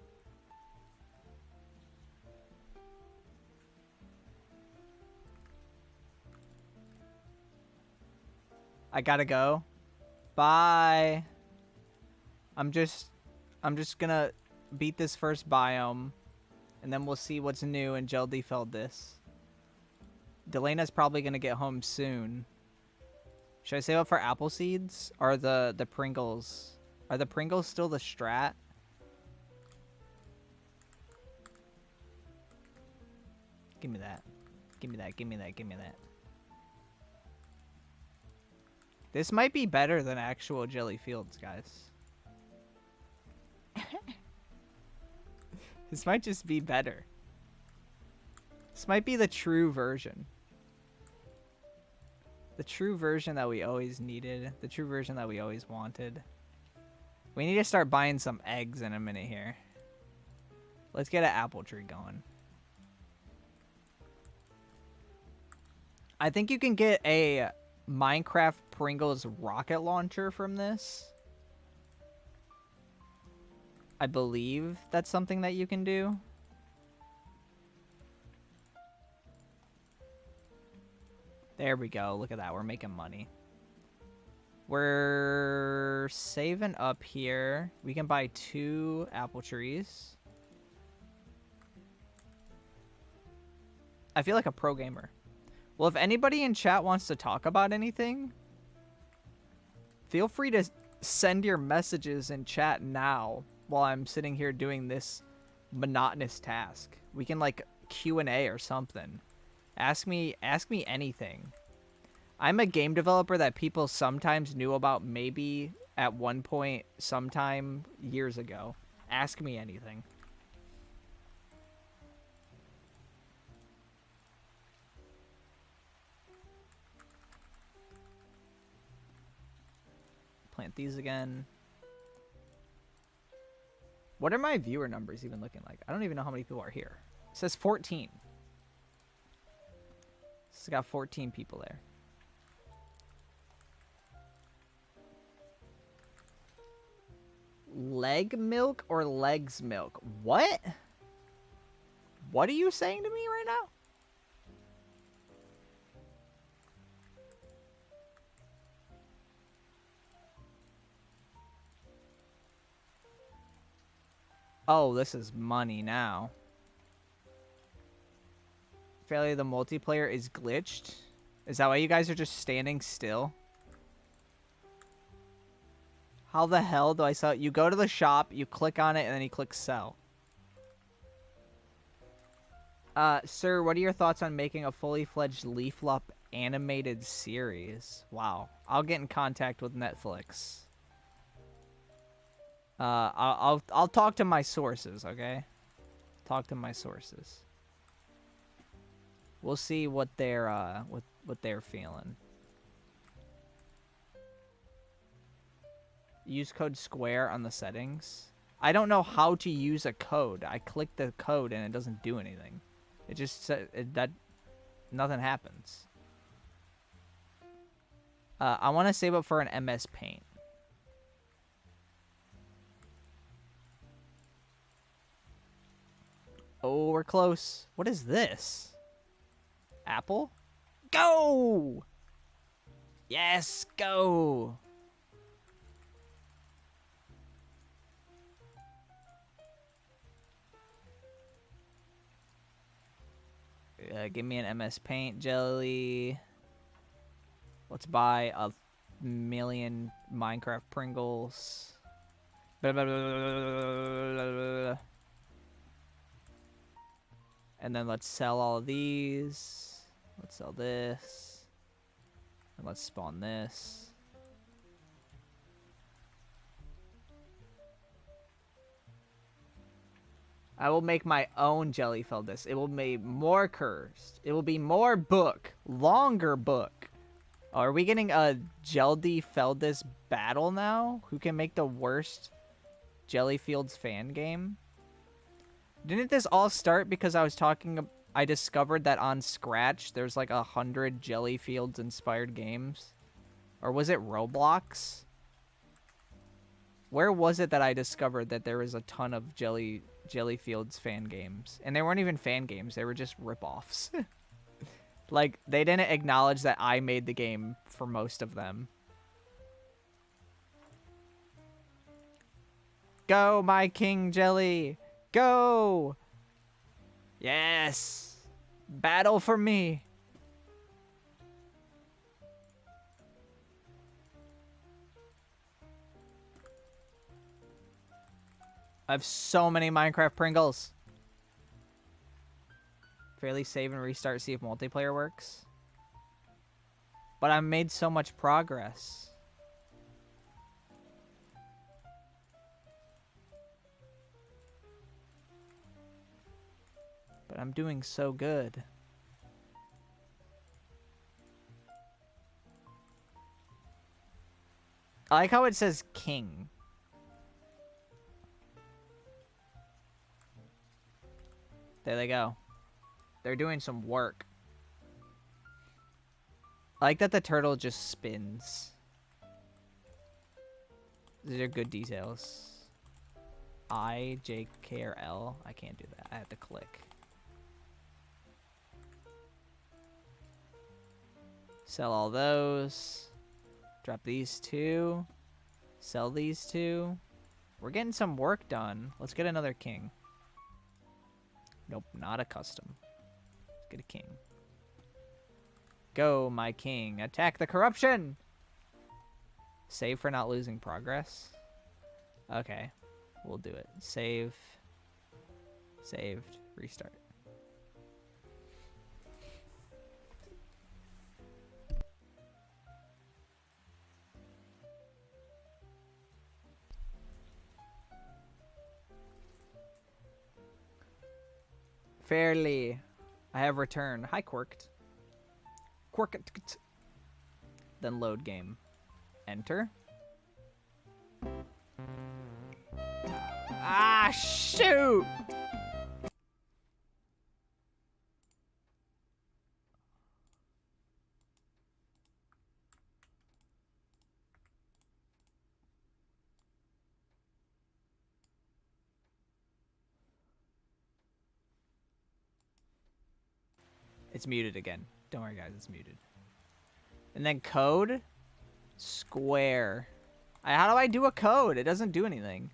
I gotta go. Bye. I'm just gonna beat this first biome, and then we'll see what's new in Gelli this. Delena's probably gonna get home soon. Should I save up for apple seeds? Or the Pringles? Are the Pringles still the strat? Give me that. Give me that, give me that, give me that. This might be better than actual Gelli Fields, guys. This might just be better. This might be the true version. The true version that we always needed. The true version that we always wanted. We need to start buying some eggs in a minute here. Let's get an apple tree going. I think you can get a Minecraft Pringles rocket launcher from this. I believe that's something that you can do. There we go. Look at that. We're making money. We're saving up here. We can buy 2 apple trees. I feel like a pro gamer. Well, if anybody in chat wants to talk about anything, feel free to send your messages in chat now while I'm sitting here doing this monotonous task. We can like Q&A or something. Ask me anything. I'm a game developer that people sometimes knew about maybe at one point sometime years ago. Ask me anything. Plant these again. What are my viewer numbers even looking like? I don't even know how many people are here. It says 14. It's got 14 people there. Leg milk or legs milk? What? What are you saying to me right now? Oh, this is money now. Fairlii, the multiplayer is glitched. Is that why you guys are just standing still? How the hell do I sell it? You go to the shop, you click on it, and then you click sell. Sir, what are your thoughts on making a fully fledged Leaf Lup animated series? Wow. I'll get in contact with Netflix. I'll talk to my sources, okay? Talk to my sources. We'll see what they're what they're feeling. Use code SQUARE on the settings. I don't know how to use a code. I click the code and it doesn't do anything. It just said that nothing happens. I want to save up for an MS Paint. Oh, we're close. What is this? Apple? Go! Yes, go! Give me an MS Paint jelly. Let's buy a million Minecraft Pringles. Blah, blah, blah, blah, blah. And then let's sell all of these. Let's sell this. And let's spawn this. I will make my own jelly Feldis. It will be more cursed. It will be more book. Longer book. Oh, are we getting a Geldi Feldis battle now? Who can make the worst Jellyfields fan game? Didn't this all start because I discovered that on Scratch there's like 100 Jellyfields inspired games? Or was it Roblox? Where was it that I discovered that there was a ton of Jellyfields fan games? And they weren't even fan games, they were just ripoffs. Like, they didn't acknowledge that I made the game for most of them. Go, my King Jelly! Go! Yes! Battle for me! I have so many Minecraft Pringles. Fairlii save and restart, see if multiplayer works. But I made so much progress. But I'm doing so good. I like how it says king. There they go. They're doing some work. I like that the turtle just spins. These are good details. I, J, K, or L. I can't do that. I have to click. Sell all those. Drop these two. Sell these two. We're getting some work done. Let's get another king. Nope, not a custom. Let's get a king. Go, my king. Attack the corruption! Save for not losing progress. Okay, we'll do it. Save. Saved. Restart. Fairlii, I have returned. Hi, Quirked. Quirked. Then load game. Enter. Ah, Ah, shoot! It's muted again. Don't worry, guys. It's muted. And then code. Square. How do I do a code? It doesn't do anything.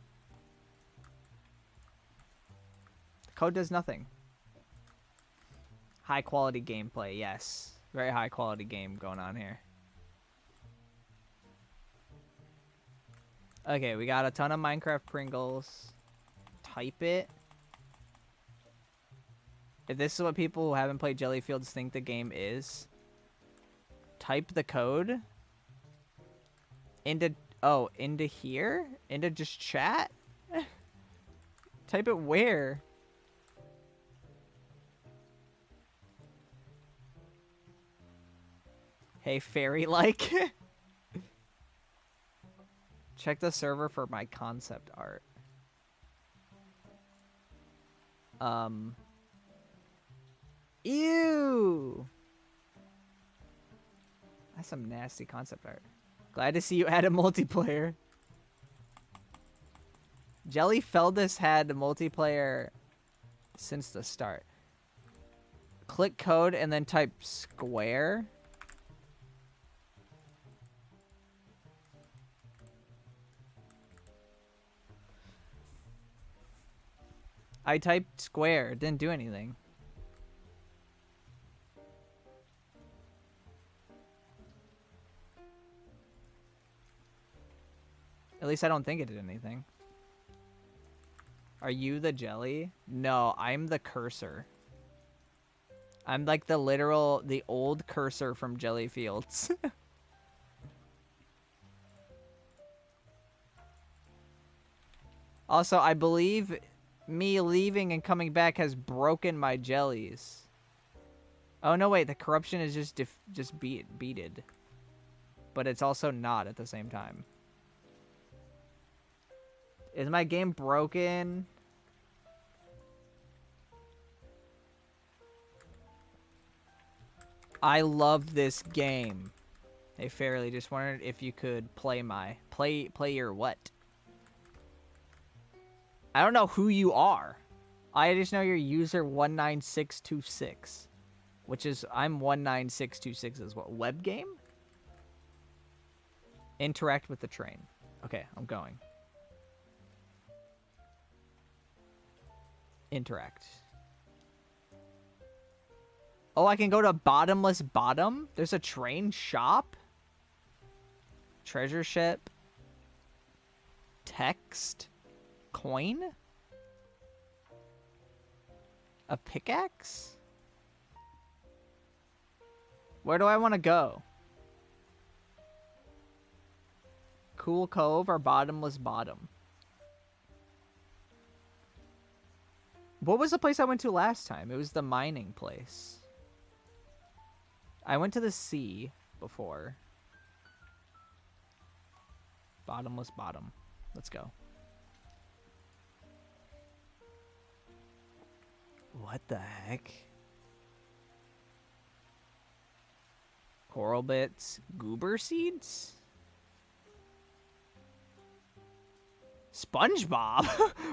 The code does nothing. High quality gameplay. Yes. Very high quality game going on here. Okay, we got a ton of Minecraft Pringles. Type it. If this is what people who haven't played Jelly Fields think the game is, type the code into here? Into just chat? Type it where? Hey, Fairlii. Check the server for my concept art. Ew. That's some nasty concept art. Glad to see you added multiplayer. Jelly Feldus had multiplayer since the start. Click code and then type square. I typed square. It didn't do anything. At least I don't think it did anything. Are you the jelly? No, I'm the cursor. I'm like the old cursor from Jelly Fields. Also, I believe me leaving and coming back has broken my jellies. Oh, no, wait. The corruption is just beated. But it's also not at the same time. Is my game broken? I love this game. Hey, Fairlii, just wondered if you could play your what? I don't know who you are. I just know your user 19626. Which is, I'm 19626 as well. Web game? Interact with the train. Okay, I'm going. Interact. Oh, I can go to Bottomless Bottom? There's a train shop? Treasure ship? Text? Coin? A pickaxe? Where do I want to go? Cool Cove or Bottomless Bottom? What was the place I went to last time? It was the mining place. I went to the sea before. Bottomless Bottom. Let's go. What the heck? Coral bits. Goober seeds? SpongeBob?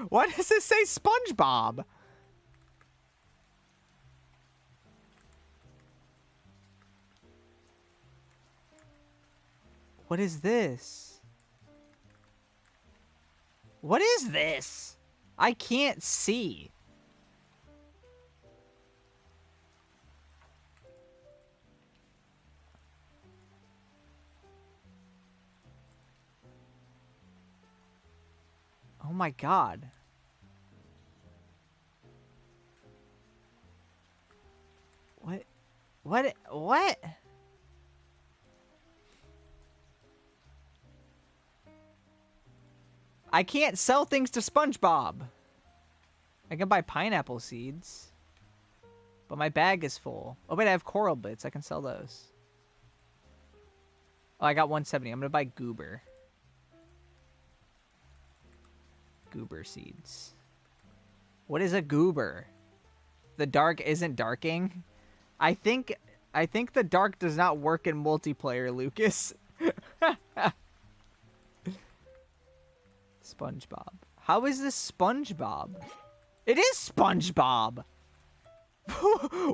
Why does it say SpongeBob? What is this? What is this? I can't see. Oh my god. What? What? What? I can't sell things to SpongeBob. I can buy pineapple seeds. But my bag is full. Oh wait, I have coral bits. I can sell those. Oh, I got 170. I'm gonna buy goober. Goober seeds. What is a goober? The dark isn't darking? I think the dark does not work in multiplayer, Lucas. SpongeBob. How is this SpongeBob? It is SpongeBob!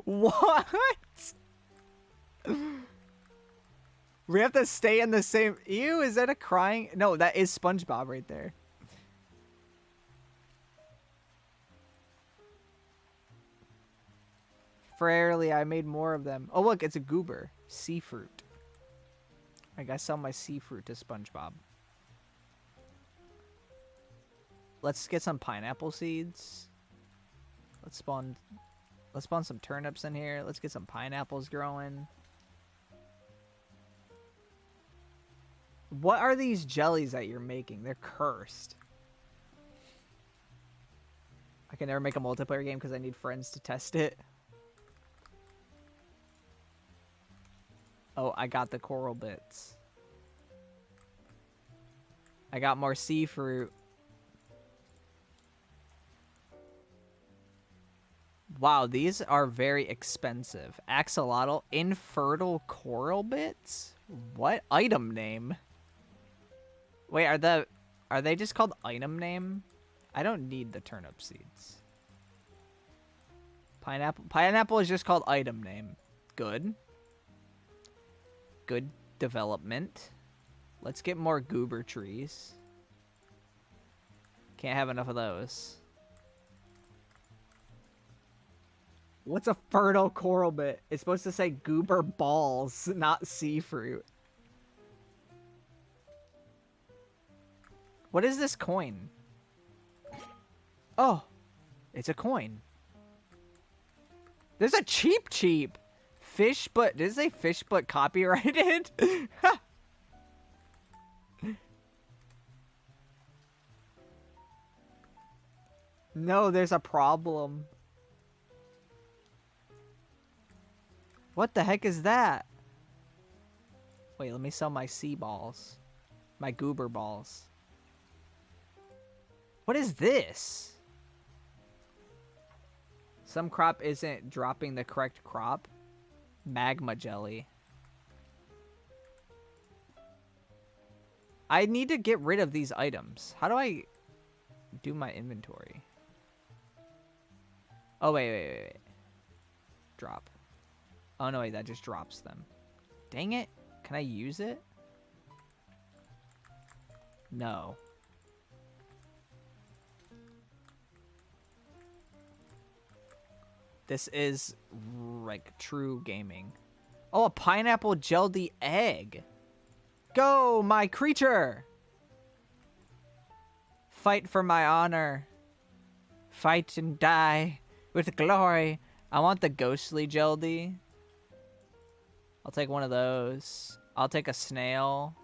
What? We have to stay in the same... Ew, is that a crying... No, that is SpongeBob right there. Fairlii, I made more of them. Oh, look, it's a goober. Sea fruit. I gotta sell my sea fruit to SpongeBob. Let's get some pineapple seeds. Let's spawn some turnips in here. Let's get some pineapples growing. What are these jellies that you're making? They're cursed. I can never make a multiplayer game because I need friends to test it. Oh, I got the coral bits. I got more sea fruit. Wow, these are very expensive. Axolotl, infertile coral bits? What item name? Wait, are they just called item name? I don't need the turnip seeds. Pineapple is just called item name. Good. Good development. Let's get more goober trees. Can't have enough of those. What's a fertile coral bit? It's supposed to say goober balls, not sea fruit. What is this coin? Oh, it's a coin. There's a cheap. Fish, but did it say fish, but copyrighted? No, there's a problem. What the heck is that? Wait, let me sell my sea balls. My goober balls. What is this? Some crop isn't dropping the correct crop. Magma jelly. I need to get rid of these items. How do I do my inventory? Oh, wait. Drop. Oh, no, wait, that just drops them. Dang it. Can I use it? No. This is, like, true gaming. Oh, a pineapple jelly egg. Go, my creature! Fight for my honor. Fight and die with glory. I want the ghostly jelly. I'll take one of those. I'll take a snail.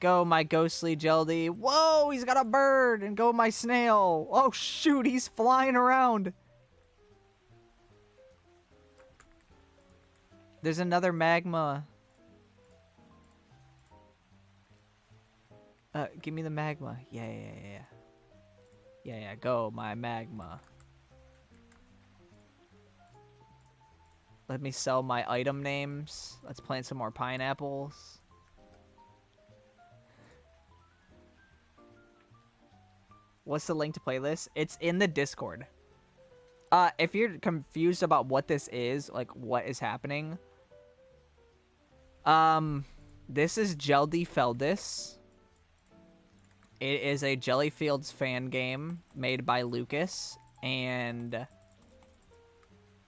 Go, my ghostly jelly. Whoa, he's got a bird. And go, my snail. Oh, shoot, he's flying around. There's another magma. Give me the magma. Yeah. Go, my magma. Let me sell my item names. Let's plant some more pineapples. What's the link to playlist? It's in the Discord. If you're confused about what this is, like what is happening, this is Geldi Feldis. It is a Jellyfields fan game made by Lucas, and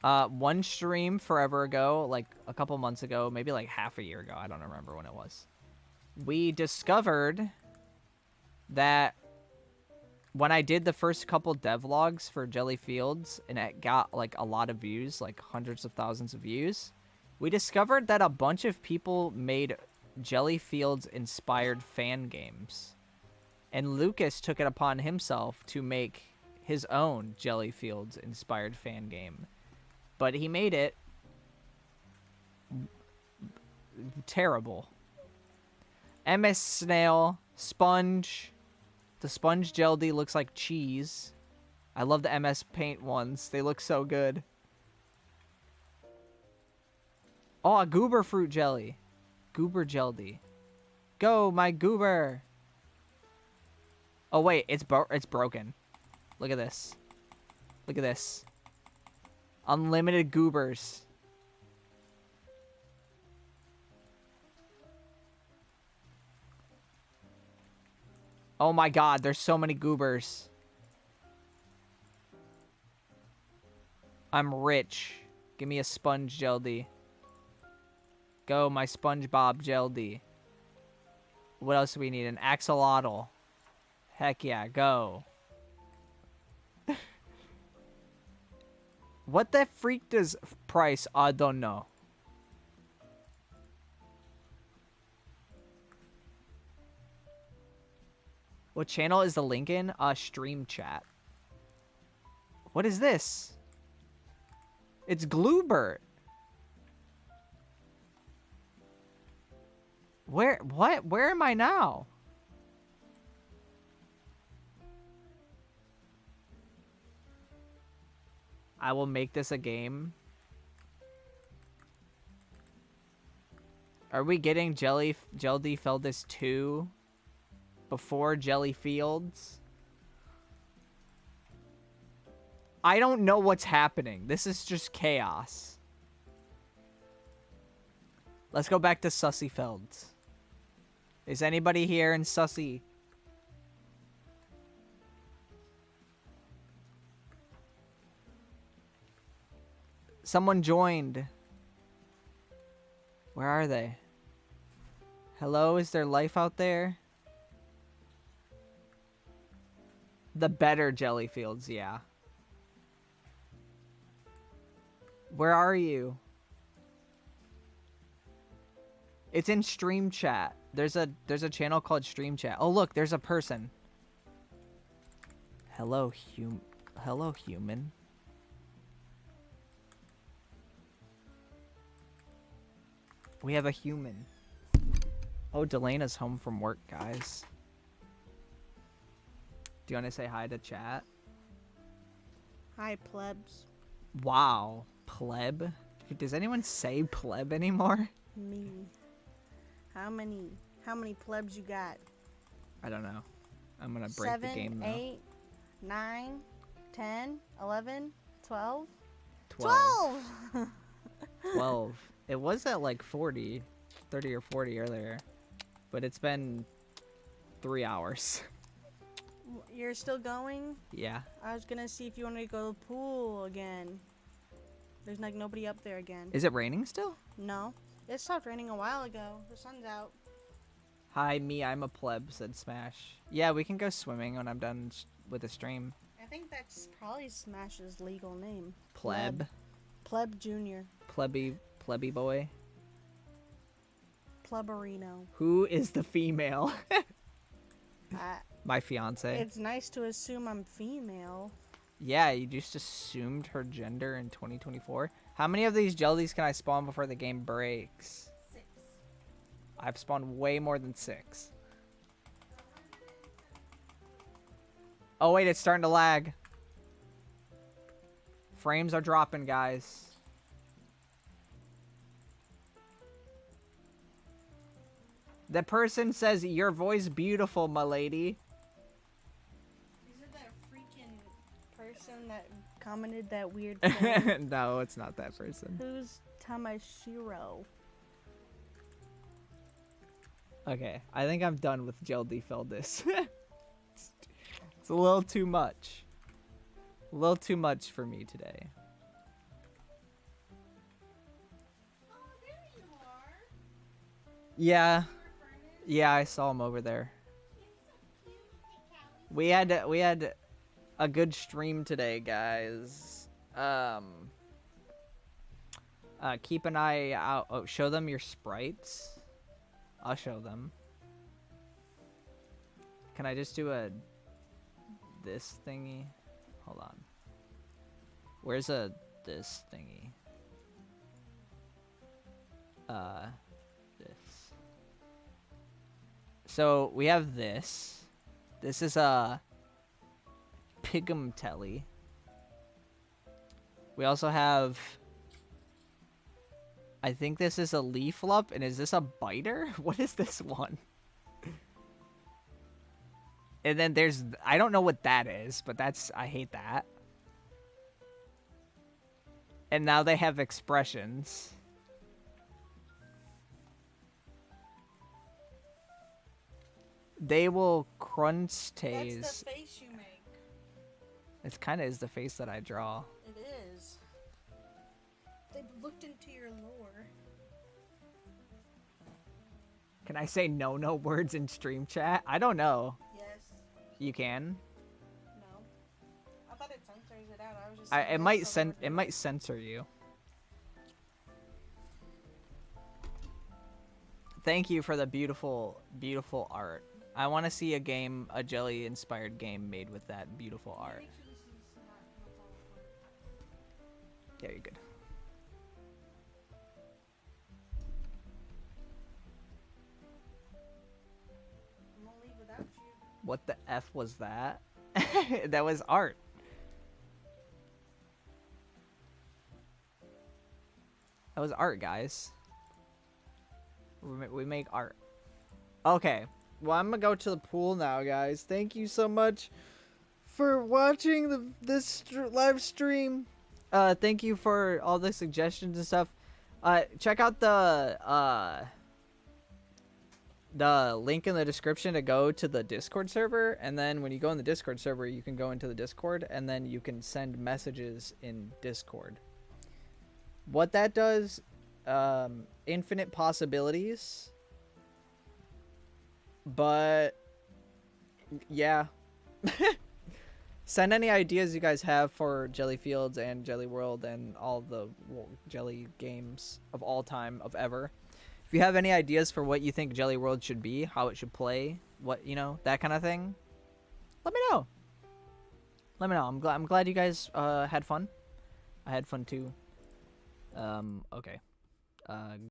one stream forever ago, like a couple months ago, maybe like half a year ago, I don't remember when it was, we discovered that when I did the first couple devlogs for Jellyfields, and it got like a lot of views, like hundreds of thousands of views, we discovered that a bunch of people made Jellyfields inspired fan games. And Lucas took it upon himself to make his own Jellyfields inspired fan game. But he made it terrible. MS Snail, Sponge. The sponge jelly looks like cheese. I love the MS Paint ones. They look so good. Oh, a goober fruit jelly. Goober jelly. Go, my goober. Oh, wait. It's broken. Look at this. Look at this. Unlimited goobers. Oh my god, there's so many goobers. I'm rich. Give me a sponge jelly. Go, my SpongeBob jelly. What else do we need? An axolotl. Heck yeah, go. What the freak does price? I don't know. What channel is the link in? Stream chat. What is this? It's Gloobert. What? Where am I now? I will make this a game. Are we getting Gelli Feldis 2 before Jelly Fields? I don't know what's happening. This is just chaos. Let's go back to Sussy Felds. Is anybody here in Sussy? Someone joined. Where are they? Hello, is there life out there? The better Jelly Fields, yeah. Where are you? It's in stream chat. There's a channel called stream chat. Oh look, there's a person. Hello human. We have a human. Oh, Delena's home from work, guys. Do you want to say hi to chat? Hi, plebs. Wow, pleb. Does anyone say pleb anymore? Me. How many plebs you got? I don't know. I'm gonna break the game though. 7, 8, 9, 10, 11, 12? 12. 12. It was at like 30 or 40 earlier, but it's been 3 hours. You're still going? Yeah. I was gonna see if you wanted to go to the pool again. There's like nobody up there again. Is it raining still? No. It stopped raining a while ago. The sun's out. Hi, I'm a pleb, said Smash. Yeah, we can go swimming when I'm done with the stream. I think that's probably Smash's legal name. Pleb. Pleb Junior. Plebby boy. Pleberino. Who is the female? My fiance. It's nice to assume I'm female. Yeah, you just assumed her gender in 2024. How many of these jellies can I spawn before the game breaks? 6. I've spawned way more than 6. Oh wait, it's starting to lag. Frames are dropping, guys. The person says, your voice beautiful, my lady. Is it that freaking person that commented that weird thing? No, it's not that person. Who's Tamashiro? Okay, I think I'm done with Geldi Feldis. It's a little too much. A little too much for me today. Oh, there you are. Yeah. Yeah, I saw him over there. We had a good stream today, guys. Keep an eye out. Oh, show them your sprites. I'll show them. Can I just do this thingy? Hold on. Where's this thingy? This. So we have this. This is Pigumtelli. We also have... I think this is a Leaflup, and is this a biter? What is this one? And then there's... I don't know what that is, but that's... I hate that. And now they have expressions. They will crunch tase. That's the face you make. It kind of is the face that I draw. It is. They've looked into your lore. Can I say no words in stream chat? I don't know. Yes. You can. No. I thought it censors it out. I was just. It saying might that's the word. it might censor you. Thank you for the beautiful, beautiful art. I want to see a game, a Gelli inspired game made with that beautiful art. Yeah, you're good. I'm gonna leave without you. What the F was that? That was art. That was art, guys. We make art. Okay. Well, I'm gonna go to the pool now, guys. Thank you so much for watching this live stream. Thank you for all the suggestions and stuff. Check out the link in the description to go to the Discord server, and then when you go in the Discord server, you can go into the Discord, and then you can send messages in Discord. What that does, infinite possibilities. But yeah. Send any ideas you guys have for Gelli Fields and Gelli World and all the Gelli games of all time, of ever. If you have any ideas for what you think Gelli World should be, how it should play, what, you know, that kind of thing, let me know. Let me know. I'm glad you guys had fun. I had fun too. Okay.